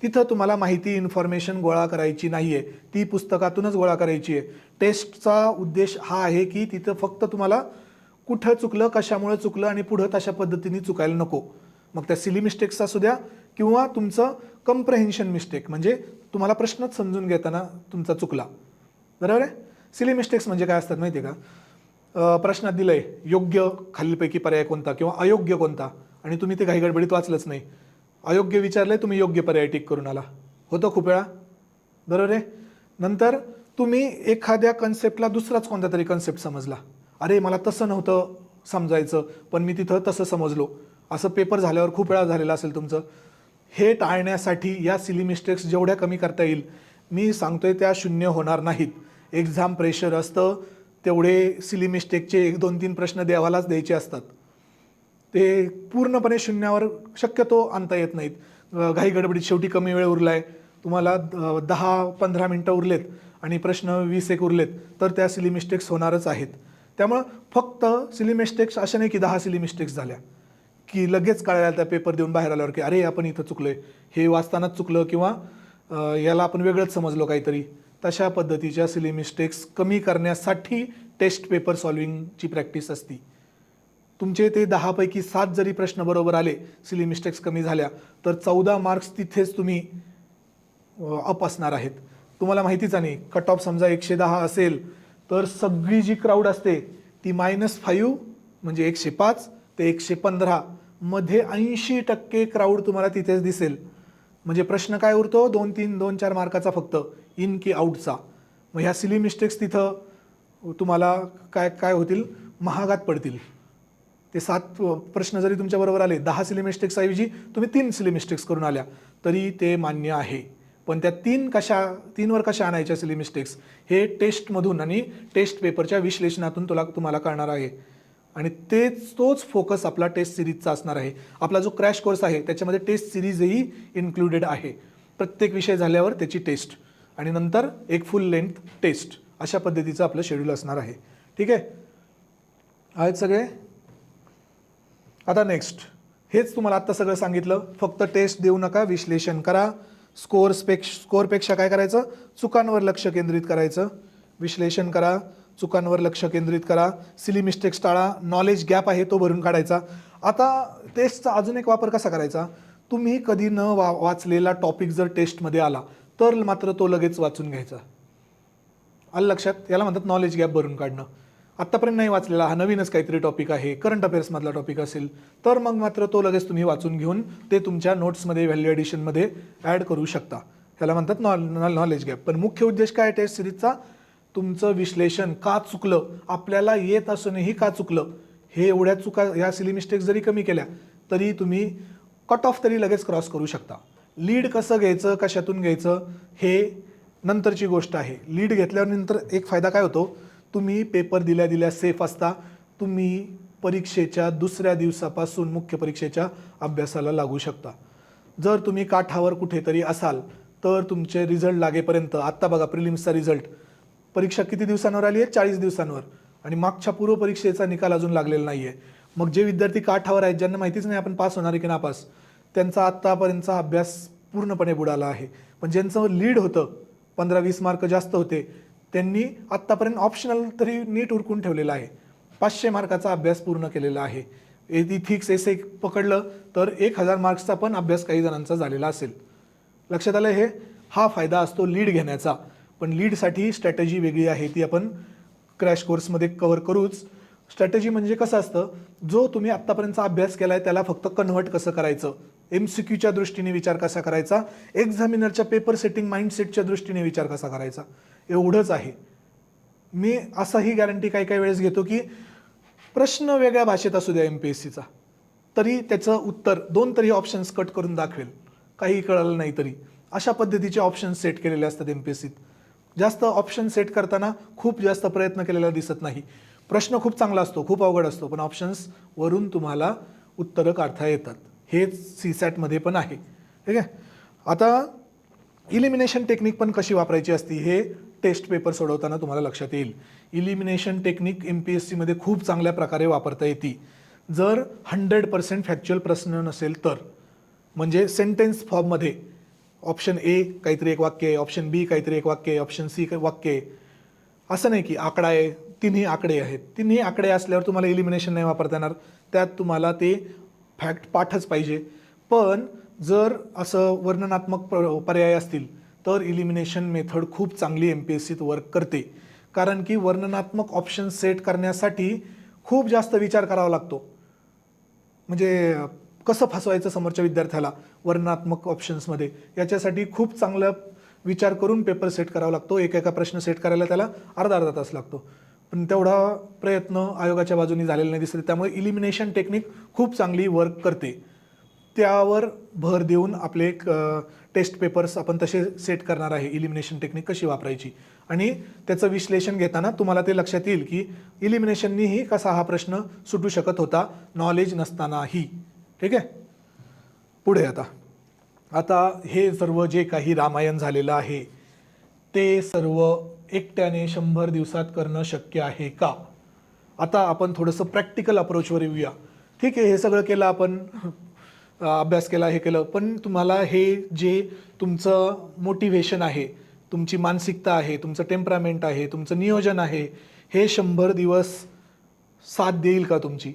तिथं तुम्हाला माहिती इन्फॉर्मेशन गोळा करायची नाही आहे, ती पुस्तकातूनच गोळा करायची आहे. टेस्टचा उद्देश हा आहे की तिथं फक्त तुम्हाला कुठं चुकलं, कशामुळे चुकलं आणि पुढं तशा पद्धतीने चुकायला नको. मग त्या सिली मिस्टेक्स असू द्या किंवा तुमचं कम्प्रेहेन्शन मिस्टेक, म्हणजे तुम्हाला प्रश्नच समजून घेताना तुमचा चुकला. बरोबर आहे. सिली मिस्टेक्स म्हणजे काय असतात माहिती आहे का, प्रश्नात दिलंय योग्य खालीलपैकी पर्याय कोणता किंवा अयोग्य कोणता, आणि तुम्ही ते घाईगडबडीत वाचलंच नाही. अयोग्य विचारलंय, तुम्ही योग्य पर्याय टिक करून आला. होतं खूप वेळा. बरोबर आहे. नंतर तुम्ही एखाद्या कन्सेप्टला दुसराच कोणता तरी कन्सेप्ट समजला, अरे मला तसं नव्हतं समजायचं पण मी तिथं तसं समजलो, असं पेपर झाल्यावर खूप वेळा झालेलं असेल तुमचं. हे टाळण्यासाठी या सिली मिस्टेक्स जेवढ्या कमी करता येईल, मी सांगतोय त्या शून्य होणार नाहीत. एक्झाम प्रेशर असतं तेवढे सिली मिस्टेकचे 1, 2, 3 प्रश्न देवालाच द्यायचे असतात. ते पूर्णपणे शून्यावर शक्यतो आणता येत नाहीत. घाई गडबडीत शेवटी कमी वेळ उरलाय, तुम्हाला 10-15 मिनटं उरलेत आणि प्रश्न 20 उरलेत, तर त्या सिली मिस्टेक्स होणारच आहेत. त्यामुळं फक्त सिली मिस्टेक्स अशा नाही की 10 सिली मिस्टेक्स झाल्या की लगेच कळायला त्या पेपर देऊन बाहेर आल्यावर की अरे आपण इथं चुकलोय, हे वाचतानाच चुकलं किंवा याला आपण वेगळंच समजलो काहीतरी. तशा पद्धतीच्या सिली मिस्टेक्स कमी करण्यासाठी टेस्ट पेपर सॉल्विंगची प्रॅक्टिस असती. तुमचे ते 10 पैकी 7 जरी प्रश्न बरोबर आले, सिली मिस्टेक्स कमी झाल्या, तर 14 मार्क्स तिथेच तुम्ही अप असणार आहेत. तुम्हाला माहितीच आहे, कट ऑफ समजा 110 असेल तर सगळी जी क्राऊड असते ती -5 म्हणजे 105 ते 115 मध्ये 80% क्राऊड तुम्हाला तिथेच दिसेल. म्हणजे प्रश्न काय उरतो, 2-4 मार्काचा फक्त, इन की आउटचा. मग ह्या सिली मिस्टेक्स तिथं तुम्हाला काय होतील, महागात पडतील. ते 7 प्रश्न जरी तुमच्याबरोबर आले, 10 सिली मिस्टेक्स ऐवजी तुम्ही 3 सिली मिस्टेक्स करून आल्या तरी ते मान्य आहे. पण त्या 3वर कशा आणायच्या सिली मिस्टेक्स, हे टेस्टमधून आणि टेस्ट पेपरच्या विश्लेषणातून तुम्हाला कळणार आहे. आणि तोच फोकस आपला टेस्ट सिरीजचा असणार आहे. आपला जो क्रॅश कोर्स आहे त्याच्यामध्ये टेस्ट सिरीजही इन्क्लुडेड आहे. प्रत्येक विषय झाल्यावर त्याची टेस्ट आणि नंतर एक फुल लेंथ टेस्ट, अशा पद्धतीचं आपलं शेड्यूल असणार आहे. ठीक आहे, आहेत सगळे. आता नेक्स्ट, हेच तुम्हाला आत्ता सगळं सांगितलं, फक्त टेस्ट देऊ नका, विश्लेषण करा. स्कोअरपेक्षा काय करायचं, चुकांवर लक्ष केंद्रित करायचं. विश्लेषण करा, चुकांवर लक्ष केंद्रित करा, सिली मिस्टेक्स टाळा, नॉलेज गॅप आहे तो भरून काढायचा. आता टेस्टचा अजून एक वापर कसा करायचा, तुम्ही कधी न वाचलेला टॉपिक जर टेस्टमध्ये आला तर मात्र तो लगेच वाचून घ्यायचा. आलं लक्षात, याला म्हणतात नॉलेज गॅप भरून काढणं. आत्तापर्यंत नाही वाचलेला, हा नवीनच काहीतरी टॉपिक आहे, करंट अफेअर्समधला टॉपिक असेल तर मग मात्र तो लगेच तुम्ही वाचून घेऊन ते तुमच्या नोट्समध्ये व्हॅल्यू ॲडिशनमध्ये ॲड करू शकता. ह्याला म्हणतात नॉलेज गॅप. पण मुख्य उद्देश काय टेस्ट सिरीजचा, तुमचं विश्लेषण का चुकलं, आपल्याला येत असूनही का चुकलं, हे एवढ्या चुका, ह्या सिली मिस्टेक्स जरी कमी केल्या तरी तुम्ही कट ऑफ तरी लगेच क्रॉस करू शकता. लीड कसं घ्यायचं, कशातून घ्यायचं हे नंतरची गोष्ट आहे. लीड घेतल्यानंतर एक फायदा काय होतो, तुम्ही पेपर दिल्या सेफ असता. तुम्ही परीक्षेच्या दुसऱ्या दिवसापासून मुख्य परीक्षेच्या अभ्यासाला लागू शकता. जर तुम्ही काठावर कुठेतरी असाल तर तुमचे रिझल्ट लागेपर्यंत, आत्ता बघा प्रिलिम्सचा रिझल्ट, परीक्षा किती दिवसांवर आली आहे, 40 दिवसांवर, आणि मागच्या पूर्व परीक्षेचा निकाल अजून लागलेला नाही आहे. मग जे विद्यार्थी काठावर आहेत, ज्यांना माहितीच नाही आपण पास होणार आहे की नापास, त्यांचा आत्तापर्यंतचा अभ्यास पूर्णपणे बुडाला आहे. पण ज्यांचं लीड होतं, 15-20 मार्क जास्त होते, त्यांनी आत्तापर्यंत ऑप्शनल तरी नीट उरकून ठेवलेला आहे. 500 मार्काचा अभ्यास पूर्ण केलेला आहे. इथिक्स एसे पकडलं तर 1000 मार्क्सचा पण अभ्यास काही जणांचा झालेला असेल. लक्षात आलं हे, हा फायदा असतो लीड घेण्याचा. पण लीडसाठी स्ट्रॅटेजी वेगळी आहे, ती आपण क्रॅश कोर्समध्ये कव्हर करूच. स्ट्रॅटेजी म्हणजे कसं असतं, जो तुम्ही आत्तापर्यंतचा अभ्यास केला आहे त्याला फक्त कन्व्हर्ट कसं करायचं MCQच्या दृष्टीने विचार कसा करायचा, एक्झामिनरच्या पेपर सेटिंग माइंडसेटच्या दृष्टीने विचार कसा करायचा, एवढंच आहे. मी असाही गॅरंटी काही काही वेळेस घेतो की प्रश्न वेगळ्या भाषेत असू द्या MPSCचा, तरी त्याचं उत्तर 2 तरी ऑप्शन्स कट करून दाखवेल, काही कळलं नाही तरी. अशा पद्धतीचे ऑप्शन्स सेट केलेले असतात MPSCत. जास्त ऑप्शन सेट करताना खूप जास्त प्रयत्न केलेला दिसत नाही. प्रश्न खूप चांगला असतो, खूप अवघड असतो, पण ऑप्शन्स वरून तुम्हाला उत्तरं काढता येतात. हेच CSATमध्ये पण आहे. ठीक आहे. आता इलिमिनेशन टेक्निक पण कशी वापरायची असती हे टेस्ट पेपर सोडवताना तुम्हाला लक्षात येईल. इलिमिनेशन टेक्निक MPSCमध्ये खूप चांगल्या प्रकारे वापरता येते जर 100% फॅक्च्युअल प्रश्न नसेल तर. म्हणजे सेंटेन्स फॉर्ममध्ये ऑप्शन A काहीतरी एक वाक्य आहे, ऑप्शन B काहीतरी एक वाक्य आहे, ऑप्शन C वाक्य आहे. असं नाही की आकडा आहे, तिन्ही आकडे आहेत. तिन्ही आकडे असल्यावर तुम्हाला इलिमिनेशन नाही वापरता येणार, त्यात तुम्हाला ते फॅक्ट पाठच पाहिजे. पण जर असं वर्णनात्मक पर्याय असतील तर इलिमिनेशन मेथड खूप चांगली MPSCत वर्क करते. कारण की वर्णनात्मक ऑप्शन सेट करण्यासाठी खूप जास्त विचार करावा लागतो. म्हणजे कसं फसवायचं समोरच्या विद्यार्थ्याला वर्णनात्मक ऑप्शन्समध्ये, याच्यासाठी खूप चांगला विचार करून पेपर सेट करावा लागतो. एका प्रश्न सेट करायला त्याला अर्धा तास लागतो. पण तेवढा प्रयत्न आयोगाच्या बाजूने झालेला नाही दिसत. त्यामुळे इलिमिनेशन टेक्निक खूप चांगली वर्क करते. त्यावर भर देऊन आपले टेस्ट पेपर्स आपण तसे सेट करणार आहे. इलिमिनेशन टेक्निक कशी वापरायची आणि त्याचं विश्लेषण घेताना तुम्हाला ते लक्षात येईल की इलिमिनेशननीही कसा हा प्रश्न सुटू शकत होता नॉलेज नसतानाही. ठीक आहे. पुढे आता हे सर्व जे काही रामायण झालेलं आहे ते सर्व एकट्याने 100 दिवसात करणं शक्य आहे का? आता आपण थोडंसं प्रॅक्टिकल अप्रोचवर येऊया. ठीक आहे, हे सगळं केलं आपण, अभ्यास केला, हे केलं, पण तुम्हाला हे जे तुमचं मोटिव्हेशन आहे, तुमची मानसिकता आहे, तुमचं टेम्परामेंट आहे, तुमचं नियोजन आहे, हे 100 दिवस साथ देईल का तुमची?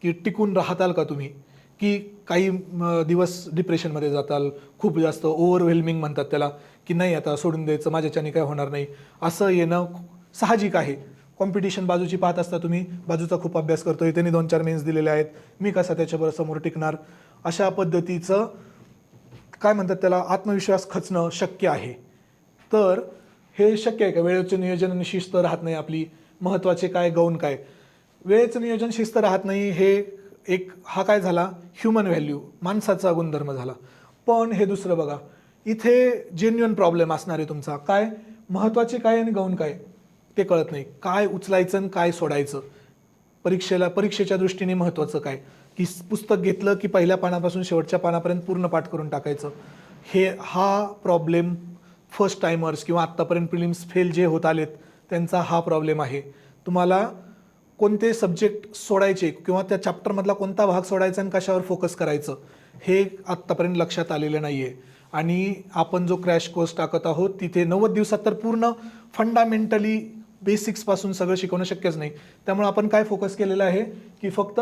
की टिकून राहताल का तुम्ही? की काही दिवस डिप्रेशनमध्ये जाताल, खूप जास्त ओव्हरवेल्मिंग म्हणतात त्याला, की नाही आता सोडून द्यायचं, माझ्याच्याने काय होणार नाही, असं येणं साहजिक आहे. कॉम्पिटिशन बाजूची पाहत असता तुम्ही, बाजूचा खूप अभ्यास करतोय, त्यांनी 2-4 मेन्स दिलेले आहेत, मी कसा त्याच्याबरोबर समोर टिकणार, अशा पद्धतीचं काय म्हणतात त्याला आत्मविश्वास खचणं शक्य आहे. तर हे शक्य आहे का? वेळेचं नियोजन आणि शिस्त राहत नाही आपली. महत्त्वाचे काय, गौण काय? वेळेचं नियोजन, शिस्त राहत नाही, हे एक हा काय झाला, ह्युमन व्हॅल्यू, माणसाचा गुणधर्म झाला. पण हे दुसरं बघा, इथे जेन्युइन प्रॉब्लेम असणार आहे तुमचा. काय महत्त्वाचे काय आणि गौण काय ते कळत नाही. काय उचलायचं आणि काय सोडायचं, परीक्षेच्या दृष्टीने महत्त्वाचं काय, की पुस्तक घेतलं की पहिल्या पानापासून शेवटच्या पानापर्यंत पूर्ण पाठ करून टाकायचं. हा प्रॉब्लेम फर्स्ट टायमर्स किंवा आत्तापर्यंत प्रिलिम्स फेल जे होत आलेत त्यांचा हा प्रॉब्लेम आहे. तुम्हाला कोणते सब्जेक्ट सोडायचे किंवा त्या चॅप्टरमधला कोणता भाग सोडायचा आणि कशावर फोकस करायचं हे आत्तापर्यंत लक्षात आलेलं नाही आहे. आणि आपण जो क्रॅश कोर्स टाकत आहोत तिथे 90 दिवसात तर पूर्ण फंडामेंटली बेसिक्सपासून सगळं शिकवणं शक्यच नाही. त्यामुळे आपण काय फोकस केलेलं आहे की फक्त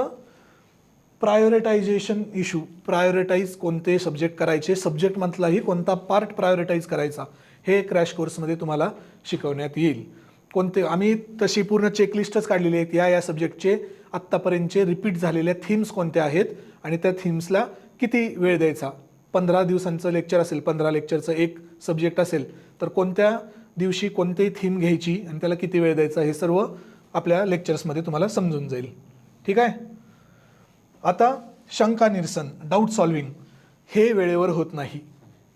प्रायोरिटायझेशन इश्यू, प्रायोरिटाईज कोणते सब्जेक्ट करायचे, सब्जेक्टमधलाही कोणता पार्ट प्रायोरिटाईज करायचा, हे क्रॅश कोर्समध्ये तुम्हाला शिकवण्यात येईल. कोणते आम्ही तशी पूर्ण चेकलिस्टच काढलेली आहेत. या सब्जेक्टचे आत्तापर्यंतचे रिपीट झालेल्या थीम्स कोणत्या आहेत आणि त्या थीम्सला किती वेळ द्यायचा. 15 दिवसांचं लेक्चर असेल, 15 लेक्चरचं एक सब्जेक्ट असेल तर कोणत्या दिवशी कोणती थीम घ्यायची आणि त्याला किती वेळ द्यायचा, हे सर्व आपल्या लेक्चर्समध्ये तुम्हाला समजून जाईल. ठीक आहे. आता शंका निरसन, डाऊट सॉल्विंग, हे वेळेवर होत नाही.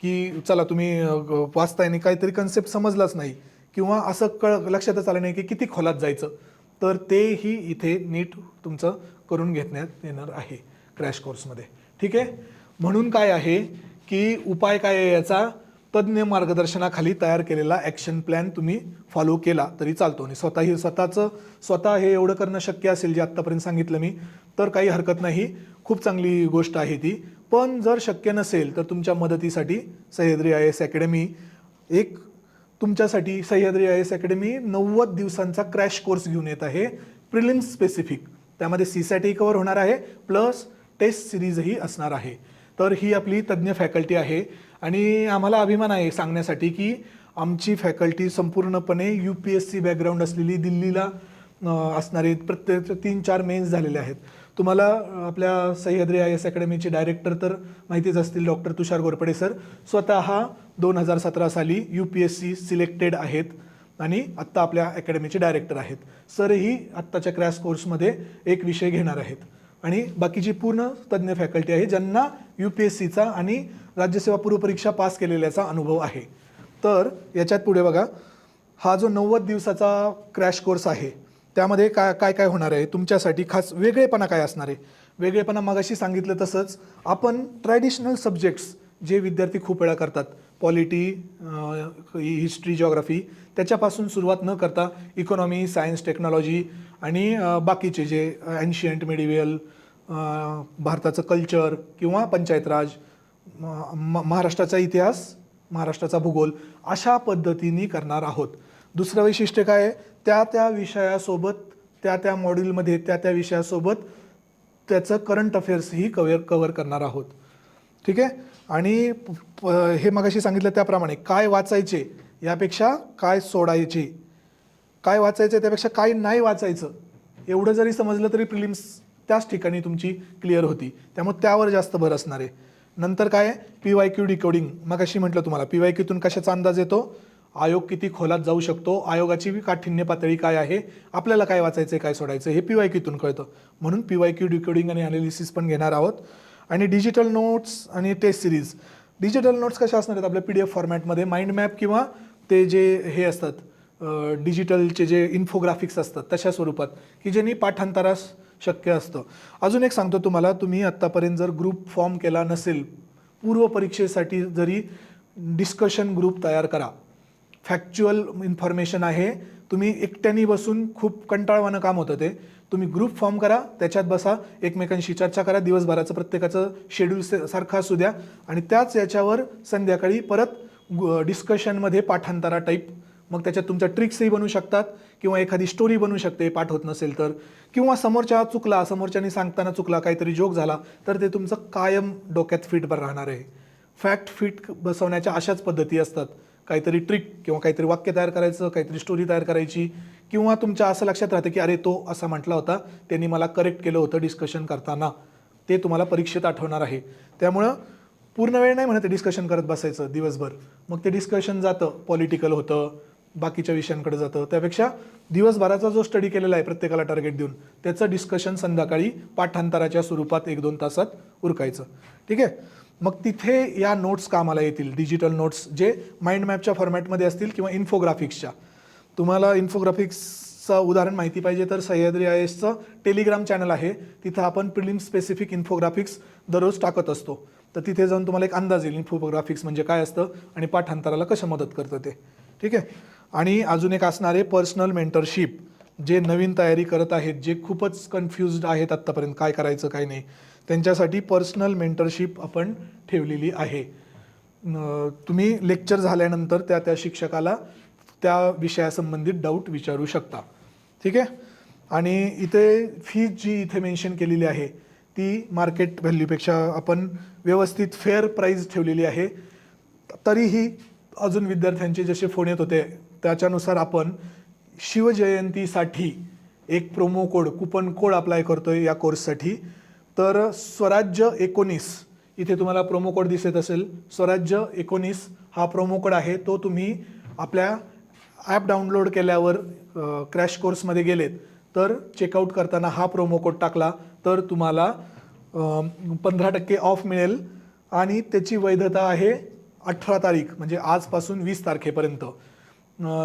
की चला तुम्ही वाचताय काहीतरी कन्सेप्ट समजलाच नाही किंवा असं लक्षातच आलं नाही की किती खोलात जायचं, तर तेही इथे नीट तुमचं करून घेण्यात येणार आहे क्रॅश कोर्समध्ये. ठीक आहे. म्हणून काय आहे की उपाय काय आहे याचा, तज्ज्ञ मार्गदर्शनाखाली तयार केलेला ॲक्शन प्लॅन तुम्ही फॉलो केला तरी चालतो. आणि स्वतः हे एवढं करणं शक्य असेल जे आत्तापर्यंत सांगितलं मी, तर काही हरकत नाही, खूप चांगली गोष्ट आहे ती. पण जर शक्य नसेल तर तुमच्या मदतीसाठी सह्याद्री IAS अकॅडमी एक तुमच्यासाठी सह्याद्री IAS अकॅडमी 90 दिवसांचा क्रॅश कोर्स घेऊन येत आहे, प्रिलिम्स स्पेसिफिक. त्यामध्ये CSAT कव्हर होणार आहे, प्लस टेस्ट सिरीजही असणार आहे. तर ही आपली तज्ज्ञ फॅकल्टी आहे आणि आम्हाला अभिमान आहे सांगण्यासाठी की आमची फॅकल्टी संपूर्णपणे UPSC बॅकग्राऊंड असलेली, दिल्लीला असणारे, प्रत्येक 3-4 मेन्स झालेले आहेत. तुम्हाला आपल्या सह्याद्री IAS अकॅडमीचे डायरेक्टर तर माहितीच असतील, डॉक्टर तुषार घोरपडे सर. स्वतः 2017 साली UPSC सिलेक्टेड आहेत आणि आत्ता आपल्या अकॅडमीचे डायरेक्टर आहेत. सरही आत्ताच्या क्रॅश कोर्समध्ये एक विषय घेणार आहेत आणि बाकीची पूर्ण तज्ज्ञ फॅकल्टी आहे ज्यांना UPSCचा आणि राज्यसेवा पूर्व परीक्षा पास केलेल्याचा अनुभव आहे. तर याच्यात पुढे बघा, हा जो 90 दिवसाचा क्रॅश कोर्स आहे त्यामध्ये काय काय होणार आहे तुमच्यासाठी, खास वेगळेपणा काय असणार आहे. वेगळेपणा मगाशी सांगितलं तसंच आपण ट्रॅडिशनल सब्जेक्ट्स जे विद्यार्थी खूप वेळा करतात, पॉलिटी, हिस्ट्री, जिओग्राफी, त्याच्यापासून सुरुवात न करता इकॉनॉमी, सायन्स, टेक्नॉलॉजी आणि बाकीचे जे एन्शियंट, मिडिवियल, भारताचं कल्चर किंवा पंचायत राज, महाराष्ट्राचा इतिहास, महाराष्ट्राचा भूगोल, अशा पद्धतीने करणार आहोत. दुसरं वैशिष्ट्य काय आहे, त्या विषयासोबत त्या मॉड्यूलमध्ये त्या विषयासोबत त्याचं करंट अफेअर्सही कव्हर करणार आहोत. ठीक आहे. आणि हे मगाशी सांगितलं त्याप्रमाणे काय वाचायचे यापेक्षा काय सोडायचे, काय वाचायचं त्यापेक्षा काय नाही वाचायचं एवढं जरी समजलं तरी प्रिलिम्स त्याच ठिकाणी तुमची क्लिअर होती. त्यामुळे त्यावर जास्त भर असणार आहे. नंतर काय PYQ डिकोडिंग, मगाशी म्हटलं तुम्हाला PYQतून कशाचा अंदाज येतो, आयोग किती खोलात जाऊ शकतो, आयोगाची काठिण्य पातळी काय आहे, आपल्याला काय वाचायचं काय सोडायचं हे PYQतून कळतं. म्हणून PYQ डिकोडिंग आणि अनालिसिस पण घेणार आहोत. आणि डिजिटल नोट्स आणि टेस्ट सिरीज. डिजिटल नोट्स कशा असणार आहेत, आपल्या PDF फॉर्मॅटमध्ये माइंड मॅप किंवा ते जे हे असतात डिजिटलचे जे इन्फोग्राफिक्स असतात तशा स्वरूपात की ज्यांनी पाठांतरास शक्य असतं. अजून एक सांगतो तुम्हाला, तुम्ही आत्तापर्यंत जर ग्रुप फॉर्म केला नसेल, पूर्व परीक्षेसाठी जरी डिस्कशन ग्रुप तयार करा. फॅक्च्युअल इन्फॉर्मेशन आहे, तुम्ही एकट्याने बसून खूप कंटाळवाणं काम होतं ते. तुम्ही ग्रुप फॉर्म करा, त्याच्यात बसा, एकमेकांशी चर्चा करा, दिवसभराचं प्रत्येकाचं शेड्यूल सारखं असू द्या आणि त्याच याच्यावर संध्याकाळी परत डिस्कशनमध्ये पाठांतरा टाईप, मग त्याच्यात तुमच्या ट्रिक्सही बनू शकतात किंवा एखादी स्टोरी बनू शकते पाठ होत नसेल तर, किंवा समोरच्यानी सांगताना चुकला, काहीतरी जोक झाला तर ते तुमचं कायम डोक्यात फिट राहणार आहे. फॅक्ट फिट बसवण्याच्या अशाच पद्धती असतात. काहीतरी ट्रिक किंवा काहीतरी वाक्य तयार करायचं, काहीतरी स्टोरी तयार करायची, किंवा तुमच्या असं लक्षात राहतं की अरे तो असा म्हटला होता, त्यांनी मला करेक्ट केलं होतं डिस्कशन करताना, ते तुम्हाला परीक्षेत आठवणार आहे. त्यामुळं पूर्ण वेळ नाही म्हणत डिस्कशन करत बसायचं दिवसभर, मग ते डिस्कशन जातं, पॉलिटिकल होतं, बाकीच्या विषयांकडे जातं. त्यापेक्षा दिवसभराचा जो स्टडी केलेला आहे प्रत्येकाला टार्गेट देऊन, त्याचं डिस्कशन संध्याकाळी पाठांतराच्या स्वरूपात 1-2 तासात उरकायचं. ठीक आहे. मग तिथे या नोट्स कामाला येतील, डिजिटल नोट्स जे माइंड मॅपच्या फॉर्मॅटमध्ये असतील किंवा इन्फोग्राफिक्सच्या. तुम्हाला इन्फोग्राफिक्सचं उदाहरण माहिती पाहिजे तर सह्याद्री IASचं टेलिग्राम चॅनल आहे, तिथं आपण प्रिलिम्स स्पेसिफिक इन्फोग्राफिक्स दररोज टाकत असतो. तर तिथे जाऊन तुम्हाला एक अंदाज येईल इन्फोग्राफिक्स म्हणजे काय असतं आणि पाठांतराला कसं मदत करतं ते. ठीक आहे. आणि अजून एक असणार आहे पर्सनल मेंटरशिप. जे नवीन तयारी करत आहेत, जे खूपच कन्फ्युज्ड आहेत आत्तापर्यंत काय करायचं काय नाही, त्यांच्यासाठी पर्सनल मेंटरशिप आपण ठेवलेली आहे. तुम्ही लेक्चर झाल्यानंतर त्या शिक्षकाला त्या विषयासंबंधित डाऊट विचारू शकता. ठीक आहे. आणि इथे फी जी इथे मेन्शन केलेली आहे ती मार्केट व्हॅल्यूपेक्षा आपण व्यवस्थित फेअर प्राईज ठेवलेली आहे. तरीही अजून विद्यार्थ्यांचे जसे फोन येत होते त्याच्यानुसार आपण शिवजयंतीसाठी एक promo code, coupon code apply करतोय या कोर्ससाठी. तर स्वराज्य 19 इथे तुम्हाला प्रोमो कोड दिसत असेल, स्वराज्य 19 हा प्रोमो कोड आहे. तो तुम्ही आपल्या ॲप डाउनलोड केल्यावर क्रॅश कोर्समध्ये गेलेत तर चेकआउट करताना हा प्रोमो कोड टाकला तर तुम्हाला 15% ऑफ मिळेल आणि त्याची वैधता आहे 18 तारीख म्हणजे आजपासून 20 तारखेपर्यंत.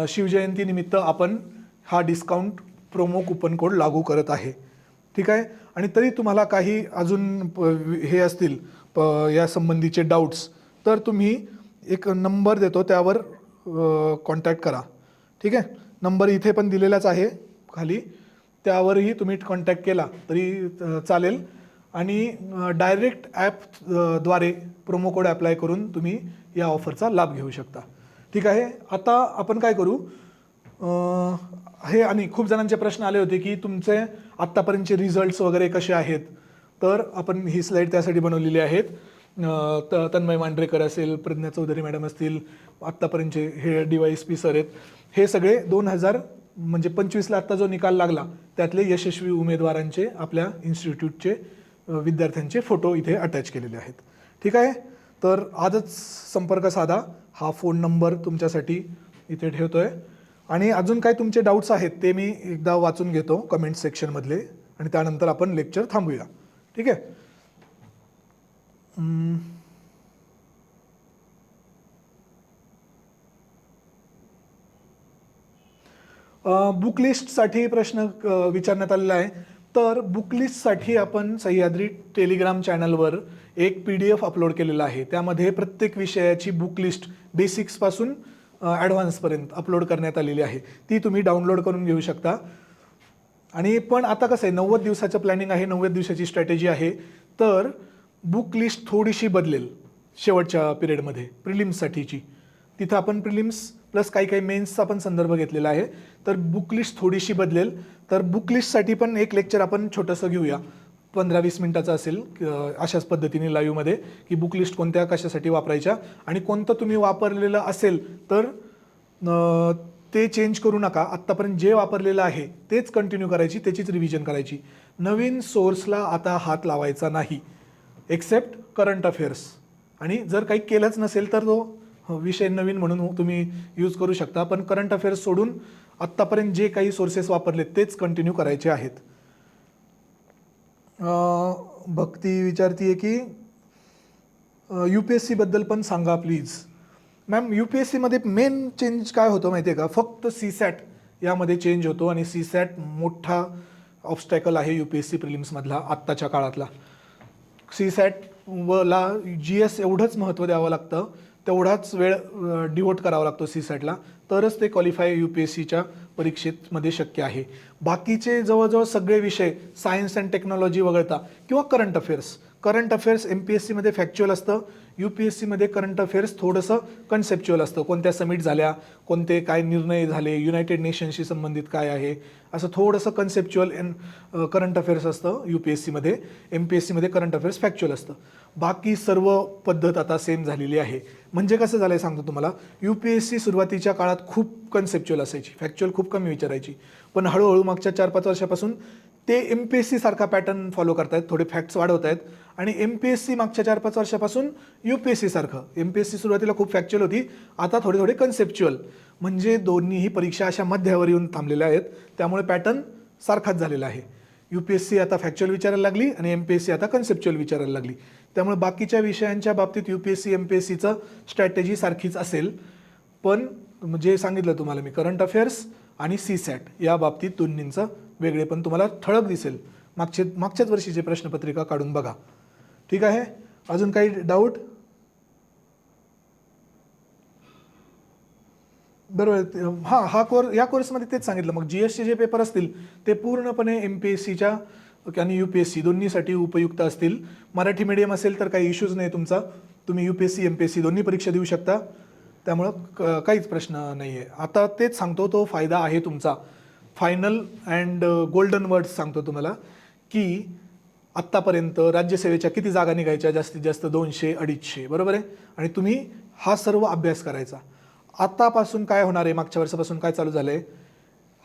शिवजयंतीनिमित्त आपण हा डिस्काउंट प्रोमो कुपन कोड लागू करत आहे. ठीक आहे. आणि तरी तुम्हाला काही अजून हे असतील या संबंधीचे डाऊट्स तर तुम्ही एक नंबर देतो त्यावर कॉन्टॅक्ट करा. ठीक आहे. नंबर इथे पण दिलेलाच आहे खाली, त्यावरही तुम्ही कॉन्टॅक्ट केला तरी चालेल आणि डायरेक्ट ॲपद्वारे प्रोमो कोड अप्लाय करून तुम्ही या ऑफरचा लाभ घेऊ शकता. ठीक आहे. आता आपण काय करू, हे आणि खूप जणांचे प्रश्न आले होते की तुमचे आत्तापर्यंतचे रिझल्ट्स वगैरे कसे आहेत, तर आपण ही स्लाईड त्यासाठी बनवलेली आहेत. तन्मय मांढरेकर असेल, प्रज्ञा चौधरी मॅडम असतील, आत्तापर्यंतचे हे DYSP सर आहेत, हे सगळे म्हणजे 25ला आत्ता जो निकाल लागला त्यातले यशस्वी उमेदवारांचे आपल्या इन्स्टिट्यूटचे विद्यार्थ्यांचे फोटो इथे अटॅच केलेले आहेत. ठीक आहे, तर आजच संपर्क साधा. हा फोन नंबर तुमच्यासाठी इथे ठेवतोय. आणि अजून काय तुमचे डाऊट्स आहेत ते मी एकदा वाचून घेतो कमेंट सेक्शनमधले आणि त्यानंतर आपण लेक्चर थांबूया. ठीक आहे. बुक लिस्टसाठी प्रश्न विचारण्यात आलेला आहे. तर बुक लिस्टसाठी आपण सह्याद्री टेलिग्राम चॅनलवर एक PDF अपलोड केलेला आहे. त्यामध्ये प्रत्येक विषयाची बुक लिस्ट बेसिक्सपासून ॲडव्हान्सपर्यंत अपलोड करण्यात आलेली आहे. ती तुम्ही डाउनलोड करून घेऊ शकता. आणि पण आता कसं आहे, 90 दिवसाचं प्लॅनिंग आहे, 90 दिवसाची स्ट्रॅटेजी आहे. तर बुक लिस्ट थोडीशी बदलेल शेवटच्या पिरियडमध्ये प्रिलिम्ससाठीची. तिथं आपण प्रिलिम्स प्लस काही काही मेन्सचा पण संदर्भ घेतलेला आहे. तर बुक लिस्ट थोडीशी बदलेल. तर बुक लिस्टसाठी पण एक लेक्चर आपण छोटंसं घेऊया, 15-20 मिनिटाचं असेल अशाच पद्धतीने लाईव्हमध्ये, की बुक लिस्ट कोणत्या कशासाठी वापरायच्या आणि कोणतं तुम्ही वापरलेलं असेल तर ते चेंज करू नका. आत्तापर्यंत जे वापरलेलं आहे तेच कंटिन्यू करायची, त्याचीच रिव्हिजन करायची. नवीन सोर्सला आता हात लावायचा नाही एक्सेप्ट करंट अफेअर्स. आणि जर काही केलंच नसेल तर तो विषय नवीन म्हणून तुम्ही यूज करू शकता. पण करंट अफेअर्स सोडून आत्तापर्यंत जे काही सोर्सेस वापरले तेच कंटिन्यू करायचे आहेत. भक्ती विचारतीये की UPSC बद्दल पण सांगा प्लीज. मॅम, UPSC मध्ये मेन चेंज काय होतं माहिती आहे का? फक्त CSAT यामध्ये चेंज होतो आणि CSAT मोठा ऑब्स्टॅकल आहे UPSC प्रिलिम्समधला आत्ताच्या काळातला. CSAT ला GS एवढंच महत्त्व द्यावं लागतं, तेवढाच वेळ डिवोट करावा लागतो CSATला, तरच ते क्वालिफाय UPSCच्या परीक्षेमध्ये शक्य आहे. बाकीचे जवळजवळ सगळे विषय सायन्स अँड टेक्नॉलॉजी वगळता किंवा करंट अफेअर्स MPSC मध्ये फॅक्च्युअल असतं, UPSC मध्ये करंट अफेअर्स थोडंसं कन्सेप्च्युअल असतं. कोणत्या समिट झाल्या, कोणते काय निर्णय झाले, युनायटेड नेशनशी संबंधित काय आहे, असं थोडंसं कन्सेप्च्युअल करंट अफेअर्स असतं UPSC मध्ये. MPSC मध्ये करंट अफेअर्स फॅक्च्युअल असतं. बाकी सर्व पद्धत आता सेम झालेली आहे. म्हणजे कसं झालंय सांगतो तुम्हाला, UPSC सुरुवातीच्या काळात खूप कन्सेप्च्युअल असायची, फॅक्च्युअल खूप कमी विचारायची. पण हळूहळू मागच्या 4-5 वर्षापासून ते MPSC सारखा पॅटर्न फॉलो करतायत, थोडे फॅक्ट्स वाढवत आहेत. आणि MPSC मागच्या 4-5 वर्षापासून UPSC सारखं, MPSC सुरुवातीला खूप फॅक्च्युअल होती, आता थोडे कन्सेप्च्युअल. म्हणजे दोन्हीही परीक्षा अशा मध्यावर येऊन थांबलेल्या आहेत. त्यामुळे पॅटर्न सारखाच झालेला आहे. UPSC आता फॅक्च्युअल विचारायला लागली आणि MPSC आता कन्सेप्च्युअल विचारायला लागली. त्यामुळे बाकीच्या विषयांच्या बाबतीत UPSC MPSCचं स्ट्रॅटेजी सारखीच असेल. पण जे सांगितलं तुम्हाला मी, करंट अफेअर्स आणि CSAT या बाबतीत दोन्हींचं वेगळे पण तुम्हाला ठळक दिसेल. मागच्याच वर्षीची प्रश्नपत्रिका काढून बघा. ठीक आहे, अजून काही डाऊट? बरोबर. हां, या कोर्समध्ये तेच सांगितलं. मग GSचे जे पेपर असतील ते पूर्णपणे MPSCच्या आणि UPSC दोन्हीसाठी उपयुक्त असतील. मराठी मीडियम असेल तर काही इश्यूज नाही तुमचा, तुम्ही UPSC MPSC दोन्ही परीक्षा देऊ शकता. त्यामुळं काहीच प्रश्न नाही आहे. आता तेच सांगतो, तो फायदा आहे तुमचा. फायनल अँड गोल्डन वर्ड्स सांगतो तुम्हाला की आत्तापर्यंत राज्यसेवेच्या किती जागा निघायच्या, जास्तीत जास्त 200-250, बरोबर आहे. आणि तुम्ही हा सर्व अभ्यास करायचा. आतापासून काय होणार आहे, मागच्या वर्षापासून काय चालू झालं आहे,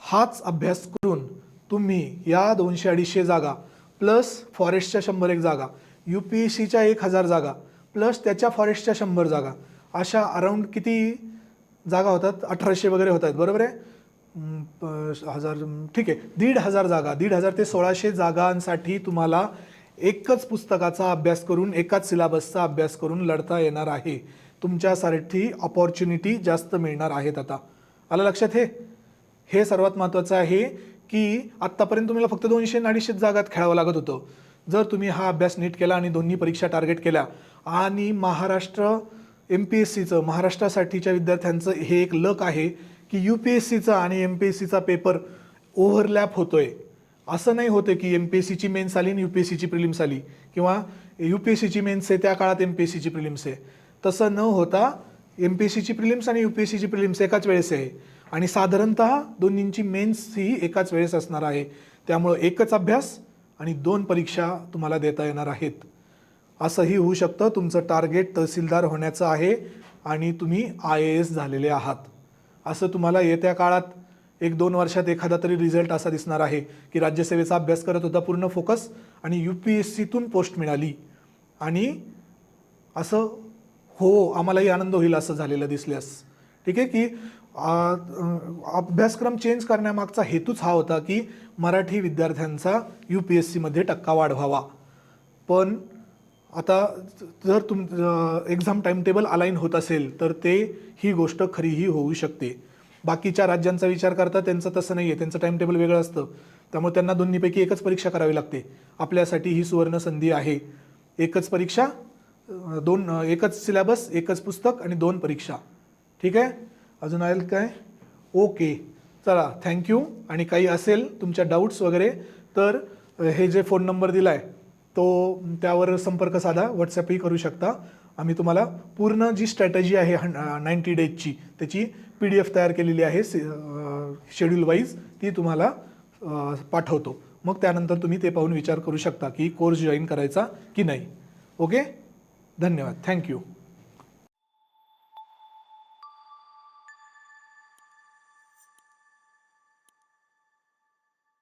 हाच अभ्यास करून तुम्ही या 200-250 जागा प्लस फॉरेस्टच्या 101 जागा, UPSCच्या 1000 जागा प्लस त्याच्या फॉरेस्टच्या 100 जागा, अशा अराऊंड किती जागा होतात, 1800 वगैरे होत आहेत, बरोबर आहे. 1000, ठीक आहे, 1500 जागा, 1500 ते 1600 जागांसाठी तुम्हाला एकच पुस्तकाचा अभ्यास करून, एकाच सिलेबसचा अभ्यास करून लढता येणार आहे. तुमच्यासाठी अपॉर्च्युनिटी जास्त मिळणार आहेत. आता आलं लक्षात? हे सर्वात महत्त्वाचं आहे की आत्तापर्यंत तुम्हाला फक्त 200-250 जागात खेळावं लागत होतं. जर तुम्ही हा अभ्यास नीट केला आणि दोन्ही परीक्षा टार्गेट केल्या आणि महाराष्ट्र MPSCचं, महाराष्ट्रासाठीच्या विद्यार्थ्यांचं हे एक लक आहे की UPSCचा आणि MPSCचा पेपर ओव्हरलॅप होतोय. असं नाही होतं की MPSCची मेन्स आली आणि UPSCची प्रिलिम्स आली, किंवा UPSCची मेन्स आहे त्या काळात MPSCची प्रिलिम्स आहे. तसं न होता MPSCची प्रिलिम्स आणि UPSCची प्रिलिम्स एकाच वेळेस आहे आणि साधारणतः दोन्हींची मेन्स ही एकाच वेळेस असणार आहे. त्यामुळं एकच अभ्यास आणि 2 परीक्षा तुम्हाला देता येणार आहेत. असंही होऊ शकतं, तुमचं टार्गेट तहसीलदार होण्याचं आहे आणि तुम्ही IAS झालेले आहात, असं तुम्हाला येत्या काळात 1-2 वर्षात एखादा तरी रिझल्ट असा दिसणार आहे की राज्यसेवेचा अभ्यास करत होता पूर्ण फोकस आणि UPSCतून पोस्ट मिळाली आणि असं हो आम्हालाही आनंद होईल असं झालेलं दिसल्यास. ठीक आहे की अभ्यासक्रम चेंज करण्यामागचा हेतूच हा होता की मराठी विद्यार्थ्यांचा UPSCमध्ये टक्का वाढवावा. पण आता जर एक्झाम टाइमटेबल अलाईन होत असेल तर ते ही गोष्ट खरीही होऊ शकते. बाकीच्या राज्यांचा विचार करता त्यांचं तसं नाही आहे, त्यांचं टाइमटेबल वेगळं असतं. त्यामुळे त्यांना दोन्हीपैकी एकच परीक्षा करावी लागते. आपल्यासाठी ही सुवर्ण संधी आहे. एकच परीक्षा, एकच सिलेबस, एकच पुस्तक आणि 2 परीक्षा. ठीक आहे, अजून आहे काय? ओके, चला थँक्यू. आणि काही असेल तुमच्या डाऊट्स वगैरे तर हे जे फोन नंबर दिला आहे तो त्यावर संपर्क साधा, व्हॉट्सअपही करू शकता. आम्ही तुम्हाला पूर्ण जी स्ट्रॅटेजी आहे 90 डेजची त्याची PDF तयार केलेली आहे शेड्यूल वाईज, ती तुम्हाला पाठवतो. मग त्यानंतर तुम्ही ते पाहून विचार करू शकता की कोर्स जॉईन करायचा की नाही. ओके, धन्यवाद, थँक्यू.